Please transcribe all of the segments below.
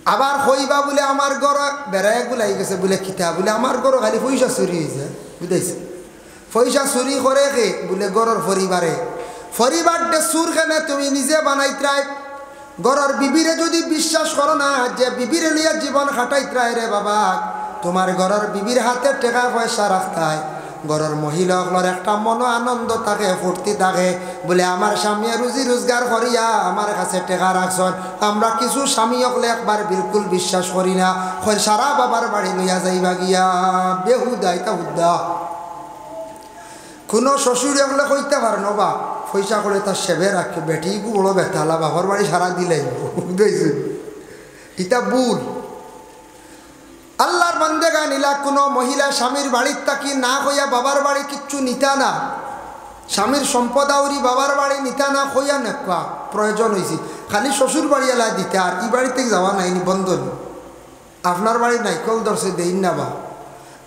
আবার হইবা বলে আমার ঘর বেড়ায় গুলাই গেছে বলে খিতা বলে আমার ঘর খালি পয়সা চুরি হয়েছে বুঝাইছে পয়সা চুরি করে কে বলে ঘরের পরিবারটা সুর কেনে তুমি নিজে বানাইত্রাই ঘরের বিবিরে যদি বিশ্বাস করো না যে বিবিরে লিয়া জীবন খাটাইত্রাই রে বাবা তোমার ঘরের বিবির হাতে টাকা পয়সা রাখতাই ঘরের মহিলাগুলোর একটা মন আনন্দ থাকে ফুর্তি থাকে বলে আমার স্বামী রুজি রোজগার করিয়া আমার কাছে টাকা রাখছেন আমরা কিছু স্বামী হলে একবার বিলকুল বিশ্বাস করি না সারা বাবার বাড়ি লইয়া যাইবা গিয়া বেহুদা এটা হুদ্দা কোনো শ্বশুর হলে কইতে পারে না বা পয়সা করে তার সেবে রাখে বেটি বড় বেতালা বাবার বাড়ি সারা দিলে বুঝেছি এটা ভুল আল্লাহর বান্দেগা নিলা কোনো মহিলা স্বামীর বাড়ির তাকি না হইয়া বাবার বাড়ি কিচ্ছু নিতা না স্বামীর সম্পদ আউরি বাবার বাড়ি নিতা না হইয়া নেকা প্রয়োজন হয়েছে খালি শ্বশুর বাড়ি এলা দিতে আর ই বাড়িতে যাওয়া নাই নিবন্ধন আপনার বাড়ি নাইকল ধরছে দেই না বা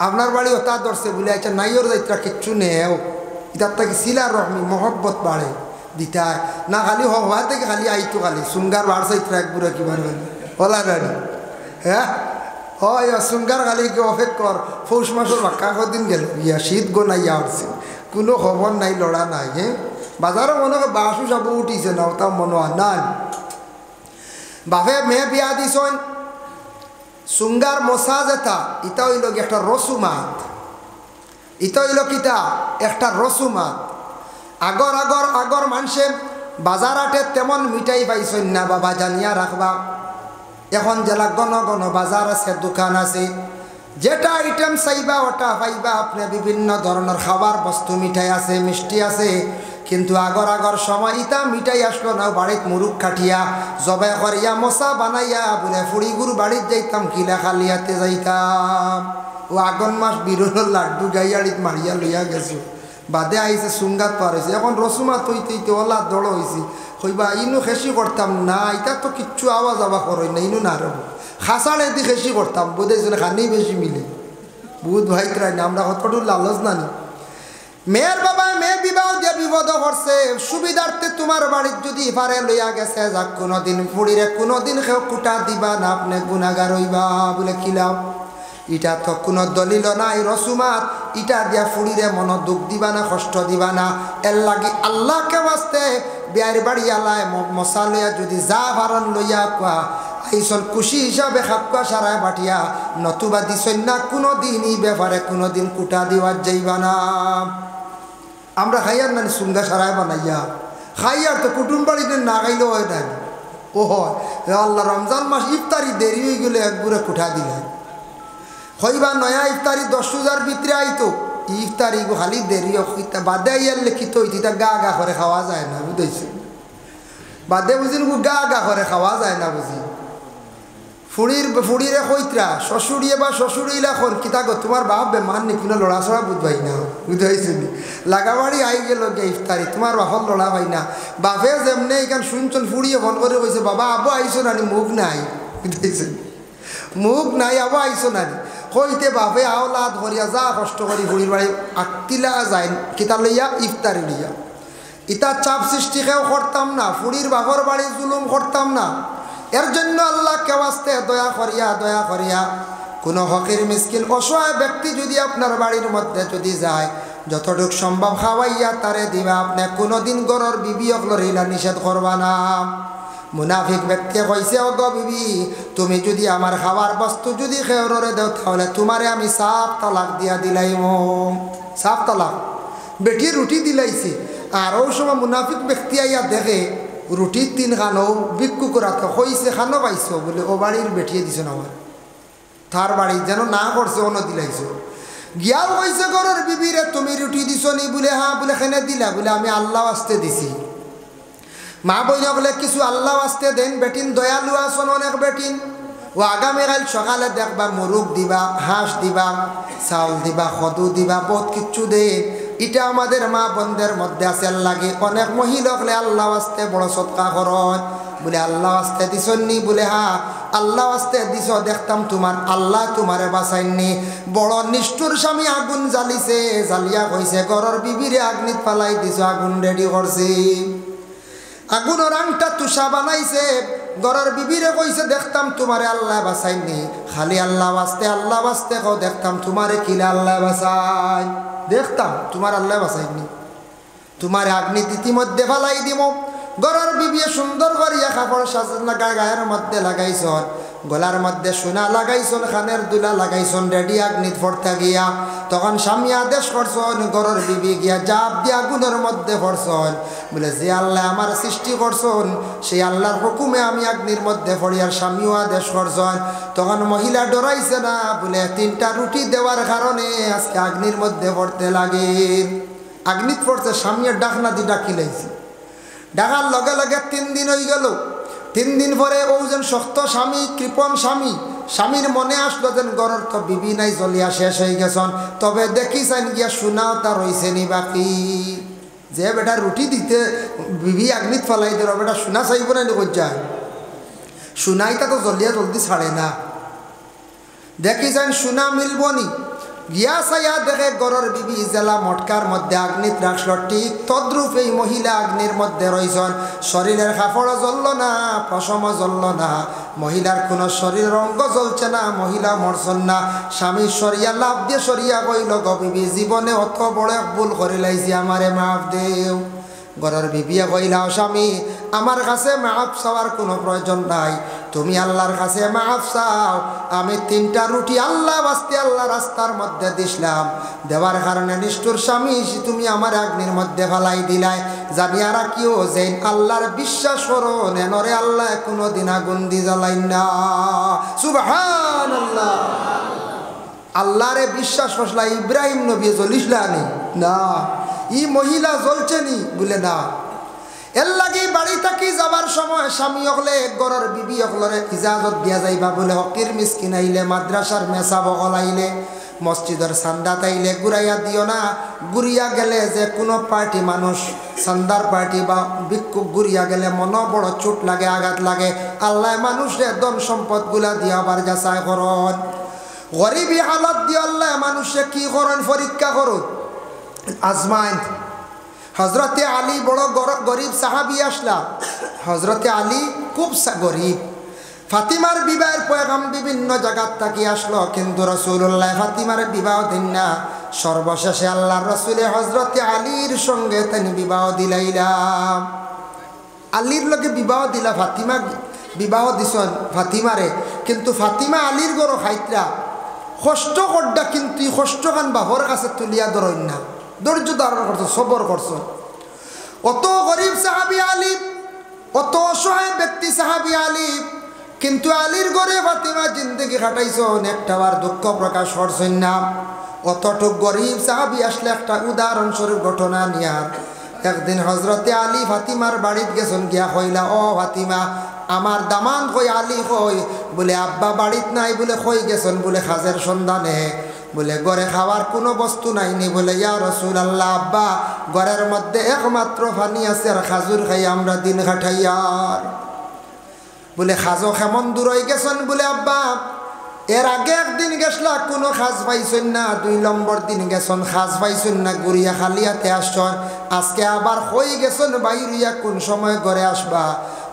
আপনার বাড়ি ওটা ধরছে বলে আচ্ছা নাইওর যাইত্রা কিচ্ছু নেও ইতার তাকে সিলার রহমি মহব্বত বাড়ে দিতায় না খালি হওয়া থেকে খালি আইতো খালি সুঙ্গার বাড়ছে ইত্রা একগুড়া কিবার ওলা রানি হ্যাঁ হয় সুঙ্গার খালি কি অপেক কর পৌষ মাসের বাক্কা কদিন গেল ইয়া শীত গোনাইয়া উঠছে কোনো খবর নাই লড়া নাই হ্যাঁ বাজারও মনে হয় বাসু সব উঠিছে না ওটা মনে হয় নাই বাপে মেয়ে বিয়া দিছন সুঙ্গার মশা যেটা ইটা হইল একটা রসুমাত ইটা হইল কিতা একটা রসুমাত আগর মানুষে বাজার আটে তেমন মিঠাই পাইছেন না বাবা জানিয়া রাখবা এখন জেলা গণ বাজার আছে দোকান আছে যেটা আইটেম চাইবা ওটা পাইবা আপনি বিভিন্ন ধরনের খাবার বস্তু মিঠাই আছে মিষ্টি আছে কিন্তু আগর সময় ইটা মিঠাই আসলো না বাড়িত মুরুখ কাঠিয়া জবাই করিয়া মশা বানাইয়া বলে ফুড়িগুর বাড়িত যাইতাম কিলা খালিয়াতে যাইতাম ও আগন মাস বিরোধের লাড্ডু গাইয়াড়িত মারিয়া লইয়া গেছো বাদে আইসে সুঙ্গাত পার হয়েছে এখন রসুমাত হইতে ওলা দড় হয়েছে হইবা ইনু খেসি করতাম না এটা তো কিচ্ছু আওয়াজ আবা করই না ইনু না রব খাসাড়ে দি খেসি করতাম বোধেছিল খানি বেশি মিলে বহুত ভাই ত্রাই না আমরা কতটুকু লালচ নানি মেয়ের বাবা মেয়ে বিবাহ দিয়ে বিপদ করছে সুবিধার্থে তোমার বাড়ির যদি পারে লইয়া গেছে যাক কোনোদিন ফুড়িরে কোনোদিন কেউ কুটা দিবা না আপনি গুণাগার হইবা বলে খিলাও ইটা তো কোনো দলিল নাই রসুমাত ইটা দিয়া ফুড়িরে মন দুঃখ দিবা না কষ্ট দিবা না এর লাগি আল্লাহকে বাঁচতে বিয়ার বাড়ি আলায় মশা লইয়া যদি যা ভারণ লইয়া কোয়া এইসব খুশি হিসাবে খাপকা সারায় বাটিয়া নতুবা দিছই না কোনো দিন ই ব্যাপারে কোনো দিন কুটা দিবার যাইবা না আমরা খাইয়ার না সুঙ্গা সারায় বানাইয়া খাইয়ার তো কুটুম বাড়িতে না খাইলেও হয় না ও হয় আল্লাহ রমজান মাস ইফতারি দেরি হয়ে গেলে একগুড়ে কুঠা দিলেন হইবা নয়া ইফতারি 10,000 ভিতরে আইতো ইফতারি খালি দেরি বাদে আইয়ার লিখিত হইতি তা গা করে খাওয়া যায় না বুঝেছি বাদে বুঝিন গা করে খাওয়া যায় না বুঝি ফুড়িরে কইত্রা শ্বশুরিয়ে বা শ্বশুরিলা খন কিতা গো তোমার বাপ বেমান নি কোনো লড়াছড়া বুঝবাই না বুঝাইছি লাগাবাড়ি আই গেল গে ইফতারি তোমার বাপর লড়া পাই না বাপে যেমনে এখান শুনছেন ফুড়িয়ে ফোন করে কইছে বাবা আবু আইসো নানি মুখ নাই বুঝাইছি মুখ নাই আবু আইসো নানি হইতে বাপে আওলাদ করিয়া যা কষ্ট করি ফুড়ির বাড়ি আটতিলা যায় কিতা লইয়া ইফতারি লইয়া ইতা চাপ সৃষ্টি কেউ করতাম না ফুড়ির বাপর বাড়ি জুলুম করতাম না এর জন্য আল্লাহকে ওয়াস্তে দয়া করিয়া কোনো হকির মিসকিন অসহায় ব্যক্তি যদি আপনার বাড়ির মধ্যে যদি যায় যতটুক সম্ভব খাওয়াইয়া তারে দিবা আপনি কোনোদিন গরর বিবি অকলর হিলা নিষেধ করবা না মুনাফিক ব্যক্তি কইছে ও গো বিবি তুমি যদি আমার খাবার বস্তু যদি খেয়রে দাও তাহলে তোমারে আমি সাফ তালাক দিয়া দিলাইম সাফ তালাক বেটি রুটি দিলাইছি আর ওই সময় মুনাফিক ব্যক্তি আইয়া দেখে রুটির 3 খানো বিক্কু করাতে হইছে খানো পাইছো বলে ও বাড়ির বেটিয়ে দিছ না আমার তার বাড়ি যেন না করছে অন্য দিলাইছো গিয়াও কইছে ঘরের বিবিরে তুমি রুটি দিছ নি বলে হ্যাঁ বলে খেনে দিলা বলে আমি আল্লাহ আসতে দিছি মা বইনা বলে কিছু আল্লাহ আসতে দেন বেটিন দয়ালু আসন অনেক বেটিন ও আগামীকাল সকালে দেখবা মুরুগ দিবা হাঁস দিবা চাউল দিবা খদু দিবা বহুত কিচ্ছু দে এটা আমাদের মা বোনদের মধ্যে আছে লাগে অনেক মহিলা হলে আল্লাহ আসতে বড় সৎকা করন বলে আল্লাহ আসতে দিছনি বলে হ্যাঁ আল্লাহ আসতে দিছ দেখতাম তোমার আল্লাহ তোমারে বাঁচাইনি বড় নিষ্ঠুর স্বামী আগুন জ্বালিছে জ্বালিয়া কইছে ঘরের বিবিরে আগ্নিত পালাই দিছ আগুন রেডি করছি আগুনের আংটা তুষা বানাইছে। ঘরের বিবিরে কইছে দেখতাম তোমারে আল্লাহ বাঁচাইনি, খালি আল্লাহ বাঁচতে কও দেখতাম তোমারে কিলা আল্লাহ বাঁচাই, দেখতাম তোমার আল্লাহ বাঁচাইনি, তোমার আগ্নিত ইতিমধ্যে ফালাই দিব। ঘরের বিবি সুন্দর করিয়া কাপড় সাজানা গায়ের মধ্যে লাগাইছন, গলার মধ্যে সোনা লাগাইছন, খানের দুলা লাগাইছন, রেডি আগ্নিত ফরতা গিয়া। তখন স্বামী আদেশ করছন, ঘরের বিবি গিয়া জাপ দিয়া আগুনের মধ্যে পড়ছন। বলে যে আল্লাহ আমার সৃষ্টি করছন সেই আল্লাহর হুকুমে আমি আগ্নির মধ্যে পড়ি। আর স্বামীও আদেশ করছন। তখন মহিলা ডরাইছে না, বলে 3টা রুটি দেওয়ার কারণে আজকে আগ্নির মধ্যে পড়তে লাগে। আগ্নিত পড়ছে, স্বামীর ডাকনা দি ডাকি লাইছে। ডাকার লগে লগে 3 দিন হয়ে গেল। 3 দিন পরে ওজন শক্ত স্বামী, কৃপণ স্বামী, স্বামীর মনে আসলো যেন ঘরের তো বিবি নাই, জ্বলিয়া শেষ হয়ে গেছন। তবে দেখি চাইন গিয়া সোনাও তা রয়েছে নি বাকি। যে বেটা রুটি দিতে বিবি আগ্নিত ফেলাই দিল, বেটা সোনা চাইব না কই যায়, সোনাইটা তো জ্বলিয়া জলদি ছাড়ে না। দেখি যান সোনা মিলব নি, গিয়া চাইয়া দেখে ঘরের বিবি জেলা মটকার মধ্যে আগ্নিত রাখল। ঠিক তদ্রূপ এই মহিলা আগ্নির মধ্যে রয়েছেন। শরীরের কাপড়ও জ্বলল না, পশমও জ্বলল না, মহিলার কোনো শরীরের অঙ্গ জ্বলছে না, মহিলা মরছেন না। স্বামী সরিয়া লাভ দিয়ে সরিয়া কইল, গো বিবি জীবনে অত বড় ভুল করে লাইছি, আমারে মাফ দেও। ঘরের বিবিয়া কইলাও, স্বামী আমার কাছে মাফ চাওয়ার কোনো প্রয়োজন নাই, তুমি আল্লাহর কাছে মাফ চাও। আমি 3টা রুটি আল্লাহ বাস্তে আল্লাহ রাস্তার মধ্যে দিছিলাম, দেওয়ার কারণে নিষ্ঠুর স্বামী তুমি আমার আগ্নির মধ্যে ফেলাই দিলাই। জানিয়া রাখিও যে আল্লাহর বিশ্বাস করো, নেনরে আল্লাহ কোনোদিন আগুন দি জ্বালাই না। সুবহানাল্লাহ। আল্লাহরে বিশ্বাস করলা, ইব্রাহিম নবী জ্বলিসলা না, ই মহিলা জ্বলছে নি বলে না। এর লাগে বাড়ি থাকি যাবার সময় স্বামী হলে ঘরের বিবি হলরে ইজাজত দিয়া যাইবা। বলে হকির মিসকিন আইলে, মাদ্রাসার মেসা বগল আইলে, মসজিদের চান্দাত আইলে ঘুরাইয়া দিও না। ঘুরিয়া গেলে যে কোনো পার্টি মানুষ চান্দার পার্টি বা ভিক্ষুক ঘুরিয়া গেলে মনে বড় চোট লাগে, আঘাত লাগে। আল্লাহ মানুষের ধন সম্পদ গুলা দিয়া আবার যাচাই করন। গরিবী হালত দিয়ে আল্লাহ মানুষে কি করেন, পরীক্ষা করুন, আজমাইন। হজরতে আলী বড় গরিব সাহাবি আসলা। হজরতে আলী খুব গরিব। ফাতিমার বিবাহের পয়গাম বিভিন্ন জায়গার থাকি আসলো, কিন্তু রাসূলুল্লাহ ফাতিমার বিবাহ দিন না। সর্বশেষে আল্লাহর রাসূলে হজরতে আলীর সঙ্গে তিনি বিবাহ দিলাইলাম। আলীর লগে বিবাহ দিলা, ফাতিমা বিবাহ দিছন ফাতিমারে। কিন্তু ফাতিমা আলীর গড় খাইতরা কষ্ট করডা, কিন্তু কষ্ট খান বাবর কাছে তুলিয়া ধরইন না, ধৈর্য ধারণ করছো, সবর করছো। অত গরিব সাহাবি আলী, অত অসহায় ব্যক্তি সাহাবি আলী, কিন্তু আলীর ঘরে ফাতিমা জিন্দগি কাটাইছেন, একটাবার দুঃখ প্রকাশ করছেন না। অতটুক গরিব সাহাবি আসলে একটা উদাহরণস্বরূপ ঘটনা নিয়ার। একদিন হজরতে আলী ফাতিমার বাড়িতে গেছেন, গিয়া কইলা, ও ফাতিমা আমার দামান কই আলী কই? বলে আব্বা বাড়িত নাই, বলে কই গেছেন? বলে খাজের সন্ধানে। বলে ঘরে খাওয়ার কোনো বস্তু নাইনি। বলে ইয়া রাসূলুল্লাহ আব্বা ঘরের মধ্যে একমাত্র পানি আছে, আর খাজুর খাই আমরা দিন কাটাইয়ার। বলে খাজো কেমন দূর হয়ে গেছেন? বলে আব্বা এর আগে একদিন গেছলা, কোনো খাজ পাইছেন না। 2 নম্বর দিন গেছেন, খাজ পাইছেন না, গুড়িয়া খালিয়াতে আসছেন। আজকে আবার হয়ে গেছেন বাইরিয়া, কোন সময় ঘরে আসবা?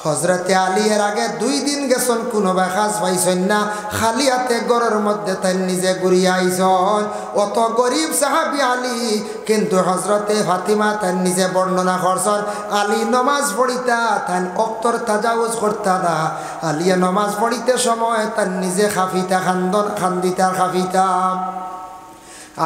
হজরতে আলী এর আগে 2 দিন গেছেন, কোনো খাজ পাইছেন না, খালিয়াতে ঘরের মধ্যে তাই নিজে ঘুরিয়া আইছেন। অত গরিব সাহাবি আলী, কিন্তু হজরতে ফাতিমা তাই নিজে বর্ণনা করছেন, আলী নমাজ পড়িতা তাই অক্তর তাজাউজ করতা না। আলিয়া নমাজ পড়িতে সময় তাই নিজে খাফিতা, খান্দিতা খাফিতা।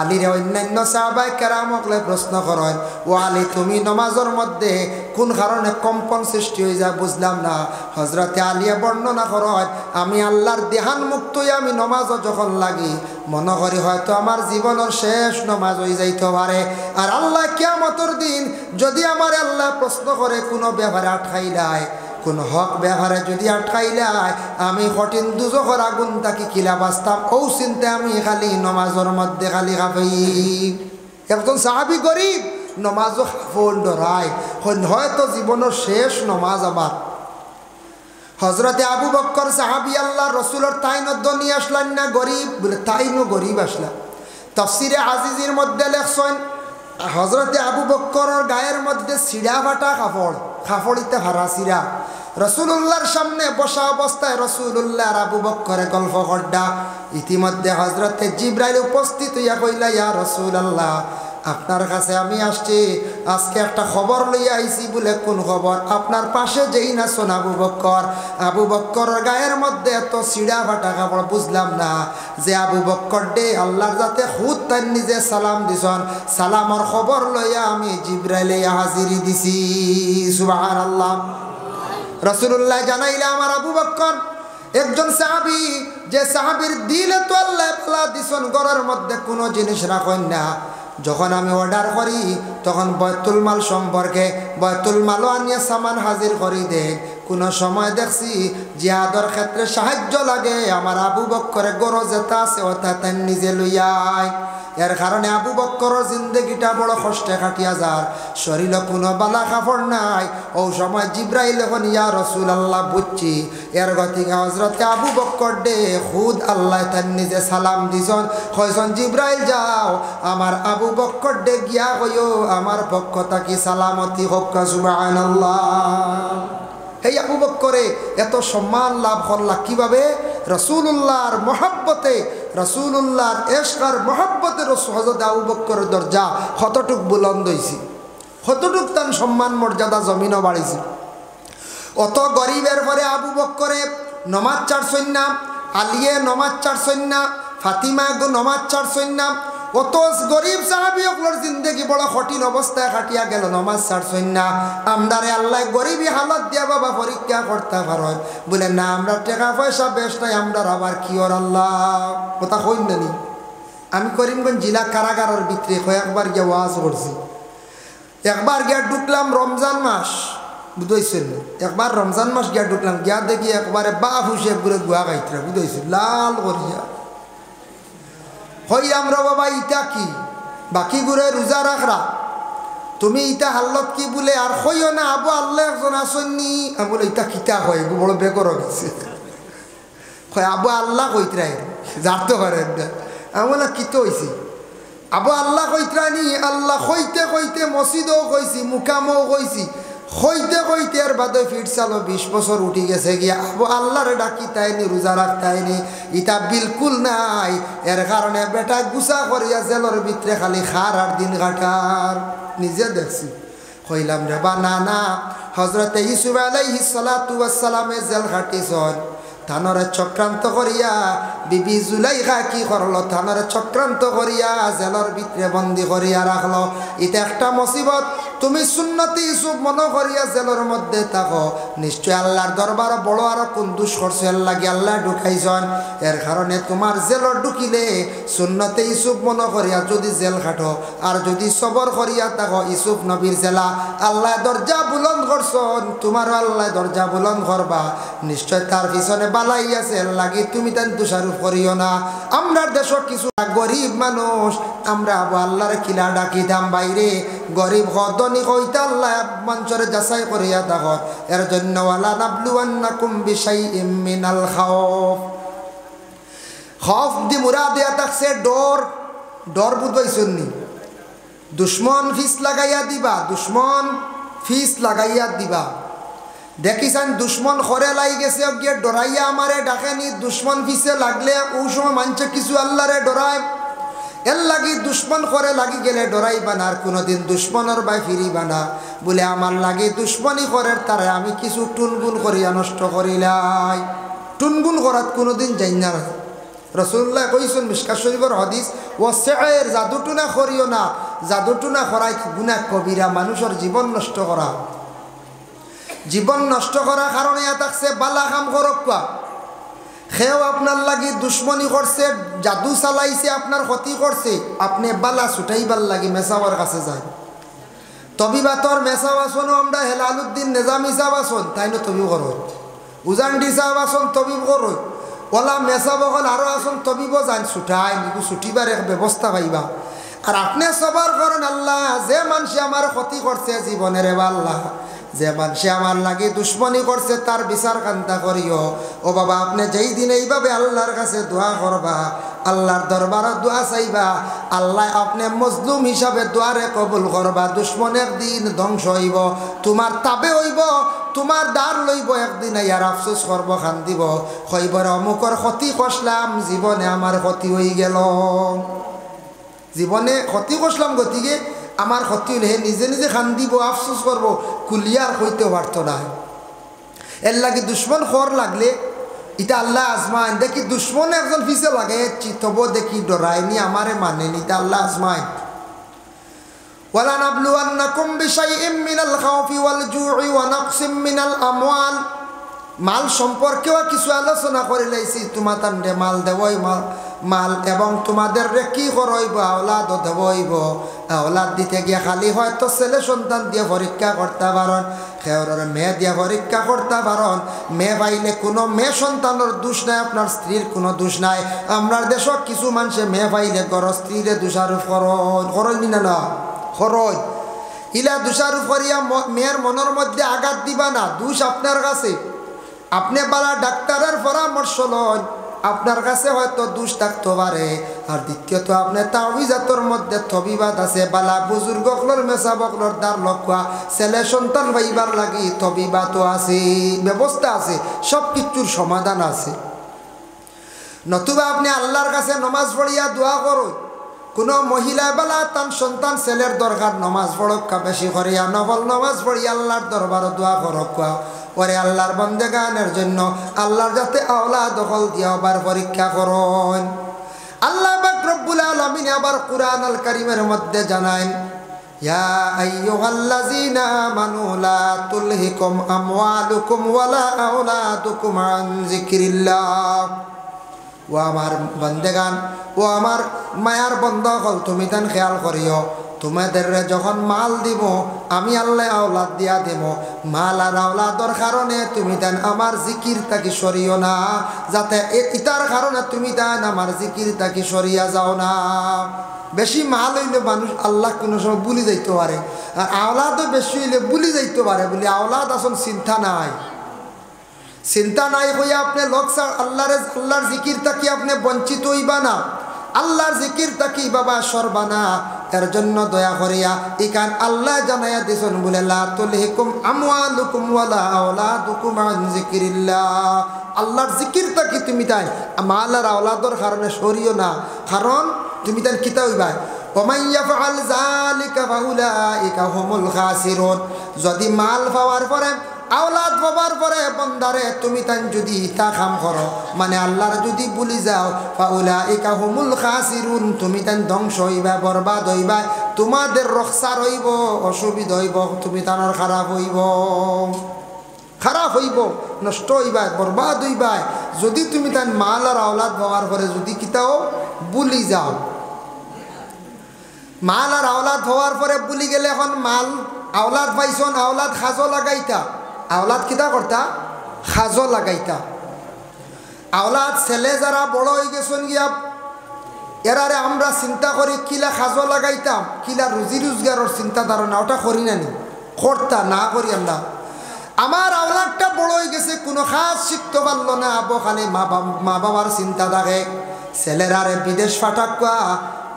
আলীর অন্যান্য সাহাবায়ে কেরামকলে প্রশ্ন করেন, ও আলী তুমি নমাজের মধ্যে কোন কারণে কম্পন সৃষ্টি হয়ে যায় বুঝলাম না। হজরতে আলিয়া বর্ণনা করেন, আমি আল্লাহর দেহান মুক্ত হয়ে আমি নমাজও যখন লাগি, মনে করি হয়তো আমার জীবনের শেষ নমাজ হয়ে যাইতে পারে। আর আল্লাহ কিয়ামতের দিন যদি আমার আল্লাহ প্রশ্ন করে কোনো ব্যাপারে আটকাইলায়, কোন হক ব্যবহারে যদি আটকাইলায়, আমি কঠিন দুজখের আগুন তাকে কিলা বাঁচতাম, ও চিন্তা আমি খালি নমাজের মধ্যে খালি খাফি। একজন সাহাবি গরিব, নমাজও খাফন ডরায়, হয়তো জীবনের শেষ নমাজ আবার। হজরতে আবু বক্কর সাহাবি আল্লাহ রসুলের তাইনত নিয়ে আসলেন না, গরিব বলে তাইনও গরিব আসলা। তাফসিরে আজিজের মধ্যে লেখছেন, হজরতে আবু বক্করের গায়ের মধ্যে ছিঁড়া ফাটা কাপড়, খাফড়িতে হারাসিরা রসুল্লাহর সামনে বসা অবস্থায় রসুল্লাহ আর আবু বক্করে গল্প করডা। ইতিমধ্যে হজরতে জিব্রাইল উপস্থিত হইয়া কইলা, ইয়া রসুল্লাহ, আপনার কাছে আমি আসছি, আজকে একটা খবর লইয়া আইছি। বলে কোন খবর? আপনার পাশে যেই না শোন আবু বক্কর গায়ের মধ্যে এত সিঁড়া ফাটা কাপড়, বুঝলাম না যে আবু বক্কর ডে আল্লাহর যাতে খুদ তার নিজে সালাম দিছন, সালামর খবর লইয়া আমি জিব্রাইলে হাজিরি দিছি। সুবহানাল্লাহ। রাসূলুল্লাহ জানাইলে আমার আবু বক্কর একজন সাহাবী, যে সাহাবীর দিলে তো আল্লাহ পালা দিছন, ঘরের মধ্যে কোনো জিনিস রাখেন না। যখন আমি অর্ডার করি তখন বয়তুল মাল সম্পর্কে বয়তুল মালও আনিয়ে সামান হাজির করি দেন। কোনো সময় দেখছি জিহাদর ক্ষেত্রে সাহায্য লাগে, আমার আবু বক্করের গরো যেটা আছে ওটা তাই নিজে লইয়ায়। এর কারণে আবু বক্করের জিন্দগিটা বড় কষ্টে কাটিয়া যার, শরীরে কোনো বালা কাপড় নাই। ও সময় জিব্রাইল এখন, ইয়া রাসূলুল্লাহ, বুঝছি এর গতিকে হজরতে আবু বক্কর ডে খুদ আল্লাহ তার নিজে সালাম দিছন। কইছন, জিব্রাইল যাও আমার আবু বক্কর ডে গিয়া কইও আমার পক্ষ থাকি সালামতি হোক। সুবহানাল্লাহ। এই আবু বক্করে এত সম্মান লাভ করলা কিভাবে? রাসূলুল্লাহর মহব্বতে, রাসূলুল্লাহর এশকার মহব্বতে হযরত আবু বক্করের দরজা কতটুক বুলন্দ হইছে, কতটুক তার সম্মান মর্যাদা জমিনও বাড়িছে। অত গরিবের পরে আবু বক্করে নমাজ ছাড়ছই না, আলিয়ে নমাজ ছাড়ছই না, ফাতিমা নমাজ ছাড়ছই না। অত গরিব সাহাবীগুলোর জিন্দেগি বড় কঠিন অবস্থায় কাটিয়া গেল, নমাজ ছাড়ছই না। আমরারে আল্লাহ গরিবী হালত দিয়া বাবা পরীক্ষা করতে পারেন। বলে না, আমরা টাকা পয়সা বেশ নাই, আমরা আবার কি ওর আল্লাহ কথা কইন নানি। আমি করিমগঞ্জ জেলা কারাগারের ভিতরে কয়েকবার গিয়ে ওয়াজ করছি। একবার গিয়া ঢুকলাম রমজান মাস, বুঝেছেন? একবার রমজান মাস গিয়া ঢুকলাম, গিয়া দেখি একবারে বাপ হুসে ঘুরে গুয়া গাইতরা, বুঝেছেন, লাল করিয়া। হই আমরা বাবা ইটা কি বাকি ঘুরে রোজা রাখরা, তুমি ইটা হাল্লত কি বলে আর হইও না। আবু আল্লাহ একজন আসননি, আমি বলে ইটা কিতা হয়, বড় বেকর গেছে। আবু আল্লাহ কইতরাই জানতে পারেন না। আমি বলে কিতো হয়েছি? আবু আল্লাহ কইতরানি, আল্লাহ কইতে কইতে মসজিদও কইছি, মুকামও কইছি, হইতে হইতে আর বাদে ফিট চালো 20 বছর উঠি গেছে গিয়া আবু আল্লাহরে ডাকি তাইনি, রোজা রাখতাইনি, ইটা বিলকুল নাই। এর কারণে বেটা গুছা করিয়া জেলর ভিতরে খালি খার আর দিন কাটার। নিজে দেখছি। কইলাম রে বা না না, হজরতে ইউসুফ আলাইহিস সালাতু ওয়াস সালামে জেল খাটিছন, থানরে চক্রান্ত করিয়া বিবি জুলাইখা কি করলো, থানরে চক্রান্ত করিয়া জেলর ভিতরে বন্দি করিয়া রাখলো। এটা একটা মুসিবত। তুমি সুন্নতি ইউসুফ মনে করিয়া জেলের মধ্যে থাকো, নিশ্চয় আল্লাহর দরবার বড় আর কোন দুষ করছে লাগে আল্লাহ ঢুকাইছন। এর কারণে তোমার জেলর ঢুকিলে সুন্নতে ইউসুফ মনে করিয়া যদি জেল খাটো, আর যদি সবর করিয়া থাকো ইউসুফ নবীর জেলা আল্লাহ দরজা বুলন্দ করছন, তোমারও আল্লাহ দরজা বুলন্দ করবা। নিশ্চয় তার পিছনে বালাই আছে লাগি, তুমি তার দোষারোপ করিও না। আমরা দেশত কিছু গরিব মানুষ, আমরা আল্লাহর কিলা ডাকি দাম বাইরে গরিব হদনি কইতা আল্লাহ মঞ্চরে যাচাই করিয়া দেখত। এর জন্য ওয়ালা নাবলুয়ান্নাকুম বিশাইইম মিনাল খাউফ, খৌফ দি মুরাদ দিয়া থাকছে ডর। ডর বুঝবাইছেন নি? দুশ্মন ফিস লাগাইয়া দিবা, দুশ্মন ফিস লাগাইয়া দিবা। দেখিছেন দুশ্মন খরে লাই গেছে গিয়ে ডরাইয়া আমারে ডাকেনি, দুশ্মন ফিসে লাগলে ও সময় মানছে কিছু আল্লাহরে ডরায়। এর লাগি দুশ্মন করে লাগি গেলে ডরাইবা না, আর কোনোদিন দুশ্মনের বাই ফিরিবা না। বলে আমার লাগে দুশ্মনী করে তারে আমি কিছু টুনগুন করিয়া নষ্ট করিলাই। টুনগুন করাত কোনোদিন যাই না। রাসূলুল্লাহ কইছেন মিশকাত শরীফের হাদিস, ও সেয়ের জাদুটুনা করিও না, জাদুটুনা করাই গুনাহ কবিরা, মানুষের জীবন নষ্ট করা। জীবন নষ্ট করার কারণে থাকছে বালা কাম করক। সেও আপনার লাগি দুশ্মনী করছে, জাদু চালাইছে, আপনার ক্ষতি করছে, আপনি বালা ছুটাইবার লাগি মেসাওয়ার কাছে যায়। তবিবাতর মেসাও আসনও আমরা হেলালুদ্দিন নিজামী সাহেব আসন, তাই না তবিব করো। উজান্ডি সাহেব আসন তবিব করো। ওলা মেসাব হল আরও আসন তবিব যান, ছুটাই নিকু ছুটিবার এক ব্যবস্থা পাইবা। আর আপনি সবার করেন আল্লাহ যে মানুষে আমার ক্ষতি করছে জীবনের, আল্লাহ যে মানুষে আমার লাগে দুশ্মনী করছে তার বিচার কান্তা করিও। ও বাবা, আপনি যেই দিন এইভাবে আল্লাহর কাছে দোয়া করবা, আল্লাহর দরবারে দোয়া চাইবা, আল্লাহ আপনি মজলুম হিসাবে দোয়ারে কবুল করবা। দুশ্মন একদিন ধ্বংস হইব, তোমার তাবে হইব, তোমার দ্বার লইব, একদিন ইয়ার আফসোস করব, খান দিব, হইবর অমুকর ক্ষতি করলাম, জীবনে আমার ক্ষতি হয়ে গেল, জীবনে ক্ষতি করলাম, গতিকে আমার ক্ষতি হলে নিজে নিজে খান দিব, আফসোস করব, কুলিয়ার হইতে পারত না। এর লাগে দুশ্মন খর লাগলে এটা আল্লাহ আজমাইন। দেখি দুশ্মন একজন পিছে লাগে তব দেখি ডরায়নি, আমারে মানেনি, এটা আল্লাহ আজমাইন। ওয়ালানাবলুয়ান্নাকুম বিশাইইম মিনাল খাউফি ওয়াল জুই ওয়া নাকসিম মিনাল আমওয়াল। মাল সম্পর্কেও কিছু আলোচনা করে লাইছি। তোমাদের মাল দেবই মাল এবং তোমাদের কি করইব, আওলাদ দেবইব। আওলাদ দিতে গিয়ে খালি হয়তো ছেলে সন্তান দিয়ে পরীক্ষা করতে পারেন, খেওরের মেয়ে দিয়ে পরীক্ষা করতে পারেন। মেয়ে পাইলে কোনো মেয়ে সন্তানের দোষ নাই, আপনার স্ত্রীর কোনো দোষ নাই। আমরা দেশত কিছু মানুষে মেয়ে পাইলে ঘর স্ত্রীরে দোষারোপ করেন না, খরচ ইলা দোষারোপ করিয়া মেয়ের মনের মধ্যে আঘাত দিবা না। দোষ আপনার কাছে, আপনি বালা ডাক্তারের পরামর্শ লন, আপনার কাছে হয়তো দোষ থাকতে পারে। আর দ্বিতীয়ত আপনি তাওবিজাতর মধ্যে তবিবাদ আছে, বালা বুজুর্গ হকলর মেসা বকলর দ্বার লক্ষা ছেলে সন্তান পাইবার লাগি তবিবাতও আছে, ব্যবস্থা আছে, সব কিছুর সমাধান আছে। নতুবা আপনি আল্লাহর কাছে নমাজ পড়িয়া দোয়া করুন। কোনো মহিলা বেলা তার সন্তান ছেলের দরকার নমাজ পড়ক্কা বেশি করিয়া নফল নমাজ পড়িয়া আল্লাহর দরবারও দোয়া করক্কা। ওরে আল্লাহর বন্দেগানের জন্য আল্লাহর যাতে আওলাদ দখল দিয়া আবার পরীক্ষা করুন। আল্লাহ পাক রব্বুল আলামিন আবার কুরআন আল কারীমের মধ্যে জানায়, ইয়া আইয়ুহাল্লাযীনা আমানু লা তুলহিকুম আমওয়ালুকুম ওয়ালা আওলাদুকুম আন যিকরিল্লাহ। ও আমার বন্দেগান, ও আমার মায়ার বন্ধ হল, তুমি তান খেয়াল করিও, তোমাদের যখন মাল দিব আমি আল্লাহ আওলাদ দিয়া দেব, মাল আর আওলাদর কারণে তুমি তান আমার জিকির তাকি সরিও না, যাতে ইতার কারণে তুমি তান আমার জিকির তাকি সরিয়া যাও না। বেশি মাল হইলে মানুষ আল্লাহ কোনো সময় ভুলি যাইতে পারে, আর আওলাদও বেশি হইলে ভুলি যাইতে পারে। বলে আওলাদ আসল চিন্তা নাই, চিন্তা নাই হইয়া আপনি লোকসার আল্লাহর জিকির তাকি আপনি বঞ্চিত হইবা না, আল্লাহর জিকির তাকি বাবা সরবা না। এর জন্য দয়া করিয়া ইকান আল্লাহ জানাইয়া দিছেন, বলে লা তুলহিকুম আমওয়ালুকুম ওয়ালা আওলাদুকুম আন যিকরিল্লাহ। আল্লাহর জিকির তাকি তুমি তাই মাল আর আওলাদর কারণে সরিও না, কারণ তুমি তাই কিতা হইবা, ওমান ইয়াফআল যালিকা ফাউলাইকা হুমুল খাসিরুন। যদি মাল পাওয়ার পরে আওলাদ পাবার পরে বন্দারে তুমি তান যদি ইতা কাম করো, মানে আল্লাহর যদি ভুলি যাও, ফাউলাইকা হুমুল খাসিরুন, তুমি তান ধ্বংস হইবা, বরবাদ হইবা, তোমাদের রক্ষার হইব, অসুবিধা হইব, তুমি তানোর খারাপ হইব, খারাপ হইব, নষ্ট হইবা, বরবাদ হইবা। যদি তুমি তান মাল আর আওলাদ পাওয়ার পরে যদি কিতাও ভুলি যাও, মাল আর আওলাদ হওয়ার পরে ভুলি গেলে, এখন মাল আওলাদ পাইছন, আওলাদ খাজো লাগাইতা, আওলাদ কিতা করতা, খাজো লাগাইতা। আওলাদ ছেলে যারা বড় হয়ে গেছেন গিয়া, এরারে আমরা চিন্তা করি কিলা খাজো লাগাইতাম, কিলা রুজি রোজগারের চিন্তা ধারণা ওটা করি না, নি করতা না করি আমরা। আমার আওলাদটা বড় হয়ে গেছে, কোনো খাস শিখতে পারলো না, আবো খালি মা বাবার চিন্তা থাকে, ছেলেরারে বিদেশ ফাটাকুয়া,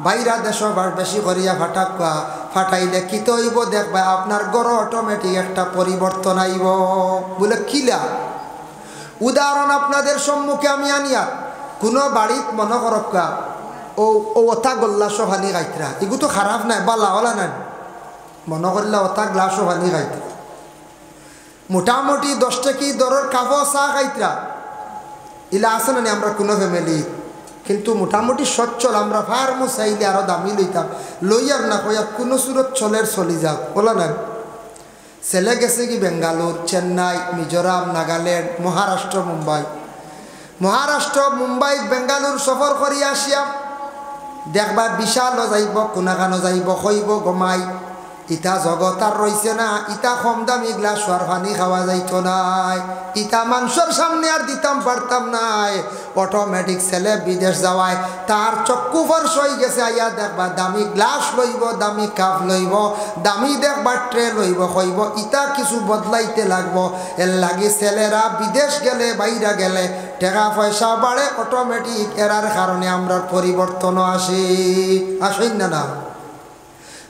বাইরা দেশ বেশি করিয়া ফাটাকুয়া, ফাটাইলে কিত হইব দেখবা আপনার ঘর অটোমেটিক একটা পরিবর্তন আইব। বলে কিলা উদাহরণ আপনাদের সম্মুখে আমি আনিয়া, কোনো বাড়িত মনে করক্কা ও ওতা গল্লা সোহানি গাইতরা, এগু তো খারাপ নাই, বালা ওলা নাই, মনে করলে ওতা গ্লাস সোহানি গাইতরা, মোটামুটি 10 টাকি দরের কাপো চা খাইতরা, ইলা আছে না আমরা কোনো ফ্যামিলি, কিন্তু মোটামুটি সচ্ছল, আমরা ফার্মও চাইলে আরও দামি লইতাম, লইয়ার না কইয়া কোনো সুরত চলের চলি যাক বলা না। ছেলে গেছে কি বেঙ্গালুর, চেন্নাই, মিজোরাম, নাগাল্যান্ড, মহারাষ্ট্র, মুম্বাই, বেঙ্গালুর সফর করি আসিয়া দেখবা বিশালও যাইব, কোনাখানো যাইব, কইব গমাই, ইটা জগৎ আর রইছে না, ইটা কম দামি গ্লাস আর পানি খাওয়া যাইতো নাই, ইটা মানুষের সামনে আর দিতাম পারতাম নাই। অটোমেটিক ছেলে বিদেশ যাওয়ায় তার চক্ষু ফর্স হয়ে গেছে, আইয়া দেখবা দামি গ্লাস লইব, দামি কাপ লইব, দামি দেখবা ট্রে লইব, হইব ইটা কিছু বদলাইতে লাগবো। এর লাগি ছেলেরা বিদেশ গেলে বাইরা গেলে টাকা পয়সা বাড়ে, অটোমেটিক এরার কারণে আমরা পরিবর্তনও আসেন না।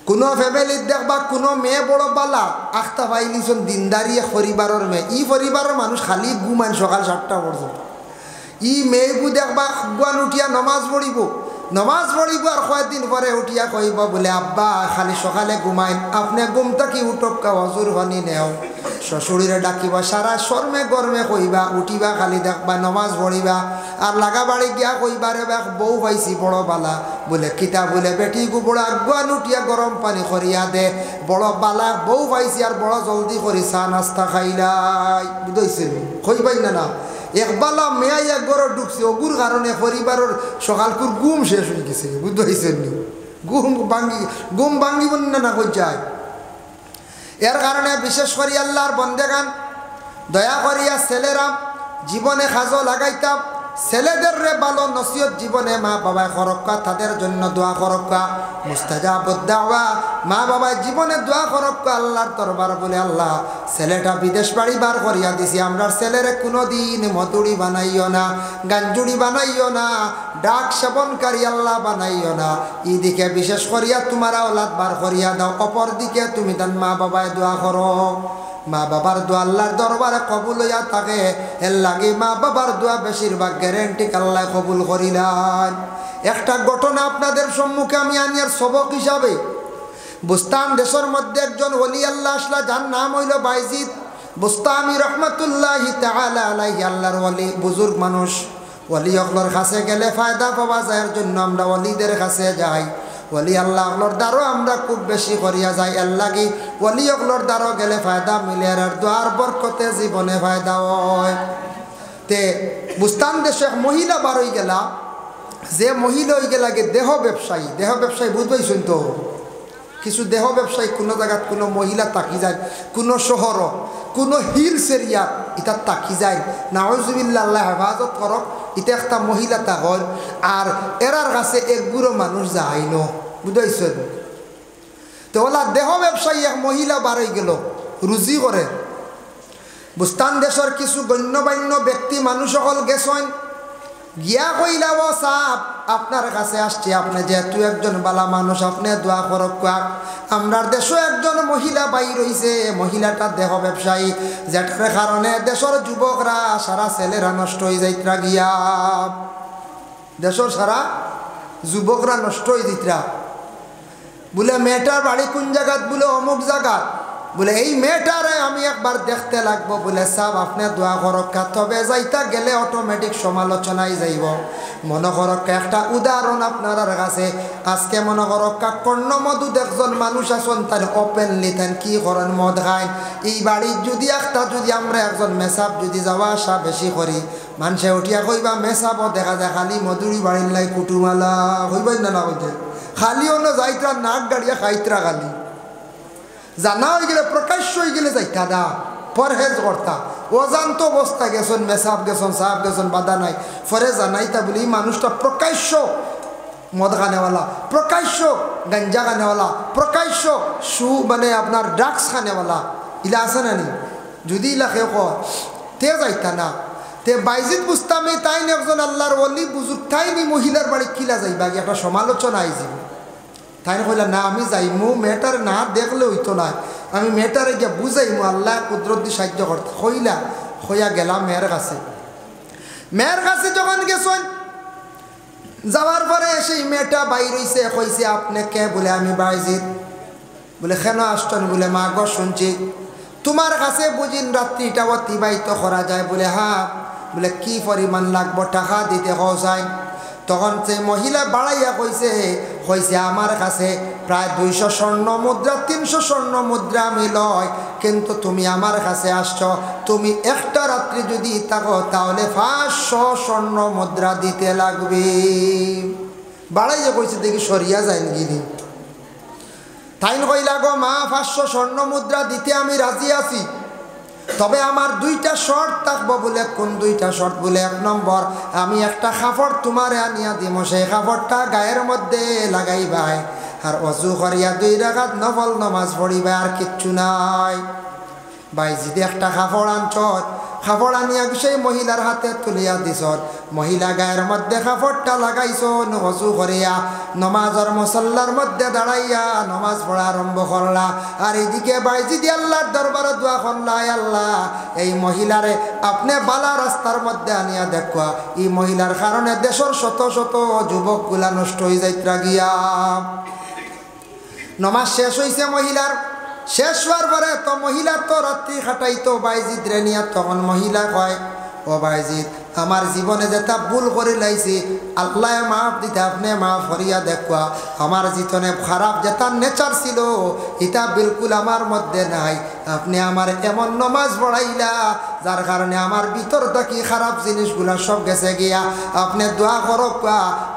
কোনো ফ্যামিলির দেখবা কোনো মেয়ে বড় বালা আখতা পাইলিছন দিনদারি পরিবারের মেয়ে, ই পরিবারের মানুষ খালি ঘুমান সকাল 7টা পর্যন্ত। ই মেয়েগু দেখবা গুয়ান উঠিয়া নমাজ পড়িব আর কয়েকদিন পরে উঠিয়া কইব বলে আব্বা খালি সকালে ঘুমাইন, আপনি ঘুমটা কি উঠক্কা হজুর হনি নেও। শ্বশুরে ডাকিবা সারা শর্মে গরমে কইবা, উঠিবা খালি দেখবা নমাজ পড়িবা আর লাগা বাড়ি গিয়া কইবা রে বউ পাইছি বড় বালা, বলে কিতা বলে বেটি গু বড় আগুয়ান উঠিয়া গরম পানি করিয়া দে, বড় বালা বউ পাইছি আর বড় জলদি করি চা নাস্তা খাইলাই, বুঝাইছিল কইবাই না। একবালা মেয়াই এক গড় ঢুকছে, ওগুর কারণে পরিবারের সকালকুর ঘুম শেষ হয়ে গেছে, বুঝতে পারছেন নি? ঘুম ভাঙ্গিব না কই যায়। এর কারণে বিশেষ করি আল্লাহর বন্দেগান দয়া করিয়া ছেলেরা জীবনে কাজও লাগাইতাম, ছেলেদের রে ভালো নসিহত জীবনে মা বাবা করক্কা, তাদের জন্য দোয়া করক্কা, মুস্তাজাবুদ দাওয়া, মা বাবা জীবনে দোয়া করক্কা আল্লাহর দরবার বলে আল্লাহ ছেলেটা বিদেশ বাড়ি বার করিয়া দিছি, আমরা ছেলেরে কোনোদিন মতুড়ি বানাইও না, গাঞ্জুড়ি বানাইও না, ডাক সেবনকারী আল্লাহ বানাইও না। দিকে বিশেষ করিয়া তোমার আওলাদ বার করিয়া দাও, অপর দিকে তুমি তার মা বাবায় দোয়া করো। মা বাবার দোয়া আল্লাহর দরবারে কবুল হইয়া থাকে, এর লাগে মা বাবার দোয়া বেশিরভাগ গ্যারেন্টি আল্লাহ কবুল করিলেন। একটা ঘটনা আপনাদের সম্মুখে আমি আনিয়ার সবক হিসাবে, বুস্তান দেশের মধ্যে একজন ওলি আল্লাহ আসলা, যার নাম হইল বাইজিদ বুস্তামি রহমতুল্লাহি তাআলা আলাইহি। আল্লাহর ওলি, বুজুর্গ মানুষ, ওলি অকলর কাছে গেলে ফায়দা পাওয়া যায়, এর জন্য আমরা ওলিদের কাছে যাই। ওলি আল্লাহ অকলর দ্বারও আমরা খুব বেশি করিয়া যাই, এর লাগি ওলি অকলর দ্বারও গেলে ফায়দা মিলে, আর দোয়ার বরকতে জীবনে ফায়দা হয়। তে বুস্তান দেশে এক মহিলা বার হয়ে গেলা, যে মহিলা হয়ে গেলাগে দেহ ব্যবসায়ী বুঝবাইছেন তো? কিছু দেহ ব্যবসায়ী কোনো জায়গাত কোনো মহিলা তাকি যায়, কোনো শহর কোনো হিলস এরিয়া এটা তাকি যায়, নাউজুবিল্লাহ আল্লাহ হেফাজত করক, এটা একটা মহিলা তাকল আর এরার কাছে একগুলো মানুষ যায় ন, বুঝাইছেন তো? ওলা দেহ ব্যবসায়ী এক মহিলা বার হয়ে গেল, রুজি করে। বুস্তান দেশের কিছু গণ্যমান্য ব্যক্তি মানুষ সকল গেছেন, গিয়া কইলা ও সাপ আপনার কাছে আসছি, আপনি যেহেতু একজন বালা মানুষ, আপনি দোয়া করক। আমরার দেশও একজন মহিলা বাই রইছে, মহিলাটা দেহ ব্যবসায়ী, যেটার কারণে দেশের যুবকরা সারা ছেলেরা নষ্ট হয়ে যাইতরা, গিয়া দেশের সারা যুবকরা নষ্ট হয়ে যাইতরা। বলে মেয়েটার বাড়ি কোন জায়গাত? বলে অমুক জায়গাত। বলে এই মেয়েটারে আমি একবার দেখতে লাগবো। বলে সাব আপনি দোয়া করক্কা, তবে যাইতা গেলে অটোমেটিক সমালোচনায় যাইব। মনে করক্কা একটা উদাহরণ আপনার কাছে, আজকে মনে করক্কা কর্ণমধুদ একজন মানুষ আছেন, তার ওপেনলি তান কি করেন, মদ খায়। এই বাড়ির যদি আমরা একজন মেসাব যদি যাওয়া আসা বেশি করি, মানুষে উঠিয়া কইবা মেসাবও দেখা যায় খালি মধুরি বাড়ির লাই কুটুমালা হইবাই না, না হইতে খালি অন্য যাইতরা নাক গাড়িয়া খাইতরা, খালি জানা হয়ে গেলে প্রকাশ্য হয়ে গেলে যাইতা না, পরহেজ করতা। অজান্ত অবস্থা গেছেন, মেসাব গেছেন, সাহাব গেছেন, বাধা নাই, পরে জানাইতা বলি মানুষটা প্রকাশ্য মদ খানেওয়ালা, প্রকাশ্য গাঞ্জা খানেওয়ালা, প্রকাশ্য মানে আপনার ড্রাগস খানেওয়ালা, ইলা আছে না নি? যদি ইলা কেউ কয় তে যাইতা না। তে বাইজিদ বুস্তামি তাইনি একজন আল্লাহর ওলি বুজুর্গ, তাইনি মহিলার বাড়ি কিলা যাইবা, একটা সমালোচনা আইছিল। তাই কইলা না আমি যাইমু, মেয়েটার না দেখলে হইতো না, আমি মেয়েটারে গিয়া বুঝাইমু, আল্লাহ কুদরত দিয়ে সাহায্য করতে। হইলা হইয়া গেলাম মেয়ের কাছে যখন গেছেন, যাওয়ার পরে সেই মেয়েটা বাইর হইছে, কইছে আপনি কে? বলে আমি বাইজিদ। বলে কেন আসছেন? বলে মা গো শুনছি তোমার কাছে বুঝিন রাত্রিটা অতিবাহিত করা যায়। বলে হ্যাঁ। বলে কি পরিমাণ লাগবো টাকা দিতে যায়? তখন সে মহিলা বাড়াইয়া কইছে আমার কাছে প্রায় 200 স্বর্ণ মুদ্রা, 300 স্বর্ণ মুদ্রা আমি লয়, কিন্তু তুমি আমার কাছে আসছো, তুমি একটা রাত্রি যদি থাকো তাহলে 500 স্বর্ণ মুদ্রা দিতে লাগবে। বাড়াইয়া কইছে, দেখি সরিয়া যায় গিরি। তাইন কইলা গো মা 500 স্বর্ণ মুদ্রা দিতে আমি রাজি আছি, তবে আমার 2টা শর্ত থাকবো। বলে কোন 2টা শর্ত? বলে 1 নম্বর, আমি একটা কাপড় তোমারে আনিয়া দিব, সেই কাপড়টা গায়ের মধ্যে লাগাইবাই, আর অজু করিয়া 2 রাকাত নফল নামাজ পড়িবা, আর কিচ্ছু নাই। ভাই যদি একটা কাপড় আনছ, কাপড় আনিয়া সেই মহিলার হাতে তুলিয়া দিছ, মহিলা গায়ের মধ্যে কাপড়টা লাগাইছ, অজু করিয়া নমাজের মুসল্লার মধ্যে দাঁড়াইয়া নমাজ পড়া আরম্ভ করলা, আর এইদিকে বাইজি দিয়ে আল্লাহর দরবারে দোয়া করলা, আল্লাহ এই মহিলারে আপনি বালা রাস্তার মধ্যে আনিয়া দেখবা, এই মহিলার কারণে দেশের শত শত যুবকগুলা নষ্ট হয়ে যাইত্রা গিয়া। নমাজ শেষ হয়েছে মহিলার, শেষ হওয়ার পরে তো মহিলা তো রাত্রি খাটাইতো বাইজিদ রে নিয়া। তখন মহিলা কয়, ও বাইজিদ আমার জীবনে যেটা ভুল করে লাইছি, আল্লাহ মাফ দিতে আপনি মাফ করিয়া দেখবা, আমার জীবনে খারাপ যেটা নেচার ছিল এটা বিলকুল আমার মধ্যে নাই, আপনি আমার এমন নমাজ পড়াইলা যার কারণে আমার ভিতর থাকি খারাপ জিনিসগুলা সব গেছে গিয়া, আপনি দোয়া করক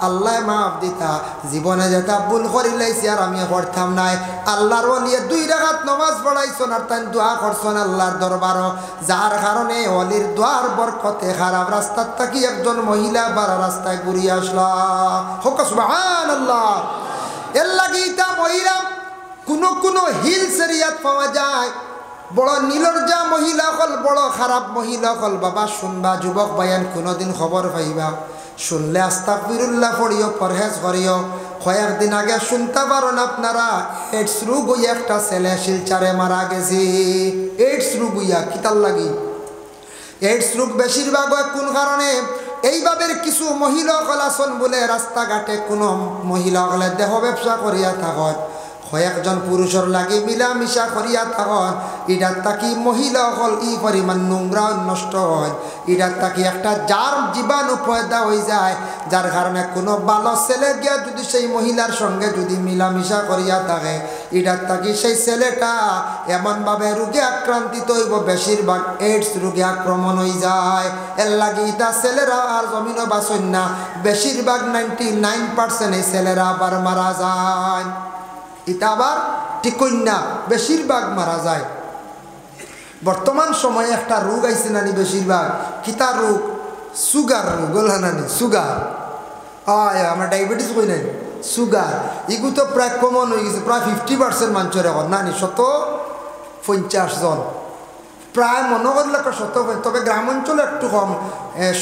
আল্লাহ মাফ দিতা, জীবনে যেটা ভুল করে লাইছি আর আমি পড়তাম নাই। আল্লাহর ওলিয়ে 2 রাকাত নমাজ পড়াইছেন আর তাই দোয়া করছেন আল্লাহর দরবারও, যার কারণে ওলির দোয়ার বরকতে খারাপ রাস্তার থাকি একজন মহিলা বাড়া রাস্তায় ঘুরিয়ে আসলা। হোক সুবহানাল্লাহ। এর লাগি এটা মহিলা কোনো হিলস এরিয়াত পাওয়া যায়, বড় নিলজ্জা মহিলা হল, বড় খারাপ মহিলা হল। বাবা শুনবা যুবক বায়ান, কোনোদিন খবর পাইবা, শুনলে আস্তাগফিরুল্লাহ পড়িও, পরহেজ করিও। কয়েকদিন আগে শুনতে পারেন আপনারা এইডস রোগ হইয়া একটা ছেলে শিলচারে মারা গেছে। এইডস রোগ হইয়া কিতার লাগি? এইডস রোগ বেশিরভাগ হয় কোন কারণে? এইভাবে কিছু মহিলা হল আসন বলে রাস্তাঘাটে কোনো মহিলা হলে দেহ ব্যবসা করিয়া থাকত, কয়েকজন পুরুষের লাগে মিলামিশা করিয়া থাকন, এটার তাকি মহিলা হল ই পরিমাণ নোংরা নষ্ট হয়, এটার তাকি একটা যার জীবাণু পয়দা হয়ে যায়, যার কারণে কোনো ভালো ছেলে গিয়া যদি সেই মহিলার সঙ্গে যদি মিলামিশা করিয়া থাকে, এটার তাকি সেই ছেলেটা এমনভাবে রোগে আক্রান্তিত হইব, বেশিরভাগ এইডস রোগে আক্রমণ হয়ে যায়। এর লাগে এটা ছেলেরা আর জমিনও বাঁচন না, বেশিরভাগ 99% এই ছেলেরা আবার মারা যায়। এটা আবার ঠিক না, বেশিরভাগ মারা যায়। বর্তমান সময়ে একটা রোগ আইছে নানি, বেশিরভাগ কিতা রোগ? সুগার রোগ, বললা নানি সুগার। আমার ডায়াবেটিস কই নাই, সুগার। এগুলো তো প্রায় কমন হয়ে গেছে, প্রায় 50% মানুষের এখন নানি, 150 জন প্রায় মনে করলে 100। তবে গ্রাম অঞ্চলে একটু কম,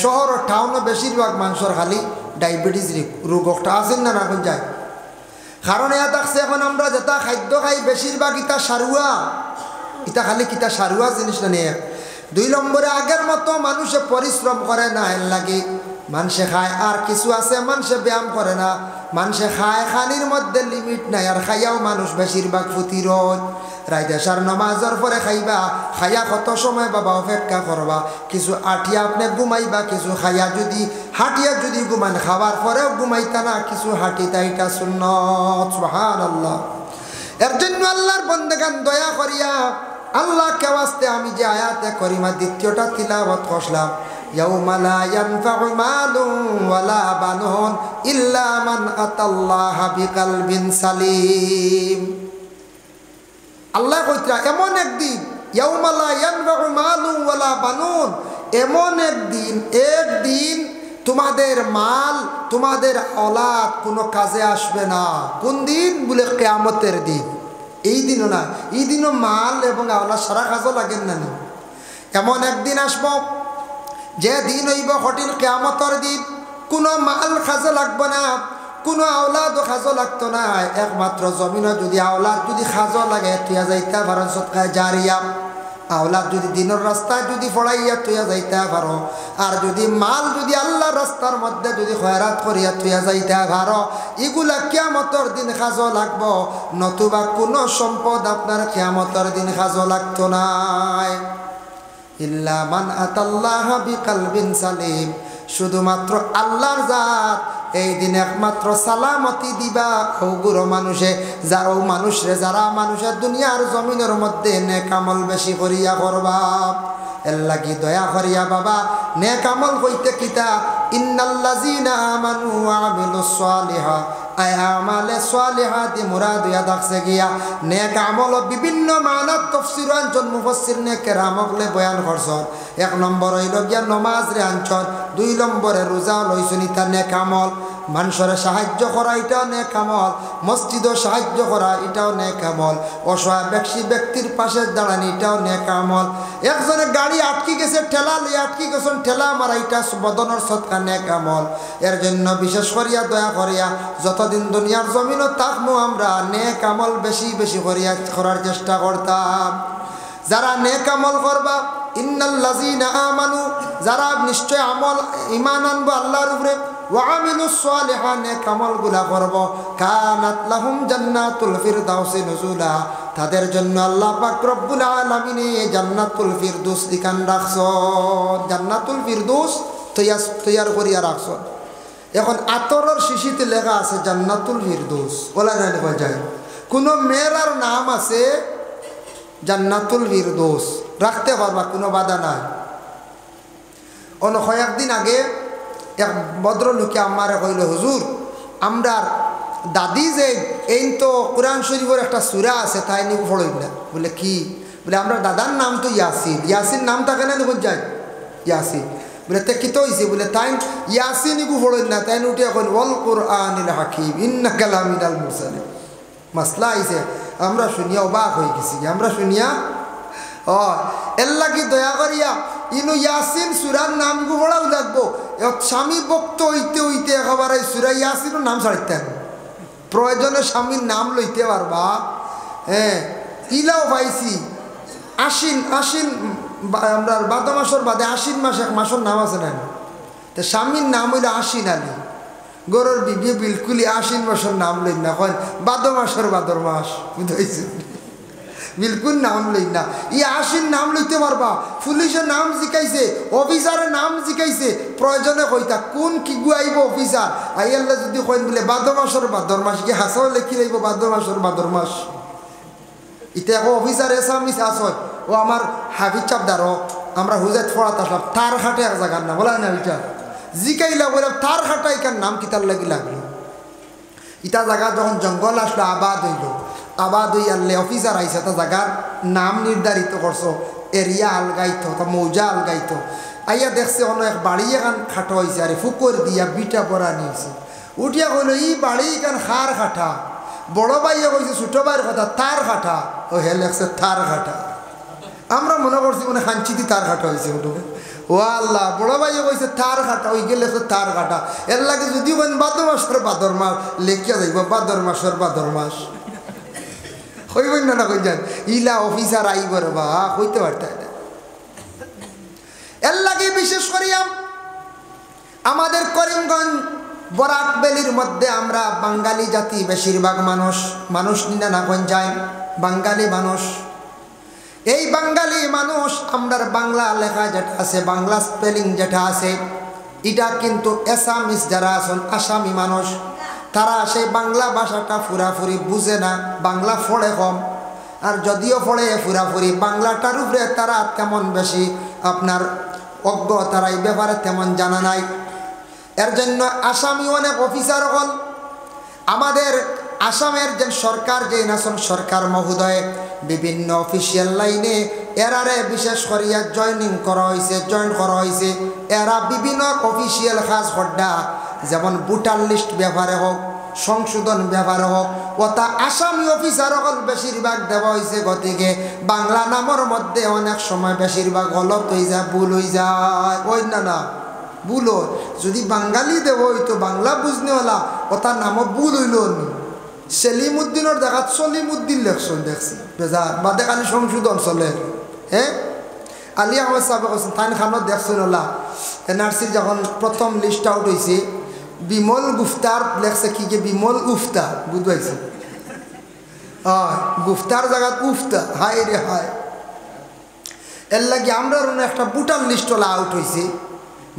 শহর টাউনে বেশিরভাগ মানুষের খালি ডায়াবেটিস রোগ একটা আছেন না এখন যায়। কারণ এয়া থাকছে এখন আমরা যেটা খাদ্য খাই বেশিরভাগ ইটা সারুয়া, ইটা খালি কিতা সারুয়া জিনিস না নিয়ে। 2 নম্বরে আগের মতো মানুষে পরিশ্রম করে না, এর লাগে মানুষে খায়। আর কিছু আছে মানুষে ব্যায়াম করে না, মানুষে খায়, খানির মধ্যে লিমিট নাই, আর খাইয়াও মানুষ বেশিরভাগ ফুতিরত। রাইদেশার নমাজের পরে খাইবা, খাইয়া কত সময় বাবা অপেক্ষা করবা, কিছু আঠিয়া আপনি ঘুমাইবা, কিছু খাইয়া যদি হাঁটিয়া যদি ঘুমান, খাওয়ার পরেও ঘুমাইতা না, কিছু হাঁটিতা, এটা সুন্নাত। সুবহানাল্লাহ। এর জন্য আল্লাহর বন্দেগান দয়া করিয়া আল্লাহকে ওয়াস্তে আমি যে আয়াতে করিমা দ্বিতীয়টা তিলাওয়াত করলাম, ইয়াউমা লা ইয়ানফাউ মালুন ওয়ালা বানুন ইল্লা মান আতাল্লাহা বিকলবিন সালিম। আল্লাহ কইরা এমন একদিন, ইয়াউমা লা ইয়ানফাউ মালুন ওয়ালা বানুন, এমন একদিন তোমাদের মাল তোমাদের औलाद কোনো কাজে আসবে না। কোন দিন? বলে কিয়ামতের দিন। এই দিনও না, এই দিনও মাল এবং औलाद সারা কাজও লাগেন না। এমন একদিন আসব যে দিন হইব কঠিন কিয়ামতের দিন, কোনো মাল কাজে লাগবে না, কোনো औलाद কাজও লাগতো না। একমাত্র জমিনে যদি औलाद যদি কাজও লাগে তুইয়া যাইতে পারেন সদকায়ে জারিয়া, औलाद যদি দিনের রাস্তায় যদি ফড়াইয়া তুইয়া যাইতে পারো, আর যদি মাল যদি আল্লাহর রাস্তার মধ্যে যদি খয়রাত করিয়া তুইয়া যাইতে পারো, এগুলা কিয়ামতের দিন কাজও লাগবো, নতুবা কোনো সম্পদ আপনার কিয়ামতের দিন কাজও লাগতো না। ইল্লা মান আতাল্লাহা বিকলবিন সালিম, শুধুমাত্র আল্লাহর জাত এই দিন একমাত্র সালামতি দিবা ওগুলো মানুষে, যারা মানুষরে যারা মানুষের দুনিয়ার জমিনের মধ্যে নেক আমল বেশি করিয়া করবা। এর লাগি দয়া করিয়া বাবা নেক আমল হইতে কিতা, ইন্নাল্লাযীনা আমানু ওয়া আমিলুস সালিহাত আয় আমালে সালিহাতি মুরাদ ইয়া দেখছে গিয়া নেক আমল বিভিন্ন মানাত তাফসীর আনছন মুফাসসির নে কেরামকলে বয়ান করছন। এক নম্বর হইল গিয়া নমাজ রে আনছন, দুই নম্বরে রোজা লইছন, ইতা নেক আমল। মানুষের সাহায্য করা এটাও নেক আমল, মসজিদও সাহায্য করা এটাও নেক আমল, অসহায় ব্যক্তির পাশে দাঁড়ানি এটাও নেক আমল। একজনের গাড়ি আটকি গেছে, ঠেলা লইয়া আটকি গেছেন, ঠেলা মারা এটা বদনের সৎকা নেক আমল। এর জন্য বিশেষ করিয়া দয়া করিয়া যতদিন দুনিয়ার জমিনও থাকবো আমরা নেক আমল বেশি বেশি করিয়া করার চেষ্টা করতাম। যারা নেক আমল করবা, ইন্নাল্লাযীনা আমানু, যারা নিশ্চয় আমল ঈমান আনবো আল্লাহর উপরে, ওয়া আমিলুস সালিহাত, নেক আমলগুলা করব, কানাত লাহুম জান্নাতুল ফিরদাউসি নুজুলা, তাদের জন্য আল্লাহ পাক রব্বুল আলামিন জান্নাতুল ফিরদৌস লিখান রাখছেন। জান্নাতুল ফিরদৌস তৈয়ার করিয়া রাখছেন। এখন আতরের শিশিতে লেখা আছে জান্নাতুল ফিরদৌস, বলা না লেখা যায়। কোনো মেয়ের নাম আছে জান্নাতুল ফিরদৌস, রাখতে পারবা, কোনো বাধা নাই। কয়েকদিন আগে এক ভদ্রলোকে আমারে কইল, হুজুর আমরার দাদি যে এই তো কোরআন শরীফের একটা সূরা আছে তাই নিয়ে পড়ই না। বলে কি? বলে আমরা দাদার নাম তো ইয়াসিন, ইয়াসিন নাম থাকে না লিখুন যায় ইয়াসিন। বলে তে কি তো হয়েছে? বলে তাই ইয়াসিন ইগু পড়ই না, তাই উঠে এখন ওয়াল কুরআনিল হাকিম ইন্নাকা লামিনাল মুরসালিন। মাসলা আইছে, আমরা শুনিয়া অবাক হয়ে গেছি। আমরা শুনিয়া এর লাগি দয়া করিয়া ইনু ইয়াসিন সুরার নাম গু পড়াও লাগবো। স্বামী ভক্ত হইতে হইতে একেবারে সুরা ইয়াসিনের নাম ছাড়তেন, প্রয়োজনে স্বামীর নাম লইতে পারবা। হ্যাঁ, ইলাও পাইছি আশ্বিন আমরা বাদ মাসের বাদে আশ্বিন মাস এক মাসের নাম আছে না, তো স্বামীর নাম হইল আশ্বিন আলী। গরুর বিবি বিলকুলই আশ্বিন মাসের নাম লই না, কন বাদ মাসের বাদর মাস, বুঝাইছে? বিলকুল নাম লই না। ই আশ্বিন নাম লইতে পারবা। পুলিশের নাম জিকাইছে, অফিসারের নাম জিকাইছে, প্রয়োজনে কইতা কোন কি গুয়াইব অফিসার আইয়াল্লা যদি কইন বলে বাদ মাসের বাদর মাস, কি হাসাও লেখি লাইব বাদ মাসের বাদর মাস। ইতে এখন অফিসার এসামিস আসয়, ও আমার হাফিজ চাপদারও আমরা হুজাত ফড়াত আসলাম, তার হাটে এক জায়গার নাম বলা না ওইটা জিকাইলা, বললাম তার হাটা এখান নাম কিতার লাগি লাগলো। ইটা জায়গা যখন জঙ্গল আসলো, আবাদ হইল, আবাদ হই আনলে অফিসার আইসে, তা জায়গার নাম নির্ধারিত করছো, এরিয়া আলগাইতো, তা মৌজা আলগাইতো। আইয়া দেখছে অন্য এক বাড়ি এখান খাটো হয়েছে, আরে ফুকর দিয়া বিটা পরা নিয়েছে। উঠিয়া কইল ই বাড়ি এখান খার খাটা। বড় ভাইয়া কইছে ছোট ভাইয়ের কথা তার খাটা, ও হে লেখছে তার খাটা। আমরা মনে করছি মানে খাঞ্চিতি তার খাটা হয়েছে। ও আল্লাহ, বড় ভাইয়া কইছে তার খাটা, ওই গেলে তার খাটা। এর লাগে যদি বলেন বাদর মাসের বাদর মাস লেখিয়া যাইব, বাদর মাসের বাদর মাস হইবেন না, কই যান ইলা অফিসার আইব রে বা হইতে পারত না। এর লাগে বিশেষ করিয়া আমাদের করিমগঞ্জ বরাক ভ্যালির মধ্যে আমরা বাঙালি জাতি, বেশিরভাগ মানুষ নিনা না কোন যায় বাঙালি মানুষ। এই বাঙালি মানুষ আমরার বাংলা লেখা যেটা আছে, বাংলা স্পেলিং যেটা আছে, এটা কিন্তু এসামিস যারা আছেন আসামি মানুষ, তারা সেই বাংলা ভাষাটা পুরাপুরি বুঝে না, বাংলা পড়ে কম। আর যদিও পড়ে পুরাপুরি বাংলাটার উপরে তারা তেমন বেশি আপনার অজ্ঞ, তারা এই ব্যাপারে তেমন জানা নাই। এর জন্য আসামি অনেক অফিসার হল। আমাদের আসামের যে সরকার, যে নাসন সরকার মহোদয় বিভিন্ন অফিসিয়াল লাইনে এরারে বিশেষ করিয়া জয়েন করা হয়েছে। এরা বিভিন্ন অফিসিয়াল কাজ করডা, যেমন ভোটার লিস্ট ব্যাপারে হোক, সংশোধন ব্যাপারে হোক, ওটা আসামি অফিসার হল বেশিরভাগ দেওয়া হয়েছে। গতিকে বাংলা নামের মধ্যে অনেক সময় বেশিরভাগ গলত হয়ে যায়, ভুল হয়ে যায়। ওই না ভুল হয়, যদি বাঙালি দেব হইতো বাংলা বুঝনে হলা, ওটার নামও ভুল হইল। সেলিমউদ্দিনের দেখাত সলিমউদ্দিন লেখছেন, দেখছি বেজার বাদে খালি সংশোধন চলে। হ্যাঁ, আলী আহমেদ সাহেব কৈছেন তাইন খানত দেখছেন ওলা এনআরসির যখন প্রথম লিস্ট আউট হয়েছে, বিমল গুফতার লেখছে কি যে বিমল উফতা, বুঝবাইছে? গুফতার জায়গাত উফতা, হাই রে হাই। এর লাগে আমরা একটা ভোটার লিস্ট ওলা আউট হয়েছে।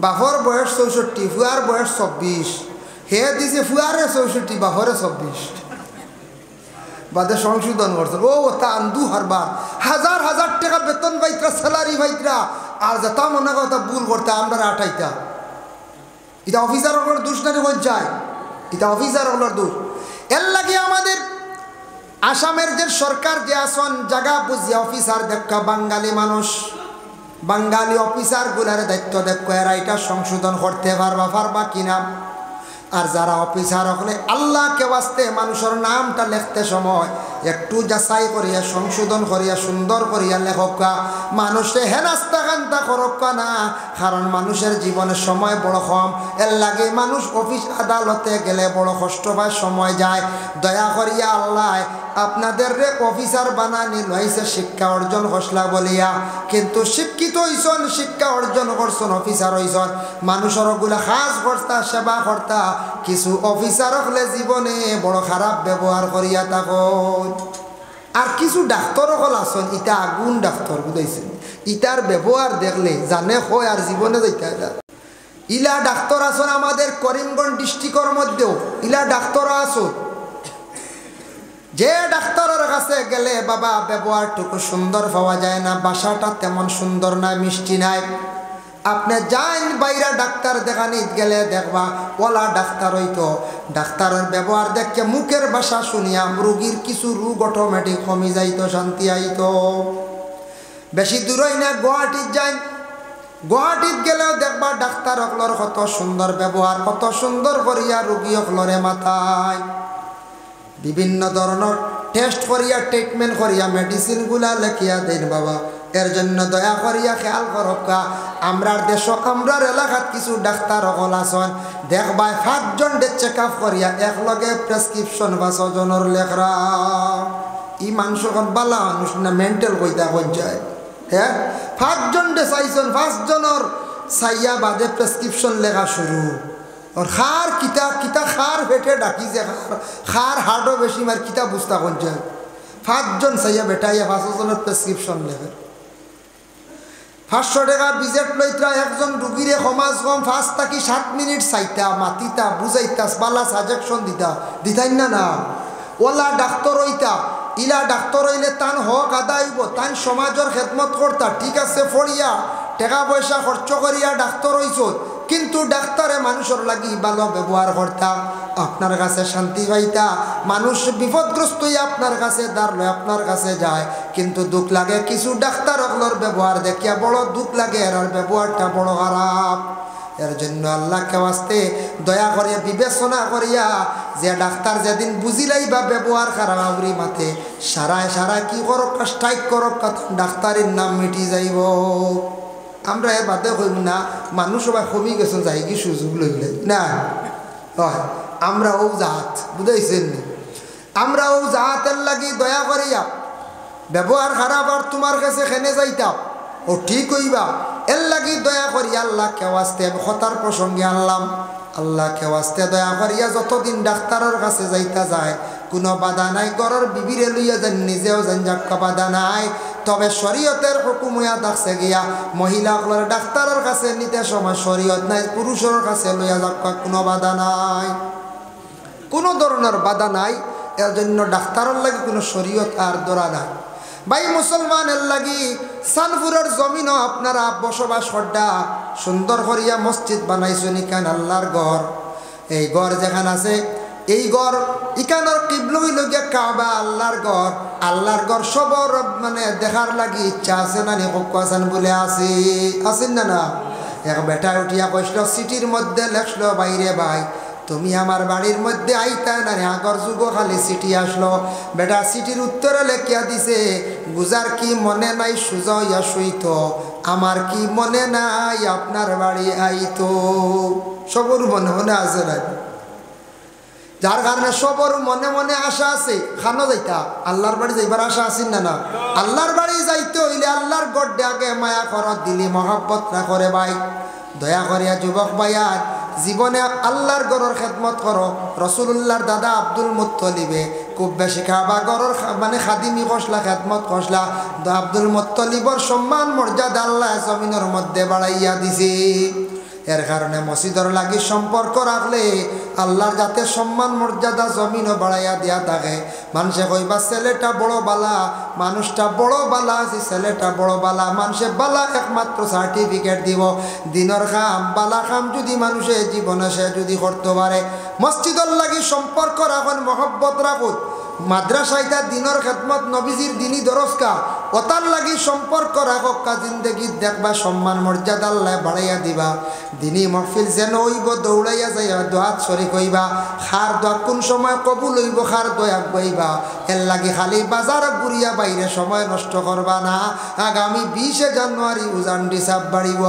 বাপর বয়স 64, ফুয়ার বয়স 24, হে দিছে ফুয়ারে 64, বাপরে 24। বাদে সংশোধন করছেন, ও তা আন্দু হারবার হাজার হাজার টাকা বেতন পাইতরা, স্যালারি পাইতরা, আর যেটা মনে কথা ভুল করতে আমরা 28টা। এটা অফিসার হলার দোষ না, যায় এটা অফিসার হলার দোষ। আমাদের আসামের যে সরকার যে আসন জায়গা বুঝিয়া অফিসার দেখা বাঙালি মানুষ, বাঙালি অফিসার গুলার দায়িত্ব দেখো এরা এটা সংশোধন করতে পারবা কিনা। আর যারা অফিসার হলে আল্লাহকে বাঁচতে মানুষের নামটা লিখতে সময় একটু যাচাই করিয়া সংশোধন করিয়া সুন্দর করিয়া লেখকা, মানুষে হেনাস্তা কান্তা করক্কা না। কারণ মানুষের জীবনের সময় বড় কম, এর লাগে মানুষ অফিস আদালতে গেলে বড় কষ্ট পায়, সময় যায়। দয়া করিয়া আল্লাহ আপনাদের রে অফিসার বানানি লইছে শিক্ষা অর্জন হসলা বলিয়া, কিন্তু শিক্ষিত হইছন, শিক্ষা অর্জন করছেন, অফিসার হইছন, মানুষের গুলা খাস কর্তা সেবা কর্তা। কিছু অফিসার হলে জীবনে বড় খারাপ ব্যবহার করিয়া থাকো। আর কিছু ডাক্তার হল আসন ইটা আগুন ডাক্তার বুঝাইছেন, ইটার ব্যবহার দেখলে জানে হয় আর জীবনে যাইতে। ইলা ডাক্তার আসন আমাদের করিমগঞ্জ ডিস্ট্রিক্টের মধ্যেও ইলা ডাক্তার আসন, যে ডাক্তারের কাছে গেলে বাবা ব্যবহারটুকু সুন্দর পাওয়া যায় না, বাসাটা তেমন সুন্দর না, মিষ্টি নাই। আপনি যান বাইরা ডাক্তার দেখানি গেলে দেখবা ওলা ডাক্তার হইতো, ডাক্তারের ব্যবহার দেখে মুখের ভাষা শুনিয়া রোগীর কিছু রোগ অটোমেটিক কমে যাইতো, শান্তি আইতো। বেশি দূরই না গুয়াহাটির যাই, গুয়াহাটিত গেলেও দেখবা ডাক্তার অকলর কত সুন্দর ব্যবহার, কত সুন্দর করিয়া রোগী অকলরে মাথায় বিভিন্ন ধরনের টেস্ট করিয়া ট্রিটমেন্ট করিয়া মেডিসিনগুলা লেখিয়া দেন বাবা। এর জন্য দয়া করিয়া খেয়াল করক্কা, আমরার দেশ আমরার এলাকাত কিছু ডাক্তার হল আসন দেখবা 5 জন চেক আপ করিয়া একলগে প্রেসক্রিপশন বা 6 জনের লেখরা। ই মানুষ বালা মানুষ না মেন্টাল কইতা যায়। হ্যাঁ 5 জন চাইছেন, 5 জনের চাইয়া বাদে প্রেসক্রিপশন লেখা শুরু। और खार किता किता खार बेटे डाकी जे खार हार्डो बेशी मार किता बुझता कोन जाए 5 জন সাইয়া বেটাইয়া 5 জনের প্রেসক্রিপশন লেখে। 500 টাকা বিজেট লইত্রা একজন রোগীরে সমাজ কম 5 থেকে 7 মিনিট চাইতা মাতিতা বুঝাইতা বালা সাজেশন দিতাই না ওলা ডাক্তার হইতা। ইলা ডাক্তার হইলে তান হক আদায়ব, তান সমাজের খেদমত করতা, ঠিক আছে ফড়িয়া টাকা পয়সা খরচ করিয়া ডাক্তার হইছ, কিন্তু ডাক্তারে মানুষের লাগি ভালো ব্যবহার করতা, আপনার কাছে শান্তি পাইতা। মানুষ বিপদগ্রস্ত হয়ে আপনার কাছে দাঁড়ালো, আপনার কাছে যায়, কিন্তু দুঃখ লাগে কিছু ডাক্তার অগলোর ব্যবহার দেখিয়া বড় দুঃখ লাগে, এর ব্যবহারটা বড় খারাপ। এর জন্য আল্লাহকে ওয়াস্তে দয়া করিয়া বিবেচনা করিয়া যে ডাক্তার যেদিন বুঝিলাই বা ব্যবহার খারাপ আউরি মাথে সারায় সারায় কি করক স্ট্রাইক করক, ডাক্তারের নাম মিটি যাইব। আমরা এর বাদে হইব না, মানুষ সবাই কমে গেছেন যাই কি সুযোগ লইলে না হয়। আমরা ও জাত বুঝাইছেন, আমরা ও জাতের লাগি দয়া করিয়া ব্যবহার খারাপ আর তোমার কাছে খেনে যাইতাম ও ঠিক হইবা, এর লাগি দয়া করিয়া আল্লাহকে ওয়াস্তে আমি কথার প্রসঙ্গে আনলাম। আল্লাহকে ওয়াস্তে দয়া করিয়া যতদিন ডাক্তারের কাছে যাইতা যায় কোনো বাধা নাই, ঘরের বিবিরে লইয়া যান নিজেও যান যাক্কা বাধা নাই। তবে শরীয়তের হুকুম হইয়া থাকছে গিয়া মহিলাগুলোর ডাক্তারের কাছে নিতে সময় শরীয়ত নাই, পুরুষের কাছে লইয়া যাক্কা কোনো বাধা নাই, কোনো ধরনের বাধা নাই। এর জন্য ডাক্তারের লাগি কোনো শরীয়ত আর দরা নাই। ভাই মুসলমানের লাগি সানপুরের জমিনও আপনারা বসবাস করডা সুন্দর করিয়া মসজিদ বানাইছেন, ইকান আল্লাহর ঘর। এই ঘর যেখানে আছে এই ঘর ইকানোর কিবলা হইল গিয়া কাবা, আল্লাহর ঘর। আল্লাহর ঘর সবর মানে দেখার লাগি ইচ্ছা আছে না নি আছেন বলে আছেন না না। এক বেটা উঠিয়া কইসল সিটির মধ্যে লেখলো বাইরে ভাই তুমি আমার বাড়ির মধ্যে আইতা না রে, আগর যুগ খালি সিটি আসলো। বেটা সিটির উত্তরে লেখিয়া দিছে গুজার কি মনে নাই সুজা ইয়া সইত, আমার কি মনে নাই আপনার বাড়ি আইতো। সবর মনে মনে আছে না, যার কারণে সবর মনে মনে আশা আছে খানো যাইতা আল্লাহর বাড়ি যাইবার আশা আছেন না না। আল্লাহর বাড়ি যাইতে হইলে আল্লাহর গড্ডে আগে মায়া কর দিলি মহাব্বত না করে ভাই। দয়া করিয়া যুবক ভাইয়ার জীবনে আল্লাহর গরর খেদমত করো। রসুল্লাহর দাদা আব্দুল মুত্তলিবে খুব বেশি খাবা গরর মানে খাদিমি কসলা খেদমত কসলা, আব্দুল মুত্তলিবর সম্মান মর্যাদা আল্লাহ জমিনের মধ্যে বাড়াইয়া দিছে। এর কারণে মসজিদের লাগি সম্পর্ক রাখলে আল্লাহর যাতে সম্মান মর্যাদা জমিনও বাড়াইয়া দিয়া থাকে। মানুষে কইবা ছেলেটা বড় বালা, মানুষটা বড় বালা, ছেলেটা বড় বালা, মানুষে বালা একমাত্র সার্টিফিকেট দিব। দিনের কাম বালা কাম যদি মানুষের জীবনে সে যদি করতে পারে, মসজিদের লাগি সম্পর্ক রাখুন, মহব্বত রাখুন। মাদ্রাসাইতা দিনের খেদমত নবীজির দিনী দরজকা ওতার লাগি সম্পর্ক রাখকা জিন্দগি দেখবা সম্মান মর্যাদা আল্লাহ বাড়াইয়া দিবা দিনী মহফিল যেন হইব দৌড়াইয়া যাইয়া দোয়াত শরিক হইবা খার দোয়া কোন সময় কবুল হইব খার দোয়া বইবা এর লাগি খালি বাজার ঘুরিয়া বাইরে সময় নষ্ট করবা না আগামী 20 জানুয়ারি উজান্ডি সাপ বাড়িব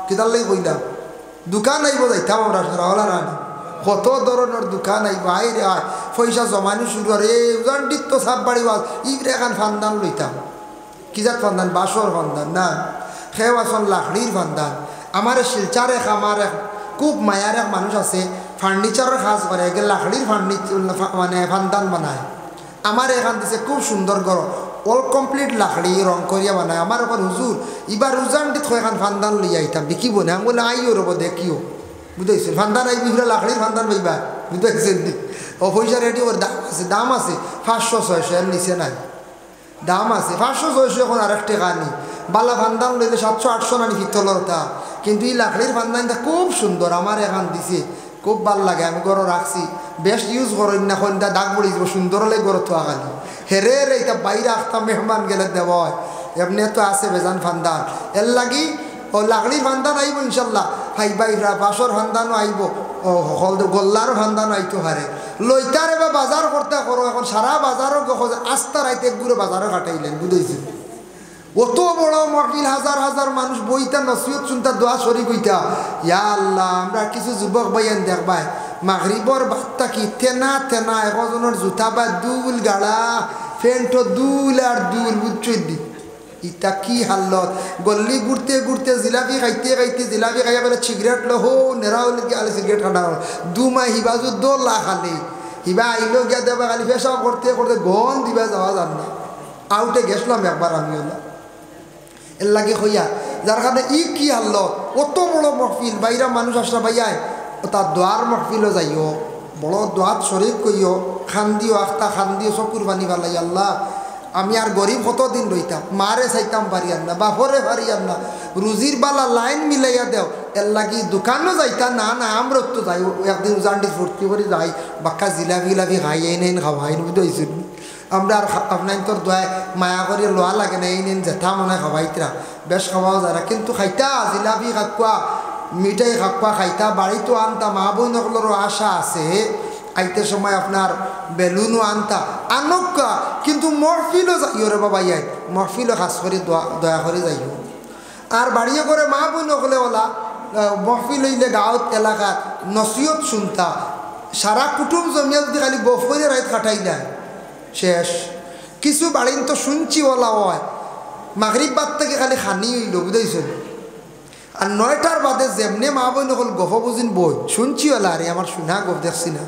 কিতার লাগি কইলাম দোকান আইব যাইতাম আমরা সারা রানি কত ধরনের দোকান আইব আইরে আয় পয়সা জমানি শুরু করে এই উজান্ডিত তো সাপ বাড়িব ইবরে এখন ফান্দান লইতাম কিজাত ফান্দান বাসর ফান্দান না খেয়ে আসন লাকড়ির ফান্দান আমার শিলচারে আমার খুব মায়ার এক মানুষ আছে ফার্নিচারের কাজ করে এগে লাকড়ির মানে ফান্দান বানায় আমার এখান দিছে খুব সুন্দর ঘর অল কমপ্লিট লাকড়ি রং করিয়া বানায় আমার ওপর হুজুর এবার উজান্ডিত এখান ফান্দান লইয়া আইতাম বিকিব না আমি বলে আইও রব দেখিও বুঝাইছেন ফান্দান আইবি ফিরে লাকড়ির ফান্দান পাইবা বুঝাইছেন ও পয়সা রেডি ওর দাম আছে 500-600 এর নিচে নাই দাম আছে 500-600 এখন আরেক টাকা নি বালা ফান্দান লইলে 700-800 নানি পিতলের তা কিন্তু এই লাকড়ির ফান্দানটা খুব সুন্দর আমার এখান দিছে খুব ভাল লাগে আমি গড় রাখছি বেশ ইউজ করেন না সন্ধ্যা দাগ পড়ি যাব সুন্দর হলে গড় থোয়া খালি হেরে রে এটা বাইরে আসতাম মেহমান গেলে দেব হয় এমনি তো আছে বেজান ফান্দান এর লাগি ও লাকড়ির ফান্দান আইব ইনশাল্লাহ হাইবা ইরা বাসর ফান্দানও আইব ও হল গোল্লার ফান্দানও আইতো হারে লইতারে বা বাজার করতে করো এখন সারা বাজারও আস্তা রাইতে ঘুরে বাজারও কাটাইলেন বুঝেছি অত বড় মহফিল হাজার হাজার মানুষ বইতা নসিহত শুনতা দোয়া শরীক হইতা ইয়া আল্লাহ আমরা কিছু যুবক বাইয়ান দেখবাই মাগরিবর বাত্তা কি তেনা তেনা একজনের জুতা বা দুল গাড়া ফেন্টো দুল আর দুল বুঝছই দি ইটা কি হালত গল্লি ঘুরতে ঘুরতে জিলাপি খাইতে খাইতে জিলাপি খাইয়া বলে সিগারেট লো হো নেরাও গিয়ে আলে সিগারেট খাটা দুমাই হিবাজু দোলা খালি হিবা আইলো গিয়া দেবা খালি পেশাও করতে করতে গন দিবা যাওয়া যান না আউটে গেছিলাম একবার আমি হলো এর লাগে হইয়া যার কারণে ই কি হারল অত বড় মহফিল বাইরা মানুষ আসলা ভাইয়াই তার দোয়ার মহফিলও যাইও বড় দোয়াত শরীফ কইও খান দিও আখতা খান দিও চকুর বানি ভালাই আল্লাহ আমি আর গরিব কতদিন রইতাম মারে চাইতাম পারিয়ান না বাপরে পারিয়ান না রুজির বালা লাইন মিলাইয়া দেও এর লাগি দোকানও যাইতা না না আমরা তো যাই একদিন উজান্ডি ফুর্তি করে যাই বাক্কা জিলাপি লাভি খাই নেন খাওয়াই বুঝতে আমরা আর আপনার তোর দোয়ায় মায়া করে লোয়া লাগে না এই নেন জেঠা মনে খাওয়াইতরা বেশ খাওয়াও যারা কিন্তু খাইতা জিলাপি খাকুয়া মিঠাই খাকুয়া খাইতা বাড়িতো আনতা মা বোনগুলোরও আশা আছে আইতে সময় আপনার বেলুনও আনতা আনকা কিন্তু মহফিলও যাইও রে বাবা ইয়াই মহফিলও খাস করে দয়া করে যাইও আর বাড়িয়ে করে মা বোন হলে ওলা মহফিল হইলে গাঁৱত এলাকাত নসিহত শুনতা সারা কুটুম জমিয়া যদি খালি বফরে রাইত কাটাই দেয় শেষ কিছু বাড়িন তো শুনছি ওলা হয় মাগরিব বাদ থেকে খালি খানি হইল বুঝাইছেন আর 9টার বাদে যেমনে মা বোন হল গফ বুঝিন বই শুনছি ওলা আরে আমার শুনা গফ দেখছি না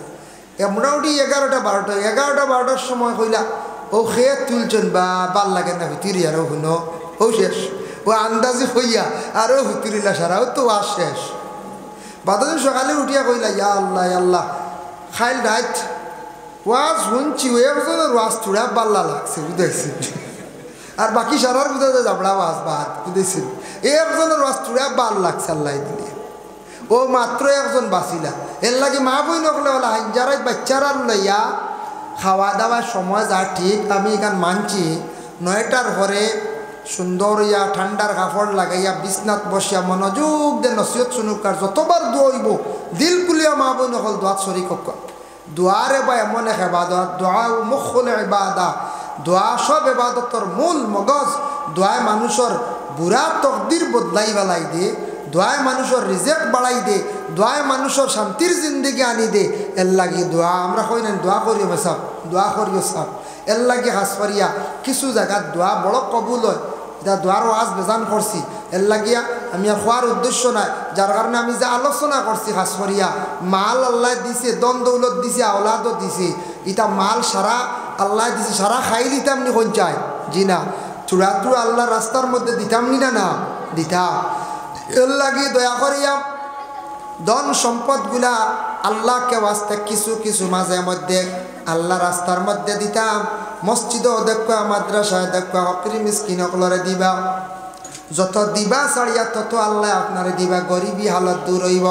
মোটামুটি 11টা 12টার সময় কইলা ও খেয়ে তুলছেন বা ভাল লাগে না ভিতরি আরও শুনো ও শেষ ও আন্দাজি হইয়া আরও ভিতরিলা সারা ও তো আর শেষ বাদদিন সকালে উঠিয়া কইলা ইয়া আল্লাহ আল্লাহ খাইল রাত ওয়াজ শুনছি একজনের ওয়াজ থোড়া বাল্লা লাগছে বুঝাইছি আর বাকি সারার বুঝা যায় জাবড়া ওয়াজ বাদ বুঝেছি একজনের ওয়াজ থোড়া ভাল লাগছে আল্লাহ দিলে ও মাত্র একজন বাঁচিলা এর লাগে মা বই নকলে বলা হাজারাই বাচ্চারা লইয়া খাওয়া দাওয়ার সময় যা ঠিক আমি এখান মানছি 9টার পরে সুন্দর ইয়া ঠান্ডার কাপড় লাগাইয়া বিছনাত বসিয়া মনোযোগ দে নসিহত শুনুক আর যতবার দোয়াইব দিল কুলিয়া মা বই নকল দোয়াত শরীক হোক দোয়ারে বা এমন এক এবাদত দোয়া মুখল ইবাদা দোয়া সব এবাদতর মূল মগজ দোয়ায় মানুষের বুড়া তকদির বদলাই বেলাই দিয়ে দোয়ায় মানুষের রিজেক বাড়াই দে দোয়ায় মানুষের শান্তির জিন্দগি আনি দে এর লাগি দোয়া আমরা কই না দোয়া করিও সাপ দোয়া করিও সাপ এর লাগে হাস পারিয়া কিছু জায়গার দোয়া বড় কবুল হয় এটা দোয়ার ওয়াজ বেজান করছি এর লাগিয়া আমি আর খোয়ার উদ্দেশ্য নাই যার কারণে আমি যে আলোচনা করছি হাস পারিয়া মাল আল্লাহ দিছে দন দৌলত দিছে আওলাদও দিছে এটা মাল সারা আল্লাহ দিছে সারা খাই দিতাম নি কোন চাই জি না চূড়া চূড়া আল্লাহ রাস্তার মধ্যে দিতাম নি না না দিতাম এর লাগে দয়া করিয়া ধন সম্পদগুলা আল্লাহকে ওয়াস্তে কিছু কিছু মাঝে মধ্যে আল্লাহ রাস্তার মধ্যে দিতাম মসজিদও দেখবা মাদ্রাসায় দেখবা হকরি মিসকিন অকলরে দিবা যত দিবা ছাড়িয়া তত আল্লাহ আপনারে দিবা, গরিবী হালত দূর হইব।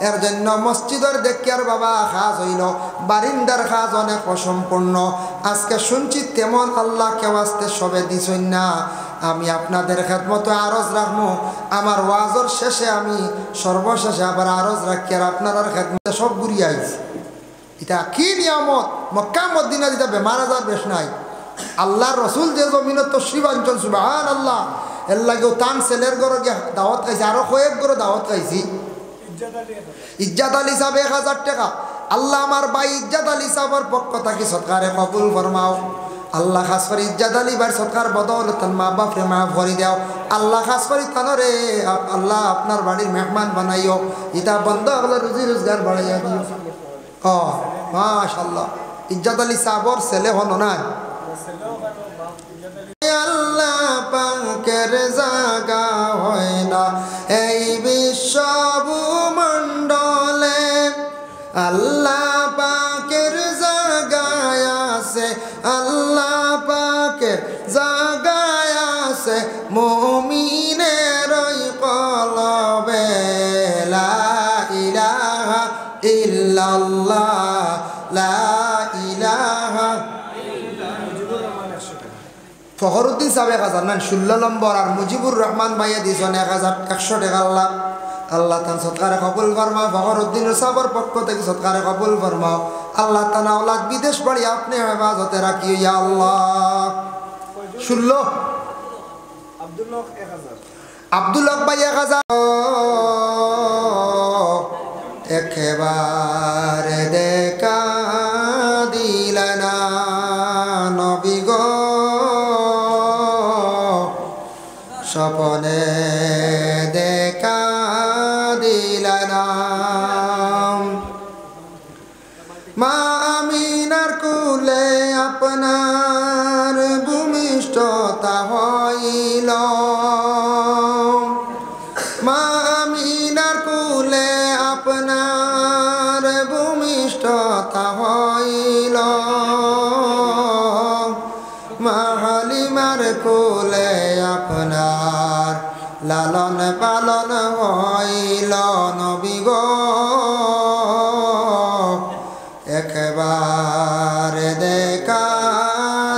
এর জন্য মসজিদের দেখিয়ার বাবা খাজ হইল, বারিন্দার খাজ অনেক অসম্পূর্ণ। আজকে শুনছি তেমন আল্লাহ কেউ আসতে সবে দিছই না। আমি আপনাদের খেদমতে আরজ রাখবো, আমার ওয়াজর শেষে আমি সর্বশেষে আবার আরজ রাখি, আর আপনার খেদমতে সব ঘুরিয়ে আইছি। এটা কি নিয়ামত! মক্কা মদিনা দিতে বেমার আজার বেশ নাই। আল্লাহর রসুল যে জমিনত তশরিফ আনছেন, সুবহানাল্লাহ। এর লাগেও তান ছেলের ঘরে গিয়ে দাওয়াত খাইছি, আরো কয়েক ঘরে দাওয়াত খাইছি। ইজ্জাত আলী সাহেব 1000 টাকা। আল্লাহ আমার ভাই ইজ্জাত আলী সাহেবের পক্ষ থাকি সৎকারে কবুল ফরমাও। আল্লাহ খাস করে ইজ্জাত আলী ভাই সৎকার বদৌলত তার মা বাপরে মাফ করে দাও। আল্লাহ খাস করে তানরে আল্লাহ আপনার বাড়ির মেহমান বানাইও। ইটা বন্ধ হলে রুজি রোজগার বাড়াইয়া দিও। ও মাশাআল্লাহ, ইজ্জাত আলী সাহেবর ছেলে হন না। আল্লাহ পাকের জাগা হয় না এই বিশ্ব ভূমণ্ডলে, আল্লাহ পাকের জাগায় আছে, আল্লাহ পাকের জাগায় আছে মুমিনের কলবে। লা ইলাহা ইল্লাল্লাহ, লা ইলাহা। ফখরুদ্দিন সাহেব 1000 নেন 16 নম্বর, আর মুজিবুর রহমান ভাইয়া দিয়েছেন 1100 টাকা। আল্লাহ আল্লাহ তান সৎকারে কবুল ফরমাও। ফখরুদ্দিন সাহেবের পক্ষ থেকে সৎকারে কবুল ফরমাও। আল্লাহ তান আওলাদ বিদেশ বাড়ি আপনি হেফাজতে রাখি ইয়া আল্লাহ। 16 আব্দুল্লাহ ভাই 1000। একেবারে দেখা দিলানা নবী গো, স্বপনে দেখা দিলানা। মা আমিনার কুলে আপনার ভূমিষ্ঠতা হইল, মা আমিনার কুলে আপনার ভূমিষ্ঠতা হইল, মা হালিমার কোলে আপনার লালন পালন হইল নবী গো। একবার দেখা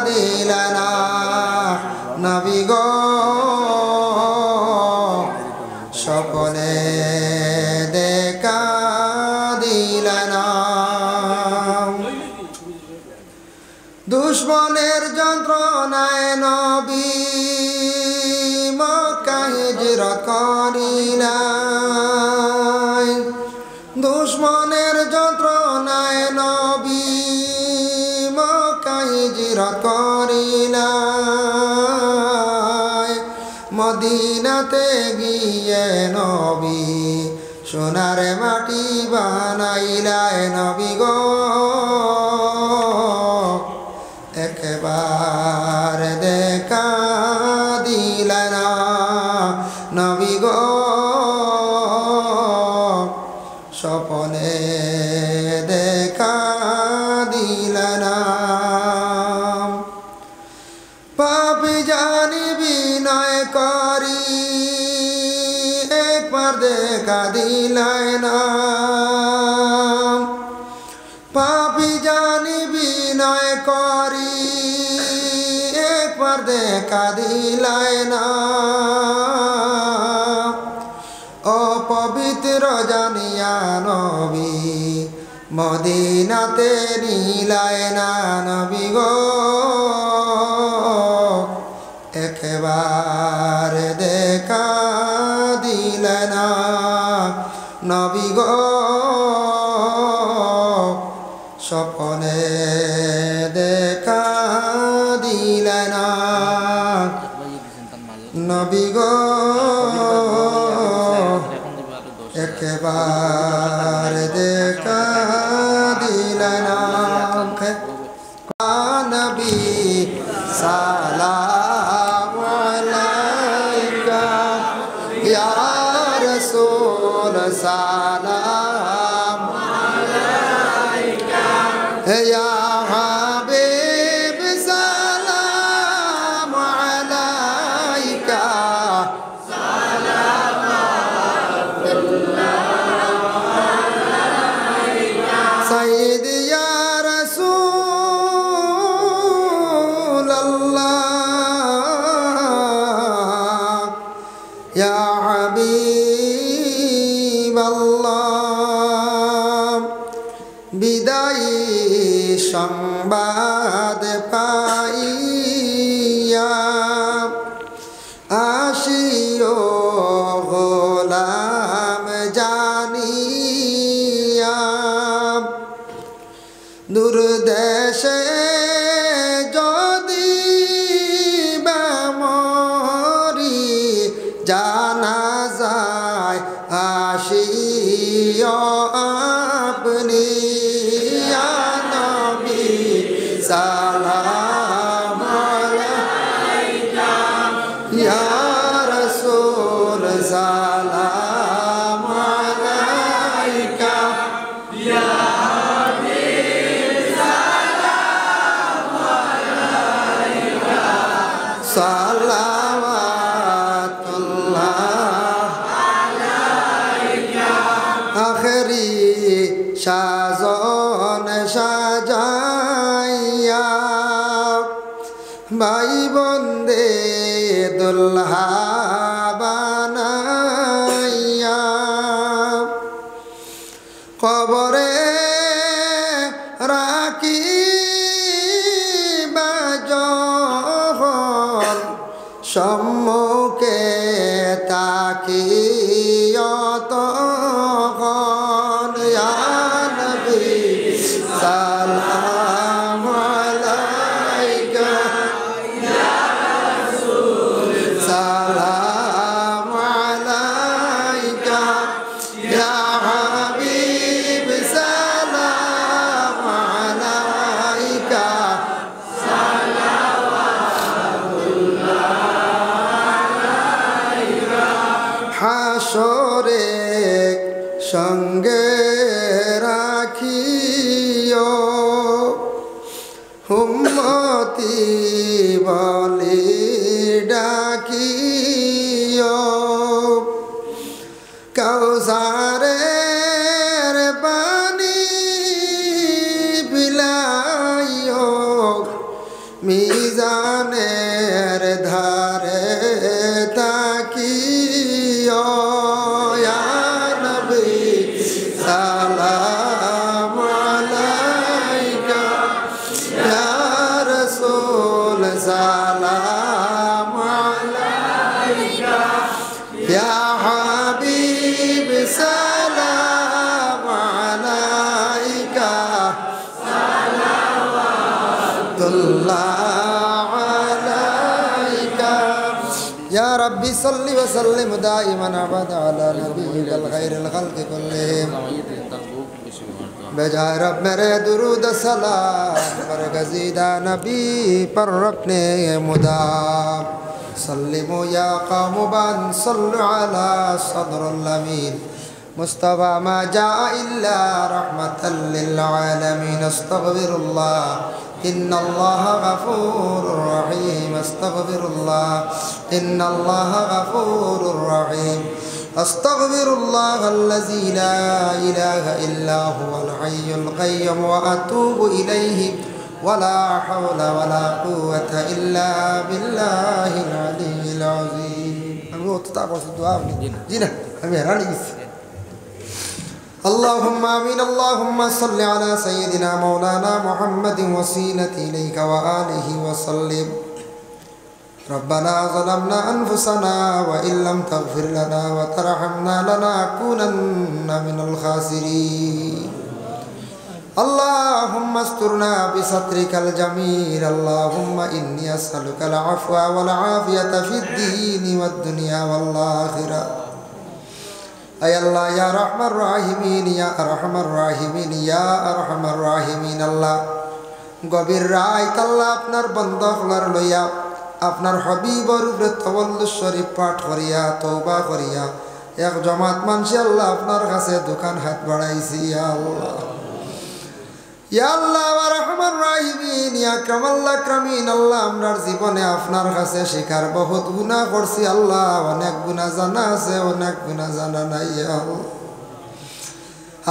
দিলানা নবী গো, স্বপনে দেখা দিলানা। দুশ্মনের যন্ত্রণায় নবী মক্কা হিজরত করিলেন, দুশ্মনের যন্ত্রণায় নবী মক্কা হিজরত করিলেন। মদিনাতে গিয়ে নবী সোনার মাটি বানাইলায় নবী গো। একবার দেখা দিলানা নবী গো, স্বপনে দেখা দিলানা। পাপী জানি বিনয় করি একবার দেখা দিলাই না, পাপী জানি বিনয় করি একবার দেখা দিলাই না। অপবিত্র জানিয়া নবী মদিনাতে নিলাই না নবী গো। একবার দেখা দিলে না নবী গো, স্বপনে দেখা দিলে না নবী গো। একবার দেখা দিলে না নবী সালাম আলাইকা ইয়া রাসূল সালাম আলাইকা ইয়া হাবিব সালাম আলাইকা বিদায়ী সংবাদ পাইয়া আসিও গোলাম জানিয়া দুর্দেশে যদি বা মরি জানা যায় আসিও আপনি ইয়া নবী সালাম আলাইকা ইয়া রাসূল সালাম আলাইকা ইয়া সালাওয়াতুল্লাহ আলাইকা আখেরি সাজন সাজাইয়া ভাই বন্দে দুল্হা বানাইয়া কবরে রাখি সম্মুখে তাকিও তখন ইয়া নবী সালাম আলাইকা ইয়া রাসূল সালাম আলাইকা ইয়া হাবিব সালাম আলাইকা হাসরে সঙ্গে রাখিও উম্মতি বলি ডাকিও কাউসারের পানি পিলাইও মিজানের ধারে তাকিও ইয়া নবী সালাম আলাইকা ইয়া রাসূল সালাম আলাইকা ইয়া হাবিব সালাম আলাইকা সালাওয়াতুল্লাহ আলাইকা يا ربي صل وسلم دائما ابدا على نبيك الخير الخلق كلهم بجائے رب میرے درود سلام برگزیدہ نبی پر اپنے مدام سلموا يا قوم بان صلوا على صدر الامين مصطفى ما جاء الا رحمة للعالمين استغفر الله إن الله غفور رحيم استغفر الله إن الله غفور رحيم أستغفر الله الذي لا إله إلا هو الحي القيوم وأتوب إليه ولا حول ولا قوة إلا بالله العلي العظيم أمي وتتعبوا في الدعاء جينا أمي هراني اللهم آمين اللهم صل على سيدنا مولانا محمد وسيلة إليك وآله وسلم ربنا ظلمنا أنفسنا وإن لم تغفر لنا وترحمنا لنكونن من الخاسرين اللهم استرنا بسترك الجميل اللهم إني أسألك العفو والعافية في الدين والدنيا والآخرة أي الله يا رحمن الراحمين يا أرحم الراحمين يا أرحم الراحمين الله গভীর রাত আল্লাহ আপনার বান্দা হলার লইয়া আপনার হাবিবর উপরে তাওয়াল্লুদ শরীফ পাঠ করিয়া তওবা করিয়া এক জামাত মানুষ আল্লাহ আপনার কাছে দোকান হাত বাড়াইছি ইয়া আল্লাহ ইয়া আল্লাহ ওয়া রহমান রাহিমিন ইয়া কামাল আকরামিন আল্লাহ আমরার জীবনে আপনার কাছে শিকার বহুত গুনাহ করছি আল্লাহ অনেক গুনাহ জানা আছে অনেক গুনাহ জানা নাই ইয়া আল্লাহ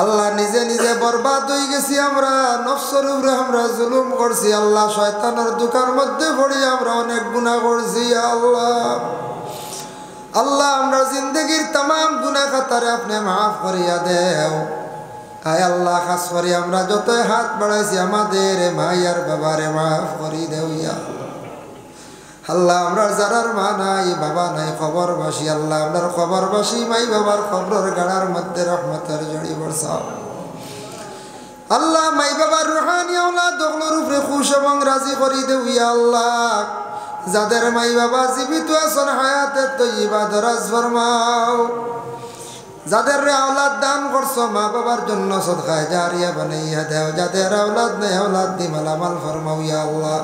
আল্লাহ নিজে নিজে বরবাদ হয়ে গেছি আমরা নফসের উপরে আমরা জুলুম করছি আল্লাহ শয়তানের দুকার মধ্যে পড়ে আমরা অনেক গুনাহ করছি ইয়া আল্লাহ আল্লাহ আমরা জিন্দগির तमाम গুনাহ খাতারে আপনি maaf করিয়া দেও আয় আল্লাহ খাস করে আমরা যতই হাত বাড়াইছি আমাদের মাই আর বাবারে মাফ করি দেও ইয়া আল্লাহ আমরা যারার মা নাই বাবা নাই খবরবাসী আল্লাহ আপনার খবরবাসী মাই বাবার খবরের গাড়ার মধ্যে রহমতের জড়ি বর্ষাও আল্লাহ মাই বাবার রুহানি আওলাদ দগলর উপরে খুশ এবং রাজি করি দেও ইয়া আল্লাহ যাদের মাই বাবা জীবিত আছেন হায়াতে তৈবা দরাজ ফরমাও যাদের আওলাদ দান করছো মা বাবার জন্য সদকায়ে জারিয়া বানাইয়া দেও যাদের আওলাদ নেই আওলাদ দি মালামাল ফরমাও ইয়া আল্লাহ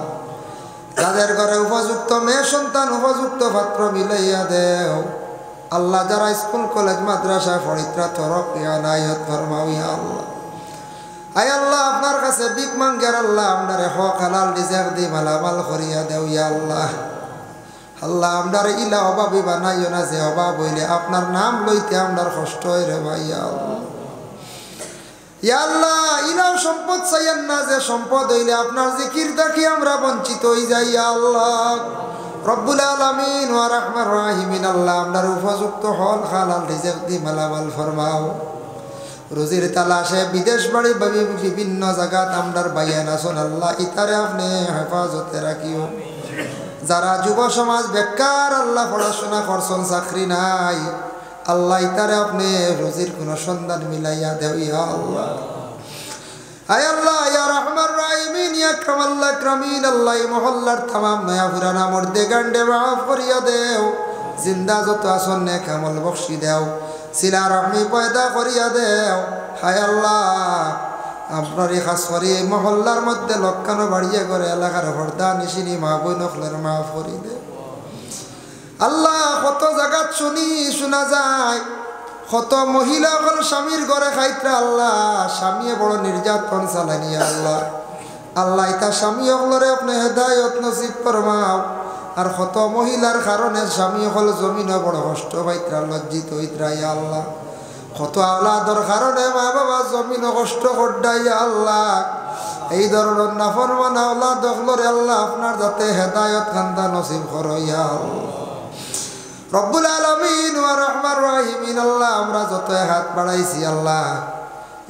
যাদের ঘরে উপযুক্ত মেয়ে সন্তান উপযুক্ত পাত্র মিলাইয়া দেও আল্লাহ যারা স্কুল কলেজ মাদ্রাসা পড়িত্রা তরফ ইনায়াত ফরমাও ইয়া আল্লাহ আয় আল্লাহ আপনার কাছে বিক মাঙ্গের আল্লাহ আপনারে হক হালাল রিজিক দি মালামাল করিয়া দেও ইয়া আল্লাহ আল্লাহ আপনার ইলা অভাবী বানাইও না যে অভাব হইলে আপনার নাম লইতে আপনার কষ্ট হয় রে ভাই ইয়া আল্লাহ ইয়া আল্লাহ ইলাও সম্পদ চাইয়েন না যে সম্পদ হইলে আপনার জিকির দেখি আমরা বঞ্চিত হই যাই ইয়া আল্লাহ রব্বুল আলামিন ওয়া রাহমান রাহিমিন আল্লাহ আপনার উপযুক্ত হল হালাল রিজিক দি মালামাল ফরমাও রুজির তালাশে বিদেশ বাড়ি বিভিন্ন জায়গাত আমরার বাইয়ান আসুন আল্লাহ ইতারে আপনি হেফাজতে রাখিও যারা যুব সমাজ বেকার আল্লাহ পড়াশোনা করছেন চাকরি নাই আল্লাহ ইতারে আপনি রুজির কোনো সন্ধান মিলাইয়া দেও ইয়া আল্লাহ আয় আল্লাহ ইয়া রহমান রাহিমিন ইয়া কামাল্লা ক্রামিন আল্লাহ মহল্লার তামাম নয়া পুরানা মর্দে গান্ডে মাফ করিয়া দেও জিন্দা যত আসন নে কামল বখশি দেও সিলা রহমি পয়দা করিয়া দেও হায় আল্লাহ আপনার এই খাস করে এই মহল্লার মধ্যে লক্ষানো বাড়িয়ে করে এলাকার হরদা নিশিনি মা বই নখলের মাফ করি দে আল্লাহ কত জায়গাত শুনি শোনা যায় কত মহিলা হল স্বামীর ঘরে খাইত্রা আল্লাহ স্বামীয়ে বড় নির্যাতন চালানি আল্লাহ আল্লাহ ইতা স্বামী হলরে আপনি হেদায়ত নসিব ফরমাও আর কত মহিলার কারণে স্বামী হল জমিনে বড় কষ্ট পাইত্রা লজ্জিত হইত্রা ইয়া আল্লাহ কত আওলাদর কারণে মা বাবা জমিনে কষ্ট করডাই আল্লাহ এই ধরনের নাফরমান আওলাদ হলরে আল্লাহ আপনার যাতে হেদায়ত খান্দা নসিব করো ইয়া আল্লাহ রব্বুল আলামিন ওয়া রহমান রাহিমিন আল্লাহ আমরা যত হাত বাড়াইছি আল্লাহ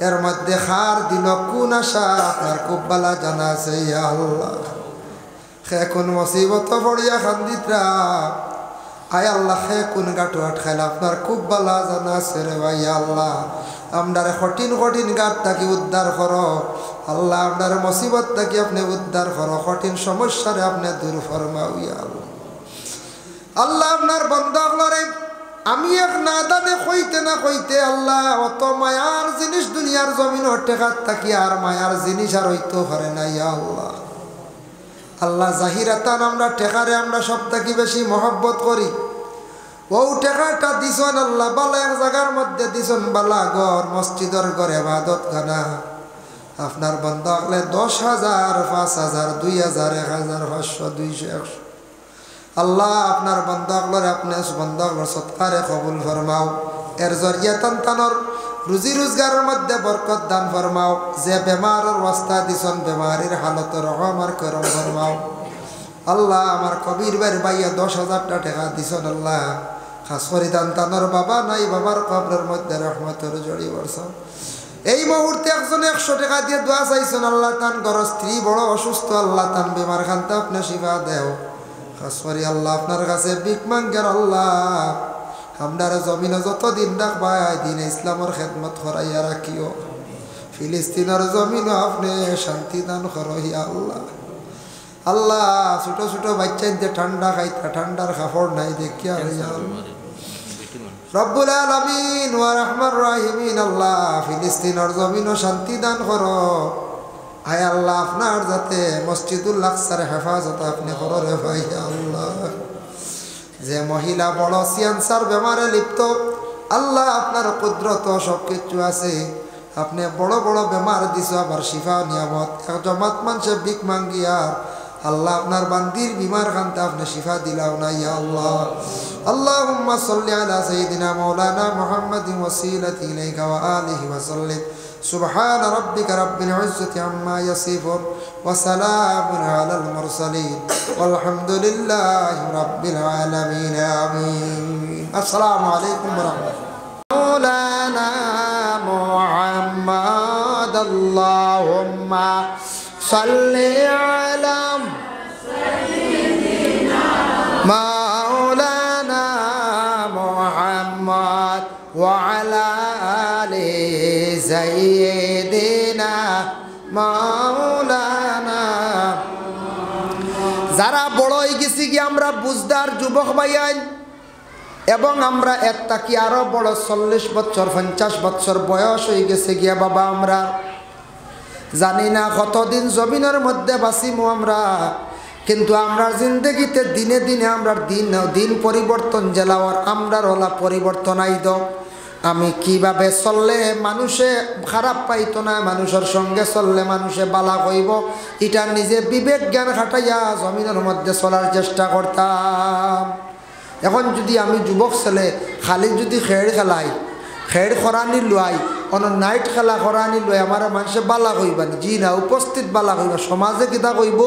এর মধ্যে খার দিল কোন আশা আপনার খুব বালা জানা আছে ইয়া আল্লাহ খে কোন মুসিবত পড়িয়া খান্দিত্রা আয় আল্লাহ খে কোন গাঁটো আটখাইল আপনার খুব বালা জানা আছে রে ভাই আল্লাহ আপনার কঠিন কঠিন গাঁট থাকি উদ্ধার করো আল্লাহ আপনার মুসিবত থাকি আপনি উদ্ধার করো কঠিন সমস্যারে আপনি দূর ফরমাও ইয়া আল্লাহ আল্লাহ আপনার বন্ধা হলরে আমি এক না দানে কইতে না কইতে আল্লাহ অত মায়ার জিনিস দুনিয়ার জমিন টেকাত থাকি আর মায়ার জিনিস আর হইতে পারে না ইয়া আল্লাহ আল্লাহ জাহিরাতান আমরা টেকারে আমরা সব থাকি বেশি মহব্বত করি ও টেকাটা দিছন আল্লাহ বালা এক জায়গার মধ্যে দিছন বালা ঘর মসজিদর ঘর ইবাদত খানা আপনার বন্ধা হলে 10,000 5,000 2,000 1,000 500 200 100 আল্লাহ আপনার বন্দাগুলোর আপনি বন্দাগুলোর সৎকারে কবুল ফরমাও এর জরিয়া তানতানোর রুজি রোজগারের মধ্যে বরকত দান ফরমাও যে বেমারের অবস্থা দিছন বেমারির হালত রহমার করম ফরমাও আল্লাহ আমার কবির ভাইয়ের ভাইয়া 10,000 টাকা দিছন আল্লাহ খাস করে তানতানোর বাবা নাই বাবার কবরের মধ্যে রহমতের জড়ি বর্ষাও এই মুহূর্তে একজন 100 টাকা দিয়ে দোয়া চাইছেন আল্লাহ তান ঘর স্ত্রী বড় অসুস্থ আল্লাহ তান বেমার খান্তা আপনি শিফা দেও খাসরি আল্লাহ আপনার কাছে বিক মাঙ্গের আল্লাহ আপনার জমিনে যতদিন রাখবা দিন ইসলামের খেদমত করাইয়া রাখিও ফিলিস্তিনের জমিনও আপনি শান্তি দান করো ইয়া আল্লাহ আল্লাহ ছোট ছোট বাচ্চাদের ঠান্ডা খাইতা ঠান্ডার কাপড় নাই দেখিয়া ইয়া রব্বুল আলামিন ওয়া রহমান রাহিমিন আল্লাহ ফিলিস্তিনের জমিনও শান্তি দান করো আয় আল্লাহ আপনার যাতে মসজিদুল আকসার হেফাজত আপনি করো রে ভাই আল্লাহ যে মহিলা বড় ক্যান্সার বেমারে লিপ্ত আল্লাহ আপনার কুদরত সব কিছু আছে আপনি বড় বড় বেমার দিছ আবার শিফা নিয়ামত এক জমাত মানুষে ভিক মাঙ্গিয়া আল্লাহ আপনার বান্দির বিমার খানতে আপনি শিফা দিলাও না ইয়া আল্লাহ আল্লাহুম্মা সাল্লি আলা সাইয়্যিদিনা মাওলানা মুহাম্মাদিন ওয়াসিলাতি ইলাইকা ওয়া আলিহি ওয়া সাল্লিম سبحان ربك رب العزة عما يصفون وسلام على المرسلين والحمد لله رب العالمين آمين السلام عليكم ورحمة الله مولانا محمد اللهم صل على مولانا محمد وعلى آل سيدنا مولانا যারা বড় হয়ে গেছি কি আমরা বুঝদার যুবক ভাইয়াই এবং আমরা একটা কি আরো বড় 40 বছর 50 বছর বয়স হয়ে গেছে গিয়া বাবা আমরা জানি না কতদিন জমিনের মধ্যে বাঁচিমু আমরা কিন্তু আমরা জিন্দগিতে দিনে দিনে আমরা দিন পরিবর্তন জেলাওয়ার আমরার ওলা পরিবর্তন আইদ আমি কিভাবে চললে মানুষে খারাপ পাইতো না মানুষের সঙ্গে চললে মানুষে বালা কইব এটা নিজে বিবেক জ্ঞান খাটাইয়া জমিনের মধ্যে চলার চেষ্টা করতাম এখন যদি আমি যুবক ছেলে খালি যদি খেড় খেলাই খেড় খরানি লুয়াই কোনো নাইট খেলা খরানি লুয়াই আমার মানুষে বালা কইবানি জি না উপস্থিত বালা কইবা সমাজে কিতা কইব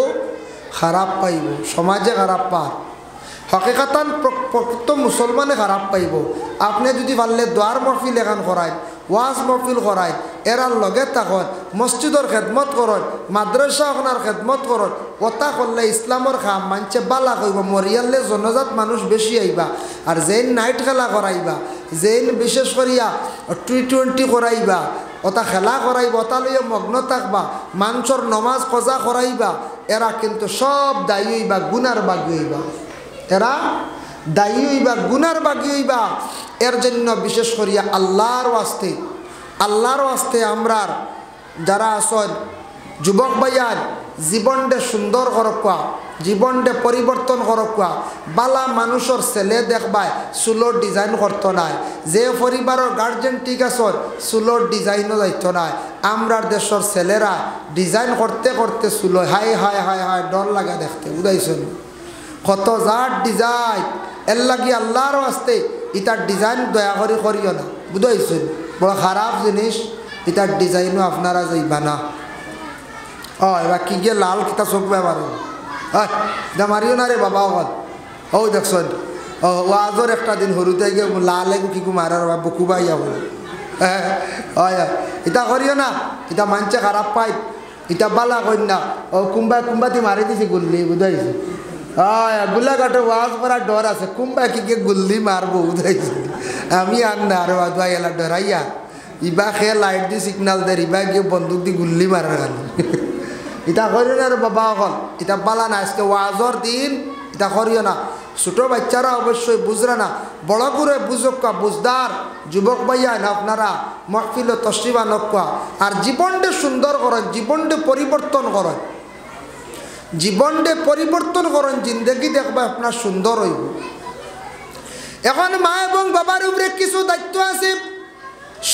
খারাপ পাইব সমাজে খারাপ পার হকিকাতান প্রকৃত মুসলমানে খারাপ পাইব আপনি যদি পারলে দোয়ার মহফিল এখন করায় ওয়াজ মহফিল করায় এরার লগে তখন মসজিদর খেদমত করন মাদ্রাসা ওখানার খেদমত করন ওটা করলে ইসলামর খাম মানছে বালা কইব মরিয়ালে জনজাত মানুষ বেশি আইবা আর যেন নাইট খেলা করাইবা যেন বিশেষ করিয়া T20 করাইবা ওটা খেলা করাইব ওটা লইয়া মগ্ন থাকবা মানুষের নমাজ কজা করাইবা এরা কিন্তু সব দায়ী হইবা গুনার বাগি হইবা এরা দায়ী হইবা গুনার বাগি হইবা এর জন্য বিশেষ করিয়া আল্লাহর ওয়াস্তে আমরার যারা আসন যুবক ভাইয়ার জীবনটা সুন্দর করকুয়া জীবনটা পরিবর্তন করকুয়া বালা মানুষের ছেলে দেখবায় চুলোর ডিজাইন করতো নাই যে পরিবারের গার্জেন ঠিক আছে চুলোর ডিজাইনও যাইত নাই আমরার দেশের ছেলেরা ডিজাইন করতে করতে চুলো হাই হাই হাই হাই ডর লাগে দেখতে বুঝাইছেন কত জাত ডিজাইন এর লাগি আল্লাহর ওয়াস্তে ইটার ডিজাইন দয়া করে করিও না বুঝাইছেন বড় খারাপ জিনিস ইটার ডিজাইনও আপনারা যাইবা না এবার কি গিয়ে লাল কিতা চোখ ব্যাপার এটা মারিও না রে বাবা হল ও দেখছেন ওয়াজর একটা দিন সরুতে গিয়ে লালে কি মারার বকুবাইয়া বলে এটা করিও না এটা মানছে খারাপ পাই এটা বালা কন্যা কুম্বাতি মারি দিছি গুল্লি বুঝাইছে গোলাঘাটে ওয়াজ করার ডর আছে কুম্বা কি গিয়ে গুল্লি মারবো বুঝাইছে আমি আর না আর ওয়াজ এলা ডরাইয়া ইবা খেয়ে লাইট দিয়ে সিগনাল দেয় ইবা গিয়ে বন্দুক দিয়ে গুল্লি মারার গান এটা করিও না রে বাবা হল এটা বালা না আজকে ওয়াজর দিন এটা করিও না ছোটো বাচ্চারা অবশ্যই বুঝরা না বড় করে বুঝকা বুঝদার যুবক ভাইয়া না আপনারা মহফিল তসরিবা নকা আর জীবনটা সুন্দর করেন জীবনটা পরিবর্তন করেন জীবনটা পরিবর্তন করেন জিন্দগি দেখবা আপনার সুন্দর হইব এখন মা এবং বাবার উপরে কিছু দায়িত্ব আছে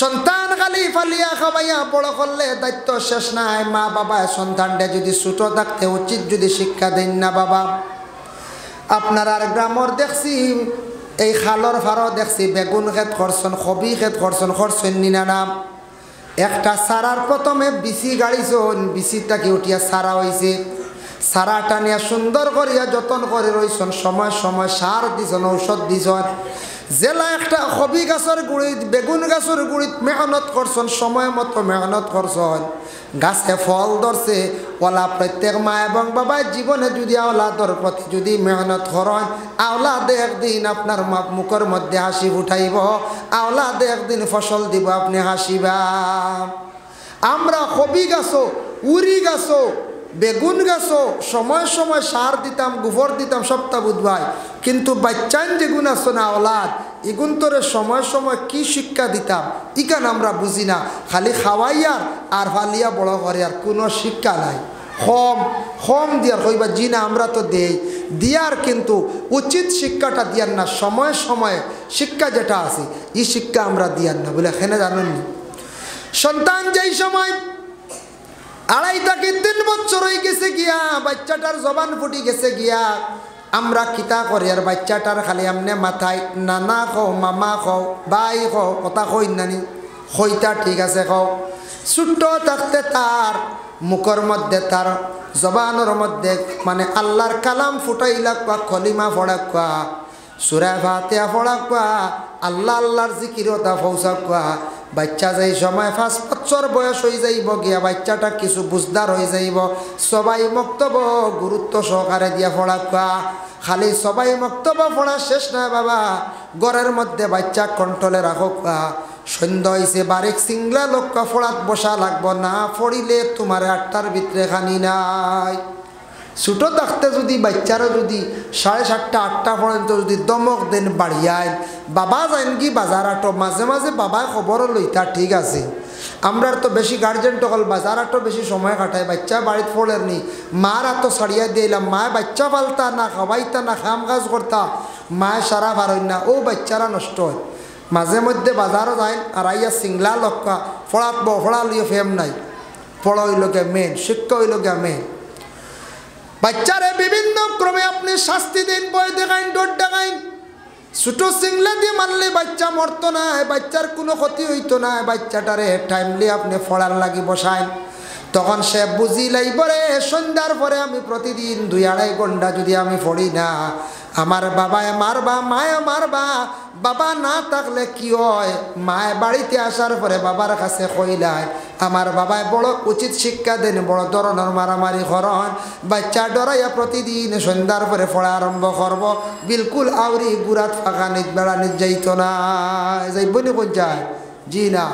সন্তান খালি ফালিয়া খাবাইয়া বড় করলে দায়িত্ব শেষ নাই মা বাবা সন্তানটা যদি ছোট থাকতে উচিত যদি শিক্ষা দেন না বাবা আপনার আর গ্রামর দেখছি এই খালর ফারও দেখছি বেগুন খেত করছেন কবি খেত করছেন নিনা নাম একটা সারার প্রথমে বিচি গাড়িছন বিচিটাকে উঠিয়া সারা হয়েছে সারা টানিয়া সুন্দর করিয়া যতন করে রয়েছেন সময় সময় সার দিছেন ঔষধ দিছেন জেলা একটা কবি গাছের গুড়িত বেগুন গাছের গুড়িত মেহনত করছেন সময় মতো মেহনত করছেন গাছে ফল ধরছে ওলা প্রত্যেক মা এবং বাবার জীবনে যদি আওলাদর প্রতি যদি মেহনত করেন আওলাদে একদিন আপনার মুখের মধ্যে হাসি উঠাইব আওলাদে একদিন ফসল দিব আপনি হাসিবা আমরা কবি গাছও উড়ি গাছও বেগুন গাছও সময় সময় সার দিতাম গোবর দিতাম সপ্তাহ বুধবার কিন্তু বাচ্চান যেগুন আসো না আওলাদ এগুন তোরে সময় সময় কি শিক্ষা দিতাম ইকান আমরা বুঝি না খালি খাওয়াইয়ার আর ফালিয়া বড় করে আর কোনো শিক্ষা নাই কম দিয়ার কইবা জি না আমরা তো দেই দিয়ার কিন্তু উচিত শিক্ষাটা দিয়ার না সময় সময়ে শিক্ষা যেটা আছে এই শিক্ষা আমরা দিয়ার না বলে এখানে জানেননি সন্তান যেই সময় 2.5 থেকে 3 বছর হয়ে গেছে গিয়া বাচ্চাটার জবান ফুটি গেছে গিয়া আমরা কিতা করি আর বাচ্চাটার খালি আমনে মাথায় নানা খাও মামা খাও বাই খাও কথা কই নানি হইতা ঠিক আছে খাও ছোট্ট থাকতে তার মুখের মধ্যে তার জবানের মধ্যে মানে আল্লাহর কালাম ফুটাইলা কলিমা পড়া সূরা ফাতিহা পড়া কোয়া আল্লাহ আল্লাহর জিকিরতা ফৌসা কোয়া বাচ্চা যেই সময় 5 বছর বয়স হয়ে যাইব গিয়া বাচ্চাটা কিছু বুঝদার হয়ে যাইব সবাই মক্তব্য গুরুত্ব সহকারে দিয়া পড়া কোয়া খালি সবাই মক্তব্য পড়া শেষ নয় বাবা ঘরের মধ্যে বাচ্চা কন্ট্রোলে রাখো কোয়া সন্ধ্যা হয়েছে বারেক সিংলা লক্ষ ফোড়াত বসা লাগবো না ফড়িলে তোমার 8টার ভিতরে খানি নাই ছোটো থাকতে যদি বাচ্চারা যদি 7:30 8টা পর্যন্ত যদি দমক দেন বাড়িয়ায় বাবা যাইন কি বাজার আটো মাঝে মাঝে বাবা খবরও লইতা ঠিক আছে আমরা তো বেশি গার্জেন টকল বাজার আটো বেশি সময় কাটায় বাচ্চা বাড়িতে ফোড়ের নি মার তো ছাড়িয়া দিলাম মা বাচ্চা পালতা না খাওয়াইতা না খাম কাজ করতা মায় সারা পারই না ও বাচ্চারা নষ্ট হয় মাঝে মধ্যে বাজারও যায় আর আইয়া সিংলা লক্কা ফড়াত ফড়া লিয়ে ফেম নাই পড়া হইল গে মেন শিক্ষা হইল গে মেন বাচ্চারে বিভিন্ন ক্রমে আপনি শাস্তি দিন বই দেখাইন ডোর দেখাইন ছোটো সিংলা দিয়ে মারলে বাচ্চা মরতো না বাচ্চার কোনো ক্ষতি হইতো না বাচ্চাটারে টাইমলি আপনি ফড়ার লাগি বসাইন তখন সে বুঝি লাইব রে সন্ধ্যার পরে আমি প্রতিদিন 2-2.5 ঘন্টা যদি আমি পড়ি না আমার বাবায় মারবা মায়ে মারবা বাবা না থাকলে কি হয় মায়ে বাড়িতে আসার পরে বাবার কাছে কইলায় আমার বাবায় বড় উচিত শিক্ষা দেন বড় ধরনের মারামারি করন বাচ্চা ডরাইয়া প্রতিদিন সন্ধ্যার পরে পড়া আরম্ভ করব বিলকুল আউরি গুড়াত ফাঁকা নিজ বেড়া নিজ যাইত না যাইব নি কোন যায় জি না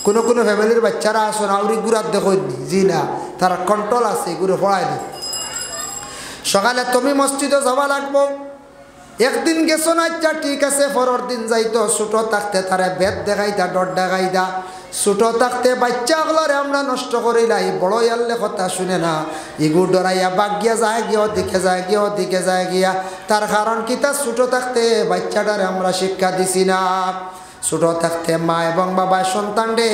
কোনো কোনো ফ্যামিলির বাচ্চারা আসুন আউরি গুড়াত দেখনি জি না তারা কন্ট্রোল আছে গুড়ে পড়ায়নি সকালে তুমি মসজিদে যাওয়া লাগবো একদিন গেছো না আচ্ছা ঠিক আছে পরের দিন যাইতো ছোটো থাকতে তারা বেদ দেখাইতা ডর দেখাইতা ছোটো থাকতে বাচ্চাগুলোরে আমরা নষ্ট করিলাই বড় ইয়ারলে কথা শুনে না ইগু ডরাইয়া বাগ গিয়া যায় গিয়ে দিকে যায় গিয়ে দিকে যায় গিয়া তার কারণ কি তার ছোটো থাকতে বাচ্চাটারে আমরা শিক্ষা দিছি না ছোটো থাকতে মা এবং বাবা সন্তানরে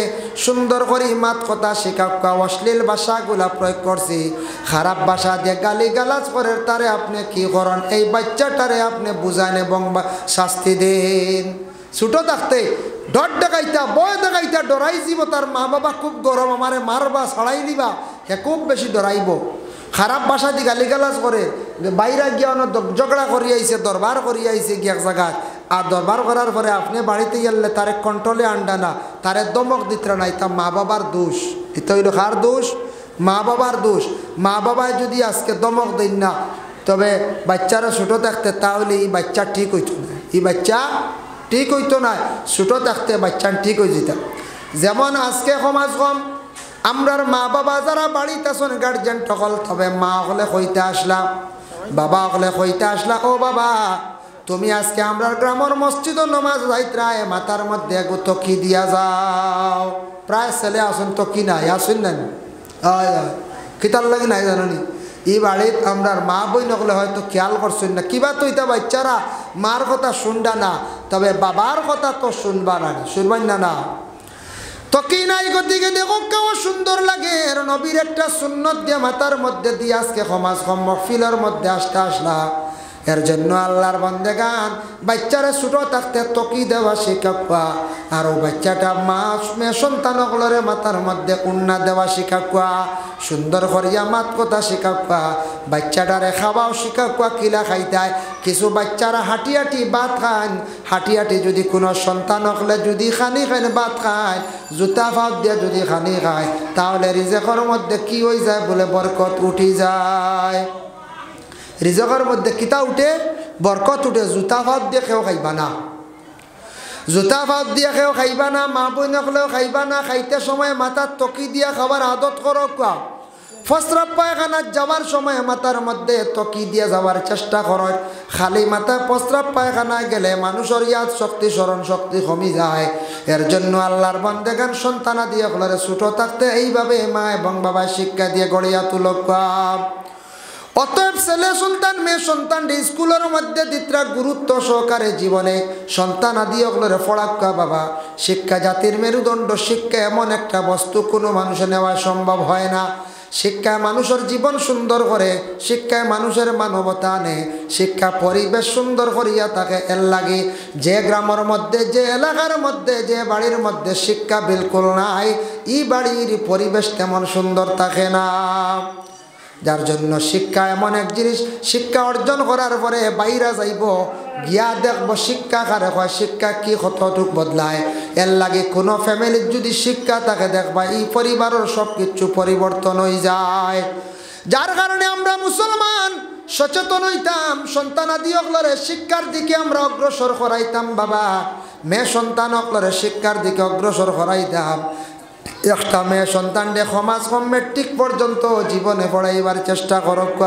সুন্দর করে মাত কথা শেখা অশ্লীল ভাষাগুলা প্রয়োগ করছি খারাপ ভাষা দিয়ে গালি গালাজ করে তারে আপনি কি করেন এই বাচ্চাটারে আপনি বুঝান এবং শাস্তি দিন ছোটো থাকতে ডর দেখাইতা বয় দেখাইতা ডরাই যাব তার মা বাবা খুব গরম আমারে মারবা ছাড়াই দিবা হে খুব বেশি ডরাইব খারাপ ভাষা দিয়ে গালি গালাজ করে বাইরে গিয়া ঝগড়া করি আইছে দরবার করি আইছে গিয়া এক জায়গায় আর দরবার করার পরে আপনি বাড়িতে গেলে তারে কন্ট্রোলে আনডা না তারে দমক দিতে নাই তা মা বাবার দোষ এটা হইল কার দোষ মা বাবার দোষ মা বাবায় যদি আজকে দমক দেন না তবে বাচ্চারা ছোটো থাকতে তাহলে এই বাচ্চা ঠিক হইতো না এই বাচ্চা ঠিক হইতো না ছোটো থাকতে বাচ্চা ঠিক হয়ে যেত যেমন আজকে সমাজ কম আমরার মা বাবা যারা বাড়িতে আসুন গার্জেন টকল তবে মা হলে কইতে আসলাম বাবা হলে কইতে আসলা ও বাবা তুমি আজকে আমরা গ্রামের মসজিদ নমাজ যাইত্রায় মাথার মধ্যে এগো তকি দিয়া যাও প্রায় ছেলে আসুন তকি নাই আসুন না কিতার লাগে নাই জানি এই বাড়িত আমরা মা বই নকলে হয়তো খেয়াল করছেন না কিবা তো এটা বাচ্চারা মার কথা শুনবা না তবে বাবার কথা তো শুনবা না শুনবেন না না তকি নাই গতিকে দেখো কেউ সুন্দর লাগে এর নবীর একটা সুন্নত দিয়ে মাথার মধ্যে দিয়ে আজকে সমাজ মহফিলের মধ্যে আসতে আসলা এর জন্য আল্লাহর বান্দেগান বাচ্চারা ছোটো থাকতে তকি দেওয়া শিখাবা আর ও বাচ্চাটা মা মেয়ে সন্তানগুলোরে মাথার মধ্যে উন্না দেওয়া শিখাবা সুন্দর করিয়া মাত কথা শিখাবা বাচ্চাটারে খাওয়াও শিখাবা কিলা খাইতায় কিছু বাচ্চারা হাঁটি হাঁটি ভাত খান হাঁটি হাঁটি যদি কোনো সন্তান হলে যদি খানি খান ভাত খায় জুতা ফাঁপ দিয়ে যদি খানি খায় তাহলে রিজেকের মধ্যে কি হয়ে যায় বলে বরকত উঠি যায় রিজকের মধ্যে কিতা উঠে বরকত উঠে জুতা ভাব দিয়ে খেয়েও খাইবা না জুতা ভাব দিয়ে খেয়েও খাইবা না মা বই নকলেও খাইবা না খাইতে সময় মাথার তকি দিয়া খাবার আদত করো কোয়া ফসরাব পায়খানার যাওয়ার সময় মাথার মধ্যে তকি দিয়ে যাওয়ার চেষ্টা করো খালি মাথায় প্রস্রাব পায়খানায় গেলে মানুষের ইয়াদ শক্তি স্মরণ শক্তি কমে যায় এর জন্য আল্লাহর বান্দেগান সন্তানা দিয়ে ফলরে ছোটো থাকতে এইভাবে মা এবং বাবা শিক্ষা দিয়ে গড়িয়া তুলো অতএব ছেলে সন্তান মেয়ে সন্তান স্কুলের মধ্যে দিত্রা গুরুত্ব সহকারে জীবনে সন্তান আদি ওগুলোরে পড়াক্কা বাবা শিক্ষা জাতির মেরুদণ্ড শিক্ষা এমন একটা বস্তু কোনো মানুষের নেওয়া সম্ভব হয় না শিক্ষায় মানুষের জীবন সুন্দর করে শিক্ষায় মানুষের মানবতা আনে শিক্ষা পরিবেশ সুন্দর করিয়া থাকে এর লাগে যে গ্রামের মধ্যে যে এলাকার মধ্যে যে বাড়ির মধ্যে শিক্ষা বিলকুল নাই এই বাড়ির পরিবেশ তেমন সুন্দর থাকে না যার জন্য শিক্ষা এমন এক জিনিস, শিক্ষা অর্জন করার পরে বাইরে যাইব গিয়া দেখব শিক্ষা কারে হয়, শিক্ষা কি কতটুক বদলায়। এর লাগে কোনো ফ্যামিলির যদি শিক্ষা থাকে দেখবা এই পরিবারের সব কিছু পরিবর্তন হয়ে যায়। যার কারণে আমরা মুসলমান সচেতন হইতাম, সন্তানাদি অকলরে শিক্ষার দিকে আমরা অগ্রসর করাইতাম। বাবা মেয়ে সন্তান অকলরে শিক্ষার দিকে অগ্রসর করাইতাম। একটা মেয়ে সন্তান দে সমাজ কম মেট্রিক পর্যন্ত জীবনে পড়াইবার চেষ্টা করক,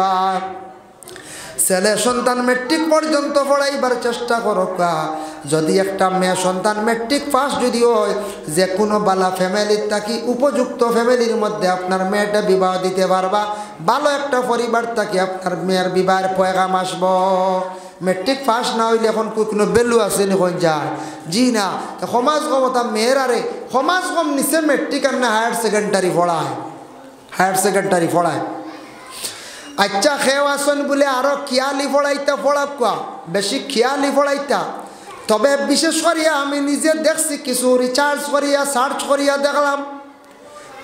ছেলে সন্তান মেট্রিক পর্যন্ত পড়াইবার চেষ্টা করক। যদি একটা মেয়ে সন্তান মেট্রিক পাস যদি হয়, যে কোনো বালা ফ্যামিলির থাকি উপযুক্ত ফ্যামিলির মধ্যে আপনার মেয়েটা বিবাহ দিতে পারবা। ভালো একটা পরিবার থাকি আপনার মেয়ের বিবাহের পয়গাম আসব। মেট্রিক পাস না হইলে এখন কোনো ভ্যালু আছে নি কোন যায়? জি না। সমাজ ক্ষমতা মেয়েরারে সমাজ কম নিচে মেট্রিক আর না হায়ার সেকেন্ডারি পড়ায়, হায়ার সেকেন্ডারি পড়ায়। আচ্ছা খেয়ে আসন বলে আরও খেয়ালি পড়াইতা পড়া কোয়া, বেশি খেয়ালি পড়াইতা। তবে বিশেষ করিয়া আমি নিজে দেখছি, কিছু রিসার্চ করিয়া সার্চ করিয়া দেখলাম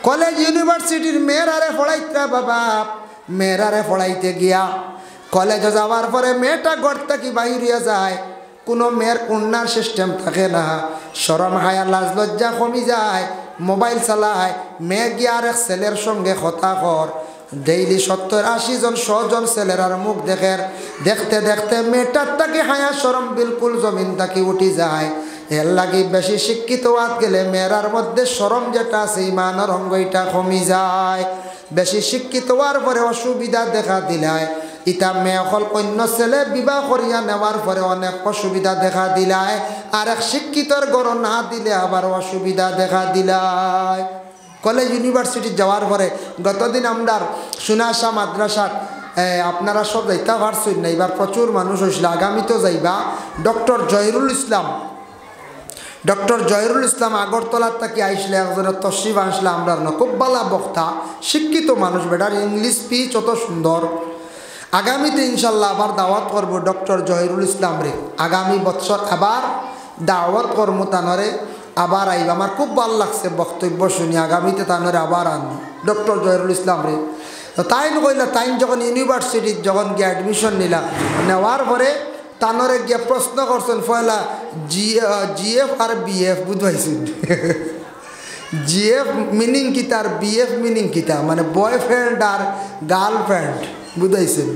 কলেজ ইউনিভার্সিটির মেয়েরারে পড়াইতা। বাবা মেয়েরারে পড়াইতে গিয়া কলেজে যাওয়ার পরে মেয়েটা ঘর থেকে বাহিরিয়া যায়, কোনো মেয়ের কন্যার সিস্টেম থাকে না, শরম হায়া লাজ লজ্জা কমি যায়, মোবাইল চালায়। মেয়ে গিয়া আরেক ছেলের সঙ্গে কথা কর, ডেইলি 70-80 জন 100 জন ছেলেরার মুখ দেখতে দেখতে মেয়েটার তাকে হায়া শরম বিলকুল জমিন তাকে উঠি যায়। এর লাগে বেশি শিক্ষিত হওয়াত গেলে মেয়েরার মধ্যে শরম যেটা আছে ইমানের অঙ্গ এটা কমি যায়। বেশি শিক্ষিত হওয়ার পরে অসুবিধা দেখা দিলায়, ইটা মেয়ে হল অন্য ছেলে বিবাহ করিয়া নেওয়ার পরে অনেক অসুবিধা দেখা দিলায়। আর এক শিক্ষিতর গড় না দিলে আবার অসুবিধা দেখা দিলায়। কলেজ ইউনিভার্সিটি যাওয়ার পরে গতদিন আমরা সুনাশা মাদ্রাসার আপনারা সব যাইতে পারছেন না, এবার প্রচুর মানুষ হয়েছিল, আগামী তো যাইবা। ডক্টর জহিরুল ইসলাম আগরতলার থেকে আইসলে, একজনের তশরিফ আনসলে আমরা খুব ভালো বক্তা, শিক্ষিত মানুষ, বেটার ইংলিশ স্পিচ অত সুন্দর। আগামীতে ইনশাল্লাহ আবার দাওয়াত করবো ডক্টর জহিরুল ইসলাম রে, আগামী বছর আবার দাওয়াত করবো তানরে, আবার আইব। আমার খুব ভালো লাগছে বক্তব্য শুনি, আগামীতে তানরে আবার আনবো ডক্টর জহিরুল ইসলাম রে। তো তাই কইলা, তাই যখন ইউনিভার্সিটির যখন গিয়ে অ্যাডমিশন নিলা, নেওয়ার পরে তানরে গিয়ে প্রশ্ন করছেন পয়লা জিএফ আর বিএফ বুঝবাইছেন? জিএফ মিনিং কিতা আর বিএফ মিনিং কিতা, মানে বয়ফ্রেন্ড আর গার্লফ্রেন্ড বুঝাইছেন।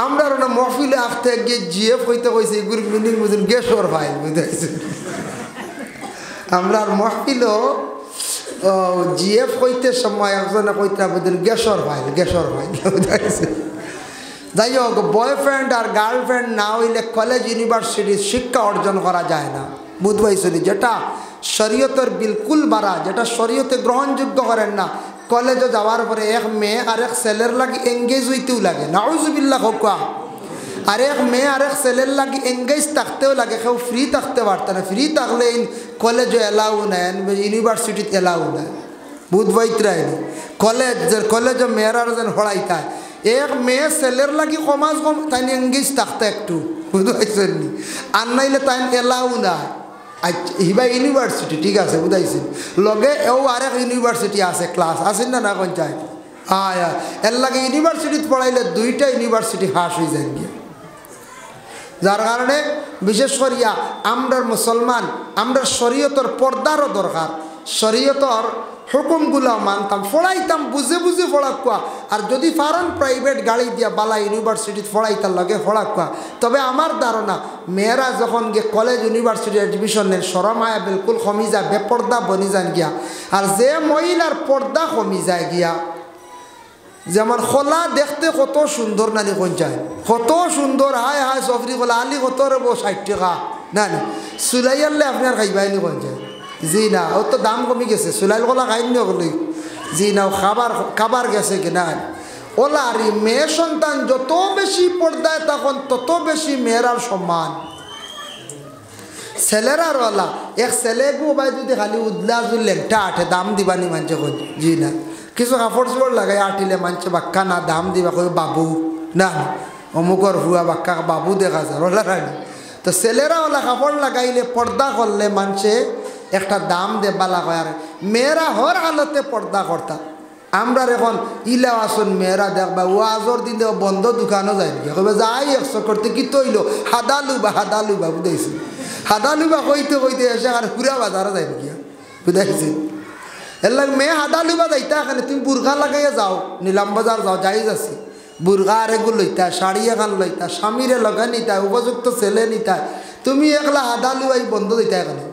আমরা না মহফিলে আসতে গিয়ে জিএফ হইতে কইছে, এগুলো মিনিং বুঝুন গেসর ভাই বুঝাইছেন। আমরা মহফিলও জিএফ হইতে সময় একজনে কইতে বুঝলেন গেসর ভাই বুঝাইছে। যাই হোক, বয়ফ্রেন্ড আর গার্লফ্রেন্ড না হইলে কলেজ ইউনিভার্সিটির শিক্ষা অর্জন করা যায় না বুঝবাইছেন। যেটা শরীয়তের বিলকুল বাড়া, যেটা শরীয়তে গ্রহণযোগ্য করেন না, কলেজে যাওয়ার পরে এক মেয়ে আর এক ছেলের লাগে এঙ্গেজ হইতেও লাগে, নাউজুবিল্লাহ হোকা। আর এক মেয়ে আর এক ছেলের লাগে এঙ্গেজ থাকতেও লাগে, কেউ ফ্রি থাকতে পারত না। ফ্রি থাকলে কলেজে এলাও নেয়, ইউনিভার্সিটিতে এলাও নেয় বুধবাইতরায়নি। কলেজে মেয়েরার যেন হড়াইতায়, এক মেয়ে ছেলের লাগে সমাজ কম তাই এঙ্গেজ থাকতে একটু বুঝবাইছেন নি, আর নাইলে তাই এলাও না। আচ্ছা হিবা ইউনিভার্সিটি ঠিক আছে বুঝাইছেন, লগে এও আরেক ইউনিভার্সিটি আছে, ক্লাস আছেন না কোন চাই। এর লাগে ইউনিভার্সিটিতে পড়াইলে দুইটা ইউনিভার্সিটি ফাঁস হয়ে যায় গিয়ে। যার কারণে বিশেষ করিয়া আমরা মুসলমান, আমরা শরীয়তর পর্দারও দরকার, শরীয়তর হুকুমগুলো মানতাম, পড়াইতাম, বুঝে বুঝে পড়াকুয়া। আর যদি পারেন প্রাইভেট গাড়ি দিয়া বালা ইউনিভার্সিটিতে পড়াইতার লগে পড়াকুয়া। তবে আমার ধারণা মেয়েরা যখন গিয়ে কলেজ ইউনিভার্সিটি এডমিশন নেন, শরমায়া বিলকুল কমি যায়, বেপর্দা বনি যান গিয়া। আর যে মহিলার পর্দা কমি যায় গিয়া, যেমন খোলা দেখতে কত সুন্দর নানি কোন চায়, কত সুন্দর, হায় হায় সফরি খোলা আলি কত রেবো 60 টাকা না সুলাই আনলে আপনার খাইবাইনি কোন চায়। জি না, ও তো দাম কমে গেছে, সুলাইল কলা খাইনি ওগুলি। জি না, খাবার গেছে কিনা ওলা। আর মেয়ে সন্তান যত বেশি পর্দায় তখন তত বেশি মেয়েরার সম্মান। ছেলেরার ওলা এক ছেলে ভাই যদি খালি উদলা লেংটা আঠে দাম দিবানি মানছে কই। জি না, কিছু কাপড় চোপড় লাগাই আঠিলে মানছে বাক্কা না দাম দিবা কই বাবু না, অমুকর হুয়া বাক্কা বাবু দেখা যায় ওলা রানি। তো ছেলেরা ওলা কাপড় লাগাইলে পর্দা করলে মানছে একটা দাম দে বালা হয়। আর মেয়েরা হর হালতে পর্দা করতা, আমরা এখন ইলা আসন মেয়েরা দেখবা ওয়াজর দিন দেখ বন্ধ দোকানও যায় নাকি কবে যাই একশো করতে কি তৈল হাদালুবা বুঝাইছি হাদালুবা কইতে কইতে এসে আর পুরা বাজারও যায় নাকি বুঝাইছি এর লাগে মেয়ে হাদালুবা যাইতা এখানে তুমি বুর্গা লাগাইয়া যাও নিলাম বাজার যাও যাই যাচ্ছি বুর্গা আর এগুলো লইতা শাড়ি এখান লইতা স্বামীরে লগা নিতা উপযুক্ত ছেলে নিতা তুমি একলা হাদালুবাই বন্ধ দিতা এখানে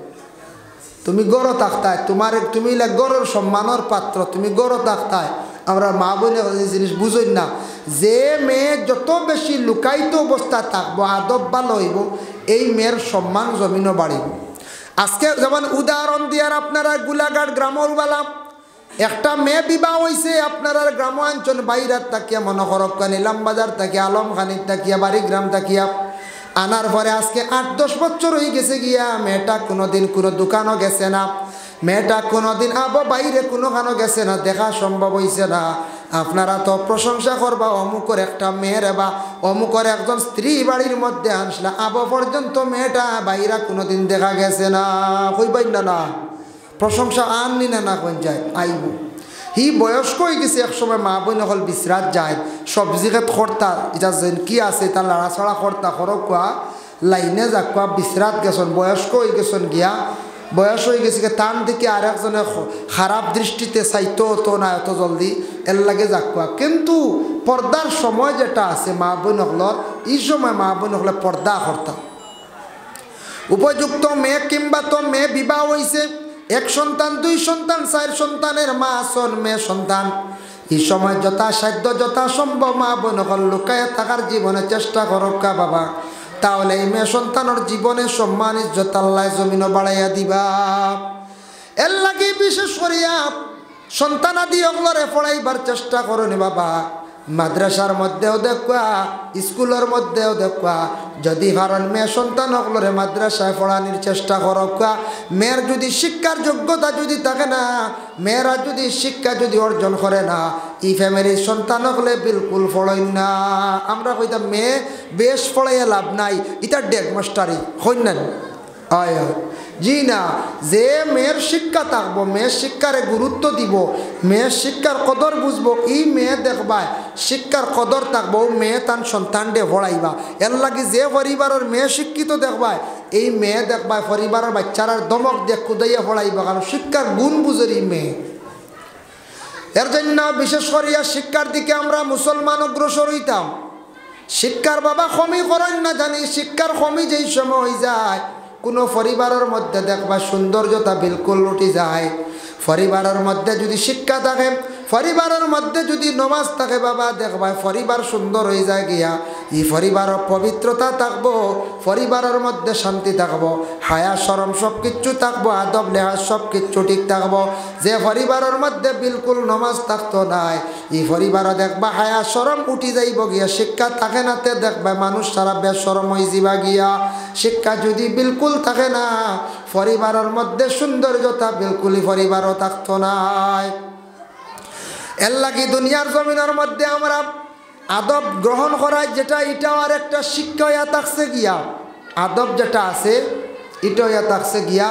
তুমি গড় থাকতায় তুমি গড়ের সম্মানের পাত্র তুমি গড় থাকতায় আমরা মা বোনে জিনিস বুঝই না যে মেয়ে যত বেশি লুকায়িত অবস্থা থাকবো আদব ভালো হইব এই মেয়ের সম্মান জমিনও বাড়িব আজকে যেমন উদাহরণ দিয়ার আপনারা গোলাঘাট গ্রামের বালাম একটা মেয়ে বিবাহ হয়েছে আপনার গ্রামাঞ্চল বাইরাত তাকিয়া মনে করক নিলাম বাজার তাকিয়া আলমখানির তাকিয়া বাড়িগ্রাম তাকিয়া আনার পরে আজকে 8-10 বছর হয়ে গেছে গিয়া মেয়েটা কোনোদিন কোনো দোকানও গেছে না মেয়েটা কোনোদিন বাইরে কোনোখানো গেছে না দেখা সম্ভব হয়েছে না আপনারা তো প্রশংসা করবা অমুকর একটা মেয়ের বা অমুকর একজন স্ত্রী বাড়ির মধ্যে আনসলা পর্যন্ত মেয়েটা বাইরা কোনোদিন দেখা গেছে না কইবাই না প্রশংসা আননি না কোন যায় আইব হি বয়স্ক হয়ে গেছে একসময় মা বোন হল বিশ্রাত যায় সবজি খেত খরতা এটা কি আছে তার লড়াছড়া খরতা খরকুয়া লাইনে যাকুয়া বিশ্রাত গেছন বয়স্ক হয়ে গেছন গিয়া বয়স হয়ে গেছে টান থেকে আর একজনে খারাপ দৃষ্টিতে চাইতো তো না এত জলদি এর লাগে যাকুয়া কিন্তু পর্দার সময় যেটা আছে মা বোন হলর এই সময় মা বোন হলে পর্দা কর্তা উপযুক্ত মেয়ে কিংবা তো মেয়ে বিবাহ হয়েছে 1 সন্তান 2 সন্তান 4 সন্তানের মা আসন মেয়ে সন্তান এই সময় যথাসাধ্য যথাসম্ভব মা বোন হল লুকায় থাকার জীবনে চেষ্টা করক্কা বাবা তাহলে এই মেয়ে সন্তানের জীবনে সম্মান ইজ্জত আল্লাহ জমিনও বাড়াইয়া দিবা এর লাগে বিশেষ করিয়া সন্তানাদি অগলরে পড়াইবার চেষ্টা করনি বাবা মাদ্রাসার মধ্যেও দেখা স্কুলের মধ্যেও দেখা যদি কারণ মেয়ে সন্তান অগলরে মাদ্রাসায় পড়ানোর চেষ্টা করকা মেয়ের যদি শিক্ষার যোগ্যতা যদি থাকে না মেয়েরা যদি শিক্ষা যদি অর্জন করে না এই ফ্যামিলির সন্তান হলে বিলকুল পড়াই না আমরা কইতাম মেয়ে বেশ পড়াইয়া লাভ নাই এটা ডেক মাস্টারি হই না হয় জি না যে মেয়ের শিক্ষা থাকবো মেয়ের শিক্ষারে গুরুত্ব দিব মেয়ের শিক্ষার কদর বুঝবো এই মেয়ে দেখবায় শিক্ষার কদর থাকবো মেয়ে তার সন্তান ডে পড়াইবা এর লাগে যে পরিবারের মেয়ে শিক্ষিত দেখবায় এই মেয়ে দেখবায় পরিবারের বাচ্চারার দমক দিয়ে কুদাইয়া পড়াইবা কারণ শিক্ষার গুণ বুঝের এই মেয়ে এর জন্য বিশেষ করিয়া শিক্ষার দিকে আমরা মুসলমান অগ্রসর হইতাম শিক্ষার বাবা কমি করেন না জানি শিক্ষার কমি যেই সময় হয়ে যায় কোনো পরিবারের মধ্যে দেখবা সৌন্দর্যতা বিলকুল লুটি যায় পরিবারের মধ্যে যদি শিক্ষা থাকে পরিবারের মধ্যে যদি নমাজ থাকে বাবা দেখবা পরিবার সুন্দর হয়ে যায় গিয়া এই পরিবারের পবিত্রতা থাকবো পরিবারের মধ্যে শান্তি থাকবো হায়া শরম সব কিচ্ছু থাকবো আদব লেহাজ সব কিচ্ছু ঠিক থাকবো যে পরিবারের মধ্যে বিলকুল নমাজ থাকতো নাই এই পরিবারও দেখবা হায়া শরম উঠি যাইব গিয়া শিক্ষা থাকে নাতে দেখবা মানুষ সারা বেশরম হয়ে যাবা গিয়া শিক্ষা যদি বিলকুল থাকে না পরিবারের মধ্যে সৌন্দর্যতা বিলকুলই পরিবারও থাকতো নাই এর লাগি দুনিয়ার জমিনের মধ্যে আমরা আদব গ্রহণ করার যেটা এটাও আর একটা শিক্ষা ইয়া থাকছে গিয়া আদব যেটা আছে এটাও ইয়া থাকছে গিয়া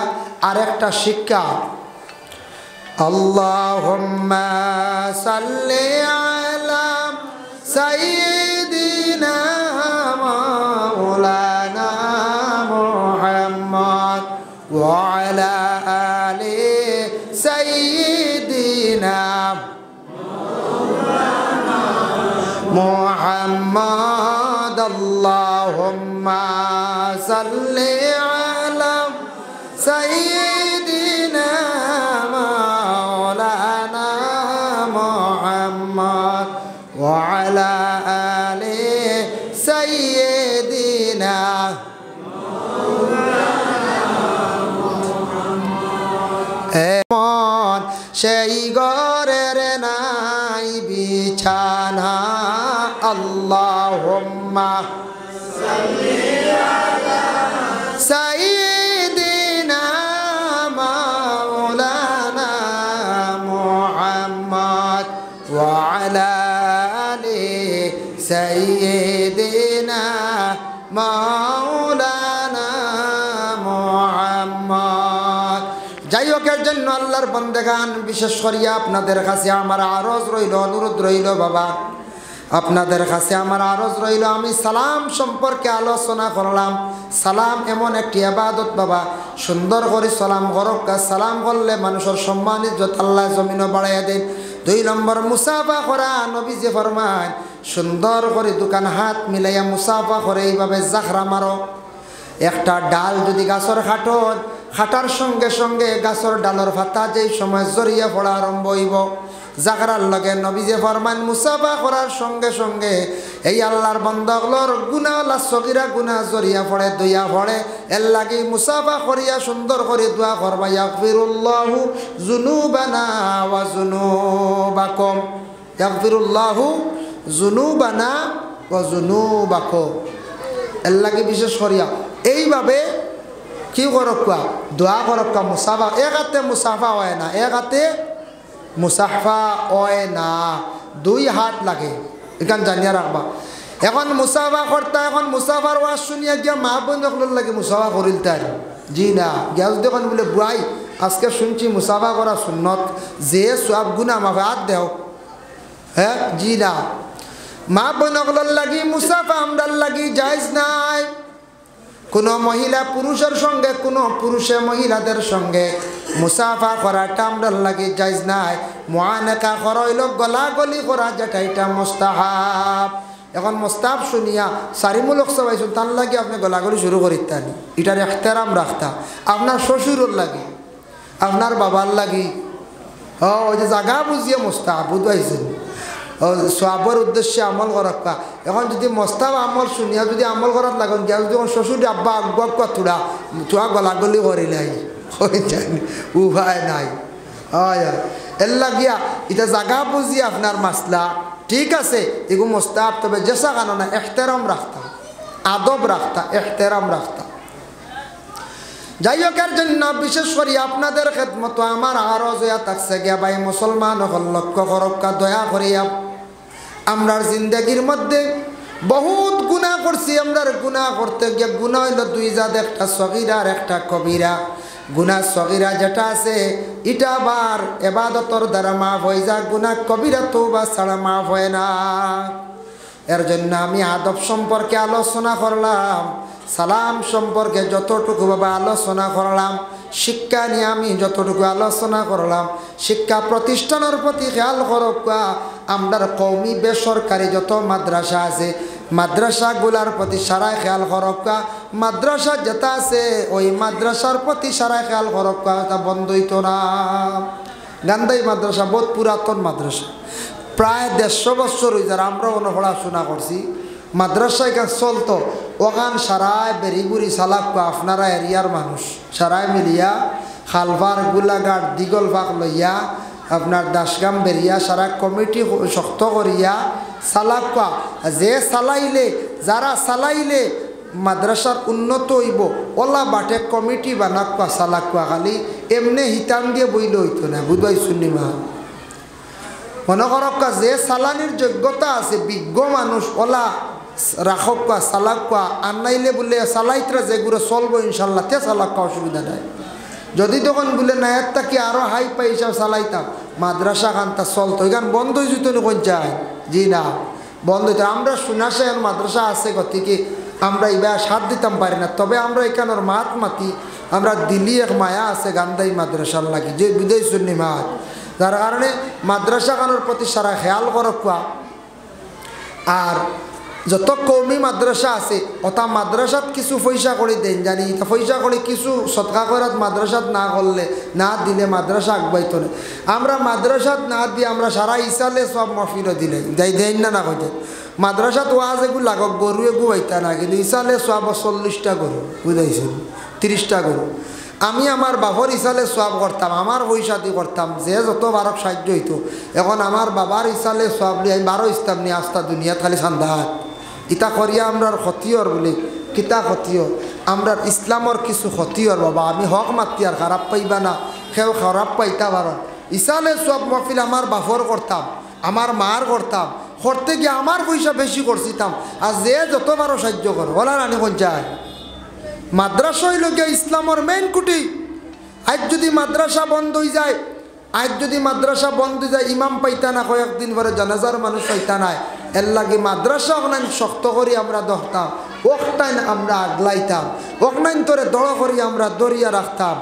আর একটা শিক্ষা আল্লাহুম্মা সাল্লি আলা সাইয়্যিদিনা মাওলানা মুহাম্মদ ওয়া আলা আলি সাইয়্যিদিনা মুহাম্মদ আল্লাহুম্মা সাল্লি আলা সাইয়্যিদিনা মাওলানা মুহাম্মদ ওয়া আলা আলি সাইয়্যিদিনা এমন সেই ঘরের নাই বিছানা আল্লাহুম্মা সাল্লি আলা সাইয়্যিদিনা মাওলানা মুহাম্মদ ওয়া আলা আলি সাইয়্যিদিনা মাওলানা মুহাম্মদ যাই হোক এর জন্য আল্লাহর বন্দেগান বিশেষ করিয়া আপনাদের কাছে আমার আরজ রইল, অনুরোধ রইল বাবা, আপনাদের কাছে আমার আরজ রইল। আমি সালাম সম্পর্কে আলোচনা করলাম। সালাম এমন একটি ইবাদত বাবা, সুন্দর করে সালাম করক। সালাম করলে মানুষের সম্মান ইজ্জত আল্লাহ জমিনও বাড়াইয়া দেন। 2 নম্বর মুসাফা করা, নবী যে ফরমান সুন্দর করে দোকান হাত মিলাইয়া মুসাফা করে এইভাবে জাখরা মারো। একটা ডাল যদি গাছের খাটার সঙ্গে সঙ্গে গাছের ডালের ফাতা যেই সময় জড়িয়ে পড়া আরম্ভ হইব, জাগরার লগে নবী যে ফরমান মুসাফা করার সঙ্গে সঙ্গে এই আল্লাহর বান্দাগুলোর গুনাহওয়ালা সগীরা গুনাহ জড়িয়া পড়ে, দইয়া পড়ে। এর লাগি মুসাফা করিয়া সুন্দর করে দোয়া করবা, ইয়াগফিরুল্লাহু যুনুবানা ওয়া যুনুবাকুম, ইয়াগফিরুল্লাহু যুনুবানা ওয়া যুনুবাকুম। এর লাগি বিশেষ করিয়া এইভাবে কি করক্কা, দোয়া করক্কা। মুসাফা এক হাতে মুসাফা হয় না, এক হাতে মুসাফা হয় না, 2 হাত লাগে, এখান জানিয়া রাখবা। এখন মুসাফা করতা, এখন মুসাফার ওয়াজ শুনিয়া গিয়া মা বোনগুলোর লাগে মুসাফা করিল তার, জি না গিয়া যদি এখন বলে বুয়াই আজকে শুনছি মুসাফা করা সুন্নত, যে সব গুনাহ মাফাত দেও, হ্যাঁ জি না। মা বোনগুলোর লাগি মুসাফা আমরার লাগি জায়েজ নাই। কোনো মহিলা পুরুষের সঙ্গে, কোনো পুরুষে মহিলাদের সঙ্গে মুসাফা করাটা আমরার লাগে জায়েজ নাই। মুআনাকা করা হইল গলাগলি করা, যেটা এটা মুস্তাহাব। এখন মুস্তাহাব শুনিয়া সারিমূলক সবাইছুন তার লাগে আপনি গলাগলি শুরু করিতানি, এটার ইহতেরাম রাখতা। আপনার শ্বশুরের লাগে, আপনার বাবার লাগি, ওই যে জাগা বুঝিয়ে মুস্তাহাব বুঝাইছেন, সবের উদ্দেশ্যে আমল করা। এখন যদি মস্তাব আমল শুনিয়া যদি আমল করার লাগুন গিয়া যদি শ্বশুর আব্বা আগুয়া তুড়া তুয়া গলাগলি করিলাই উপায় নাই। এর লাগিয়া এটা জাগা বুঝি আপনার মাসলা ঠিক আছে, এগুলো মোস্তাব, তবে জেসা কানো না, এহতেরাম রাখতা, আদব রাখতা, এহতেরাম রাখতা। যাই হোক, এর জন্য বিশেষ করি আপনাদের খেদমত আমার আরো জয়া থাকছে গিয়া ভাই মুসলমান হল লক্ষ্য করক্কা, দয়া করিয়া আমরার জিন্দগির মধ্যে বহুত গুনাহ করছি। আমরার গুনাহ করতে গিয়ে গুনাহ হইল 2 জাত, একটা সগীরা আর একটা কবিরা। গুনাহ সগীরা যেটা আছে এটা আবার ইবাদতর দ্বারা মাফ হয়ে যায়, গুনাহ কবিরা তওবা ছাড়া মাফ হয় না। এর জন্য আমি আদব সম্পর্কে আলোচনা করলাম, সালাম সম্পর্কে যতটুকু বাবা আলোচনা করলাম, শিক্ষা নিয়ে আমি যতটুকু আলোচনা করলাম, শিক্ষা প্রতিষ্ঠানের প্রতি খেয়াল করবা। আমরার কওমি বেসরকারি যত মাদ্রাসা আছে, মাদ্রাসাগুলার প্রতি সারাই খেয়াল করবা। মাদ্রাসা যেটা আছে ওই মাদ্রাসার প্রতি সারাই খেয়াল করবা, তা বন্ধ হইতো না। গান্ধাই মাদ্রাসা বহুত পুরাতন মাদ্রাসা, প্রায় 150 বছর হয়ে যায়। আমরাও পড়াশোনা করছি, মাদ্রাসা এখান চলতো, ওখান সারায় বেরিগুড়ি চালাক্কা আপনারা এরিয়ার মানুষ সারায় মিলিয়া খালভার গোলাঘাট দিগল ভাগ লইয়া আপনার দাসগাম বেরিয়া সারা কমিটি শক্ত করিয়া চালাক্কা। যে চালাইলে, যারা চালাইলে মাদ্রাসার উন্নত হইব ওলা বাটে কমিটি বানাক্কা চালাক্কা, খালি এমনি হিতাম দিয়ে বইলে হইতো না, বুঝবাই শুনিমা। মনে করক্কা যে চালানির যোগ্যতা আছে, বিজ্ঞ মানুষ ওলা রাখক্কা চালাক্কা, আনাইলে বলে চালাইতরা যেগুলো চলবো ইনশাল্লাহ তে চালাক্কা, অসুবিধা নাই। যদি তখন বলে না এর তাকে আরও হাই পাই হিসাব চালাইতাম, মাদ্রাসা খানটা চলতো, এখান বন্ধ হয়ে যেত কোন চায়, জি না বন্ধ হইতো। আমরা শুনাশে মাদ্রাসা আছে গতিকে আমরা এবার সাথ দিতাম পারি না, তবে আমরা এখানোর মাত মাতি আমরা দিল্লি এক মায়া আছে গান্ধাই মাদ্রাসার লাগি, যে বিদেশ শুনি মাত, যার কারণে মাদ্রাসা খানোর প্রতি সারা খেয়াল করবা। আর যত কৌমি মাদ্রাসা আছে ওটা মাদ্রাসাত কিছু পয়সা করে দেন, জানি তা পয়সা করে কিছু সৎকা করাত মাদ্রাসাত না করলে না দিলে মাদ্রাসা আগবাইতো না। আমরা মাদ্রাসাত না দিয়ে আমরা সারা ইসালে সব মফিলও দিলে যাই দেন না, না কইতেন মাদ্রাসাত ওয়াজ এগুলো লাগক, গরু এগু বাইতা না, কিন্তু ইসালে সব 40টা গরু বুঝাইছেন, 30টা গরু। আমি আমার বাবার ইসালে সব করতাম, আমার পয়সা দিয়ে করতাম, যে যত বারক সাহায্য হইতো। এখন আমার বাবার ইসালে সব নিয়ে আমি 12 ইস্তাম নিয়ে আস্তা দুনিয়া খালি সান্দাহাত ইতা করিয়া আমরার ক্ষতিওর বলে কিতা ক্ষতিও, আমরার ইসলামর কিছু ক্ষতিওর বাবা। আমি হক মাতি আর খারাপ পাইবা না, সেও খারাপ পাইতা পারেন। ইসালে সব মহফিল আমার বাফর করতাম, আমার মার করতাম, করতে গিয়ে আমার পয়সা বেশি করছিতাম। আর যে যতবারও সাহায্য করো ওলা রানি কোন চায়। মাদ্রাসা হইল গিয়া ইসলামর মেইন কুটি, আজ যদি মাদ্রাসা বন্ধ হয়ে যায়, আজ যদি মাদ্রাসা বন্ধ হয়ে যায়, ইমাম পাইতা না, কয়েকদিন পরে জানাজার মানুষ পাইতা নাই, এর লাগে মাদ্রাসা ওখানে শক্ত করি আমরা ধরতাম, ওখান আমরা আগলাইতাম, ওখান তোরে দড় করি আমরা দরিয়া রাখতাম,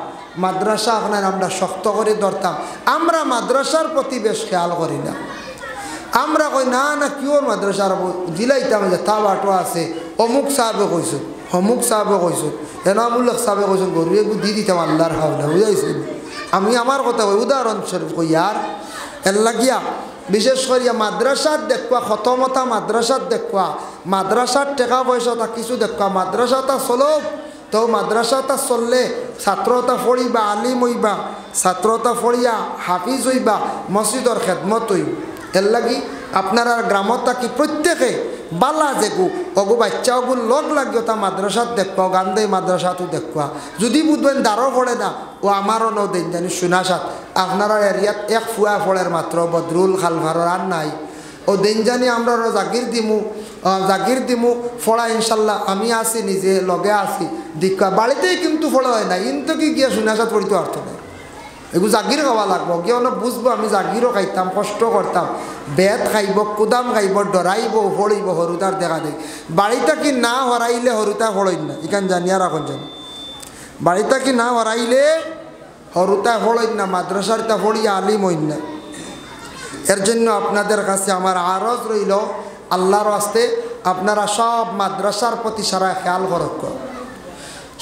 মাদ্রাসা ওখানে আমরা শক্ত করে ধরতাম। আমরা মাদ্রাসার প্রতি বেশ খেয়াল করি না। আমরা কই না না কিওর মাদ্রাসার দিলাইতাম যে তা বাটো আছে, অমুক সাহেবে কইছো, অমুক সাহেবে কইছো, এনামুল্লাহ সাহেবে কইছো, গরু এগুলো দিয়ে দিতাম আল্লাহর হাওলা, বুঝাইছেন? আমি আমার কথা কই, উদাহরণস্বরূপ কই আর এর লাগিয়া বিশেষ করিয়া মাদ্রাসার দেখবা, খতমতা মাদ্রাসার দেখবা, মাদ্রাসার টাকা পয়সাটা কিছু দেখবা, মাদ্রাসাটা চলক তো মাদ্রাসাটা চললে ছাত্রতা পড়িবা, আলিম হইবা, ছাত্রতা পড়িয়া হাফিজ হইবা, মসজিদর খেদমত হইব। এর লাগি আপনারা গ্রামত থাকি প্রত্যেকে বালা যেগু অগু বাচ্চা অগুর লগ লাগিও তা মাদ্রাসাত দেখবা, গান্ধাই মাদ্রাসাতো দেখবা। যদি বুধবেন দাঁড়ো পড়ে না, ও আমারও ন দেন জানি সুনাসাত আপনারা এরিয়াত এক ফুয়া ফলের মাত্র বদরুল খালভার আর নাই, ও দিন জানি আমরা জাগির দিমু ফড়া ইনশাল্লাহ আমি আছি, নিজে লগে আছি দীক্ষা বাড়িতেই কিন্তু ফড়া হয় না, কিন্তু কি গিয়া সুনাসাত পড়িতে অর্থ নেই। এগুলো জাগির খাওয়া লাগবো, গিয়ে অনেক বুঝবো আমি জাগিরও খাইতাম, কষ্ট করতাম, বেত খাইব, কুদাম খাইব, ডরাইব, ফড়িব, হরুতার দেখা দেখ। বাড়িটা কি না হরাইলে হরুতা ফড়ইন না, এখান জানিয়া রাখুন জানি। বাড়িটা কি না হরাইলে হরুতা ফড়ইন না, মাদ্রাসারটা ফড়িয়া আলিম হইন না। এর জন্য আপনাদের কাছে আমার আরজ রইল, আল্লাহর আস্তে আপনারা সব মাদ্রাসার প্রতি সারা খেয়াল করক,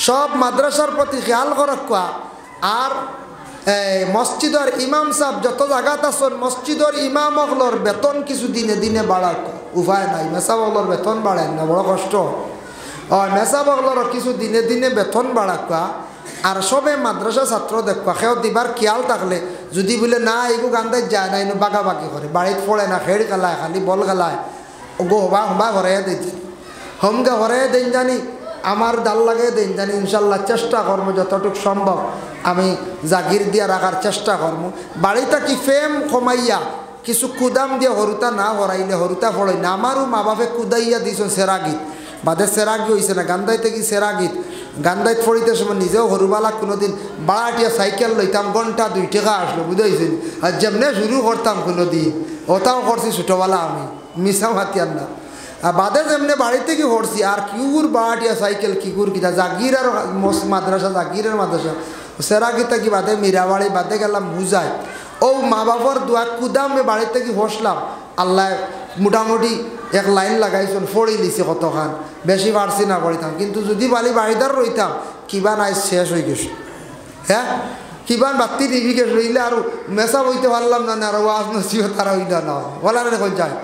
সব মাদ্রাসার প্রতি খেয়াল করক। আর মসজিদের ইমাম সাহেব যত জায়গাত আছেন, মসজিদের ইমাম অগলর বেতন কিছু দিনে দিনে বাড়াক, উপায় নাই। মেসাব অগলর বেতন বাড়েন না, বড় কষ্ট। মেসাব অগলর কিছু দিনে দিনে বেতন বাড়াক। আর সবে মাদ্রাসা ছাত্র দেখবা, সেও দিবার খেয়াল থাকলে যদি বলে না এগু গান্ধাই যায় না, এনে বাগাবাগি করে, বাড়িতে পড়ে না, খেড় খেলায়, খালি বল খেলায়, গো হবা হবা হরাইয়া দিতে হোমকে হরাইয়া দেন জানি, আমার ডাল লাগে দেন জানি। ইনশাল্লাহ চেষ্টা করবো যতটুকু সম্ভব আমি জাগির দিয়া রাখার চেষ্টা করবো। বাড়িটা কি ফেম কমাইয়া কিছু কুদাম দিয়ে হরুতা না হরাইলে হরুতা ফড়াই না। আমারও মা বাপে কুদাইয়া দিছ সেরাগীত, বাদে সেরাগি হয়েছে না, গান্ধাইতে কি সেরাগীত, গান্ধাইত ফড়িতে সময় নিজেও হরুবালা কোনোদিন বাড়াটিয়া সাইকেল লইতাম, ঘন্টা 2 টাকা আসলো, বুঝাইছেন? আর যেমনে শুরু করতাম কোনোদিন, ওটাও করছি ছোটোবেলা আমি, মিশাও হাতিয়ার না। আর বাদে যেমনি বাড়িতে কি হরছি, আর কিউর বাড়াটিয়া সাইকেল কিগুর কিতা জাগির আর মাদ্রাসা, জাগিরের মাদ্রাসা সেরাগিতা কি বাদে মীরাবাড়ি বাদে গেলাম বুঝাই। ও মা বাবার দোয়া কুদামে বাড়িতে কি বসলাম, আল্লাহ মোটামুটি এক লাইন লাগাইছেন, ফড়ি লিছে কতখান, বেশি পারছি না পড়িতাম। কিন্তু যদি বাড়িদার রইতাম কিবা নাই শেষ হয়ে গেছে, হ্যাঁ কিবান বাতি দিবি গেছ রইলে আর মেসা বইতে পারলাম না, আর ওয়াজ নসিও তারা হইলা না বলা এখন যায়।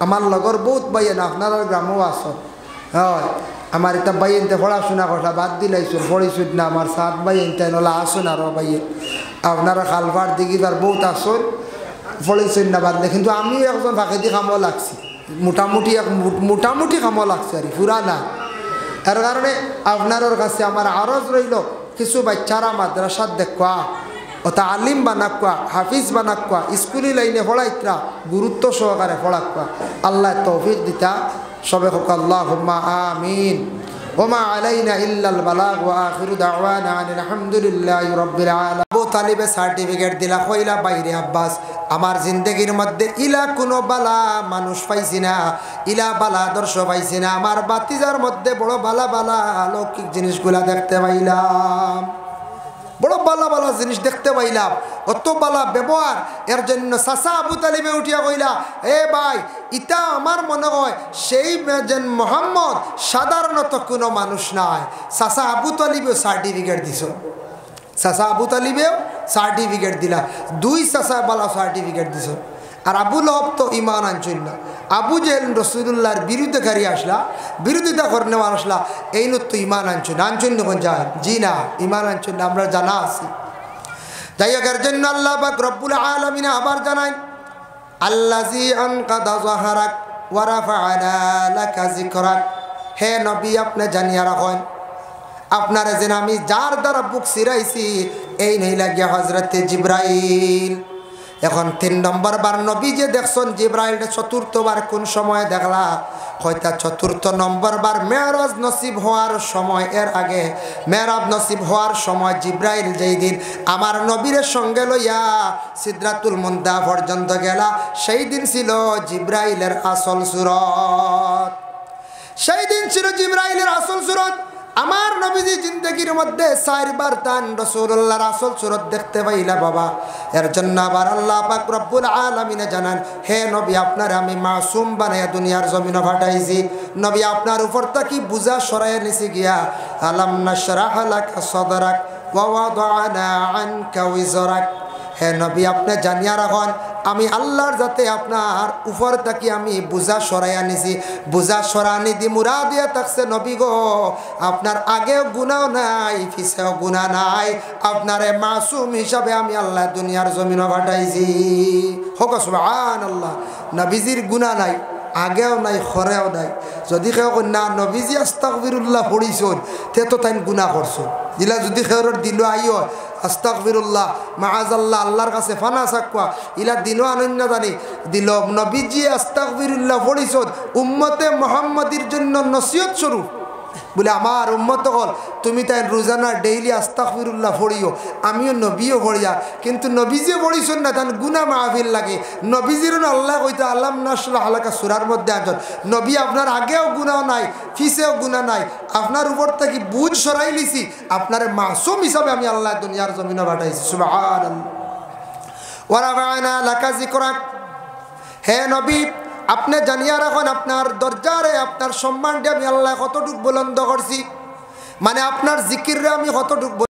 আমার লগর বহুত বাইয়েন আপনার গ্রামও আসন, হয় আমার এটা বাইনতে পড়াশোনা কথা বাদ দিলাইছুন, পড়িছুন না, আমার সাত বাইন তাই নলা আসুন আরও বাইয়ে আপনারা খালবার দিঘিবার বহুত আসন, পড়িছুন না বাদ দিয়ে। কিন্তু আমিও একজন ফাঁকেদি কামও লাগছি, মোটামুটি কামও লাগছে আর পুরা না। এর কারণে আপনার কাছে আমার আরজ রইল, কিছু বাচ্চারা মাদ্রাসাত দেখবা, ওটা আলিম বানাক্কা, হাফিজ বানাক্কা, স্কুলি লাইনে পড়াইতরা গুরুত্ব সহকারে পড়াক্কা। আল্লাহ তৌফিক দিতা সবে হোক, আল্লাহুম্মা আমিন। ওমা আলাইনা ইল্লাল বালাগ ওয়া আখিরু দাওয়ানা আনিল হামদুলিল্লাহি রাব্বিল আলামিন। আবু তালিবে সার্টিফিকেট দিলা, কইলা বাইরে আব্বাস আমার জিন্দগির মধ্যে ইলা কোনো বালা মানুষ পাইছি না, ইলা বালা আদর্শ পাইছি না, আমার বাতিজার মধ্যে বড় বালা বালা অলৌকিক জিনিসগুলা দেখতে পাইলাম, বড় বালা বালা জিনিস দেখতে পাইলাম, অত বালা ব্যবহার। এর জন্য চাচা আবু তালিবে উঠিয়া কইলা, এ ভাই ইটা আমার মনে হয় সেই যেন মোহাম্মদ সাধারণত কোনো মানুষ নাই। চাচা আবু তালিবেও সার্টিফিকেট দিছ, চাচা আবু তালিবেও সার্টিফিকেট দিলা, 2 চাচা বালা সার্টিফিকেট দিছ। আর আবু লহব তো ইমান আনছেন না, আবু জেহেল রসুল্লাহর বিরুদ্ধেকারী আসলা, বিরোধিতা করে নেওয়ার আসলা, এই তো ইমান আনছেন, আনছেন যখন যায় জি না ইমান আনছেন না, আমরা জানা আছি। যাই হোক, এর জন্য আল্লাহ পাক রব্বুল আলামিন আবার জানাই, আল্লাযী আনকাদা যাহরাক ওয়া রাফা'না লাকা যিকরাক। হে নবী আপনি জানিয়া রাখেন, আপনারা যেন আমি যার দ্বারা বুক সিরাইছি এই নেই লাগিয়া হযরতে জিবরাইল। এখন 3 নম্বর বার নবী যে দেখছেন জিবরাইল 4র্থবার কোন সময় দেখলা, হয়তো চতুর্থ নম্বর বার মেরাজ নসিব হওয়ার সময়, এর আগে মেরাজ নসিব হওয়ার সময় জিব্রাইল যেই দিন আমার নবীর সঙ্গে লইয়া সিদরাতুল মুনতাহা পর্যন্ত গেলা, সেই দিন ছিল জিব্রাইলের আসল সুরত। সেই দিন ছিল জিব্রাইলের আসল সুরত। আমার নবীজি জিন্দগির মধ্যে 4 বার তান রাসূলুল্লাহর আসল সুরত দেখতে পাইলা বাবা। এর জন্য আবার আল্লাহ পাক রব্বুল আলামিন জানান, হে নবী আপনার আমি মাসুম বানায়া দুনিয়ার জমিনে পাঠাইছি। নবী আপনার উপর তাকি বুঝা সরাইয়া নিছি গিয়া, আলাম নাশরাহ লাকা সাদরাক ওয়া ওয়াদানা আনকা উযরাক। হে নবী আপনি জানিয়া রাখুন, আমি আল্লাহর যাতে আপনার উপর থাকি আমি বুঝা সরাইয়া নিছি। বুঝা সরানি দি মুরাদিয়া থাকছে নবী গো, আপনার আগেও গুনাহ নাই, পিছেও গুনাহ নাই, আপনারে মাসুম হিসাবে আমি আল্লাহ দুনিয়ার জমিনে পাঠাইছি। হোক সুবহানাল্লাহ। নবীজির গুনাহ নাই, আগেও নাই, খরেও নাই। যদি কেউ না নবীজি আস্তাগফিরুল্লাহ পড়িছুন, তে তো তাই গুনাহ করছো দিলা। যদি খেয়র দিল আইও আস্তাগফিরুল্লাহ মাআযাল্লাহ, আল্লাহর কাছে ফানা সাকওয়া ইলা দিল আনন্দ জানি দিল। নবীজি আস্তাগফিরুল্লাহ পড়িছুন উম্মতে মুহাম্মাদির জন্য নসিহত স্বরূপ, বলে আমার উম্মত হল তুমি তাই রোজানা ডেইলি আস্তাগফিরুল্লাহ পড়িও, আমিও নবীও পড়িয়া। কিন্তু নবীজিও পড়িছুন না, তার গুনাহ মাহফিল লাগে। নবীজির আল্লাহ কইতে আলাম নাশরাহ লাকা সূরার মধ্যে আছেন, নবী আপনার আগেও গুনাহ নাই, পিছেও গুনাহ নাই, আপনার উপর থেকে বুঝ সরাই লিছি, আপনার মাসুম হিসাবে আমি আল্লাহ দুনিয়ার জমিনে পাঠাইছি। সুবহানাল্লাহ। ওয়া রাফা'না লাকা যিকরাক। হে নবী আপনি জানিয়া রাখুন, আপনার দরজারে আপনার সম্মানটা আমি আল্লাহ কতটুক বুলন্দ করছি, মানে আপনার জিকিরে আমি কতটুক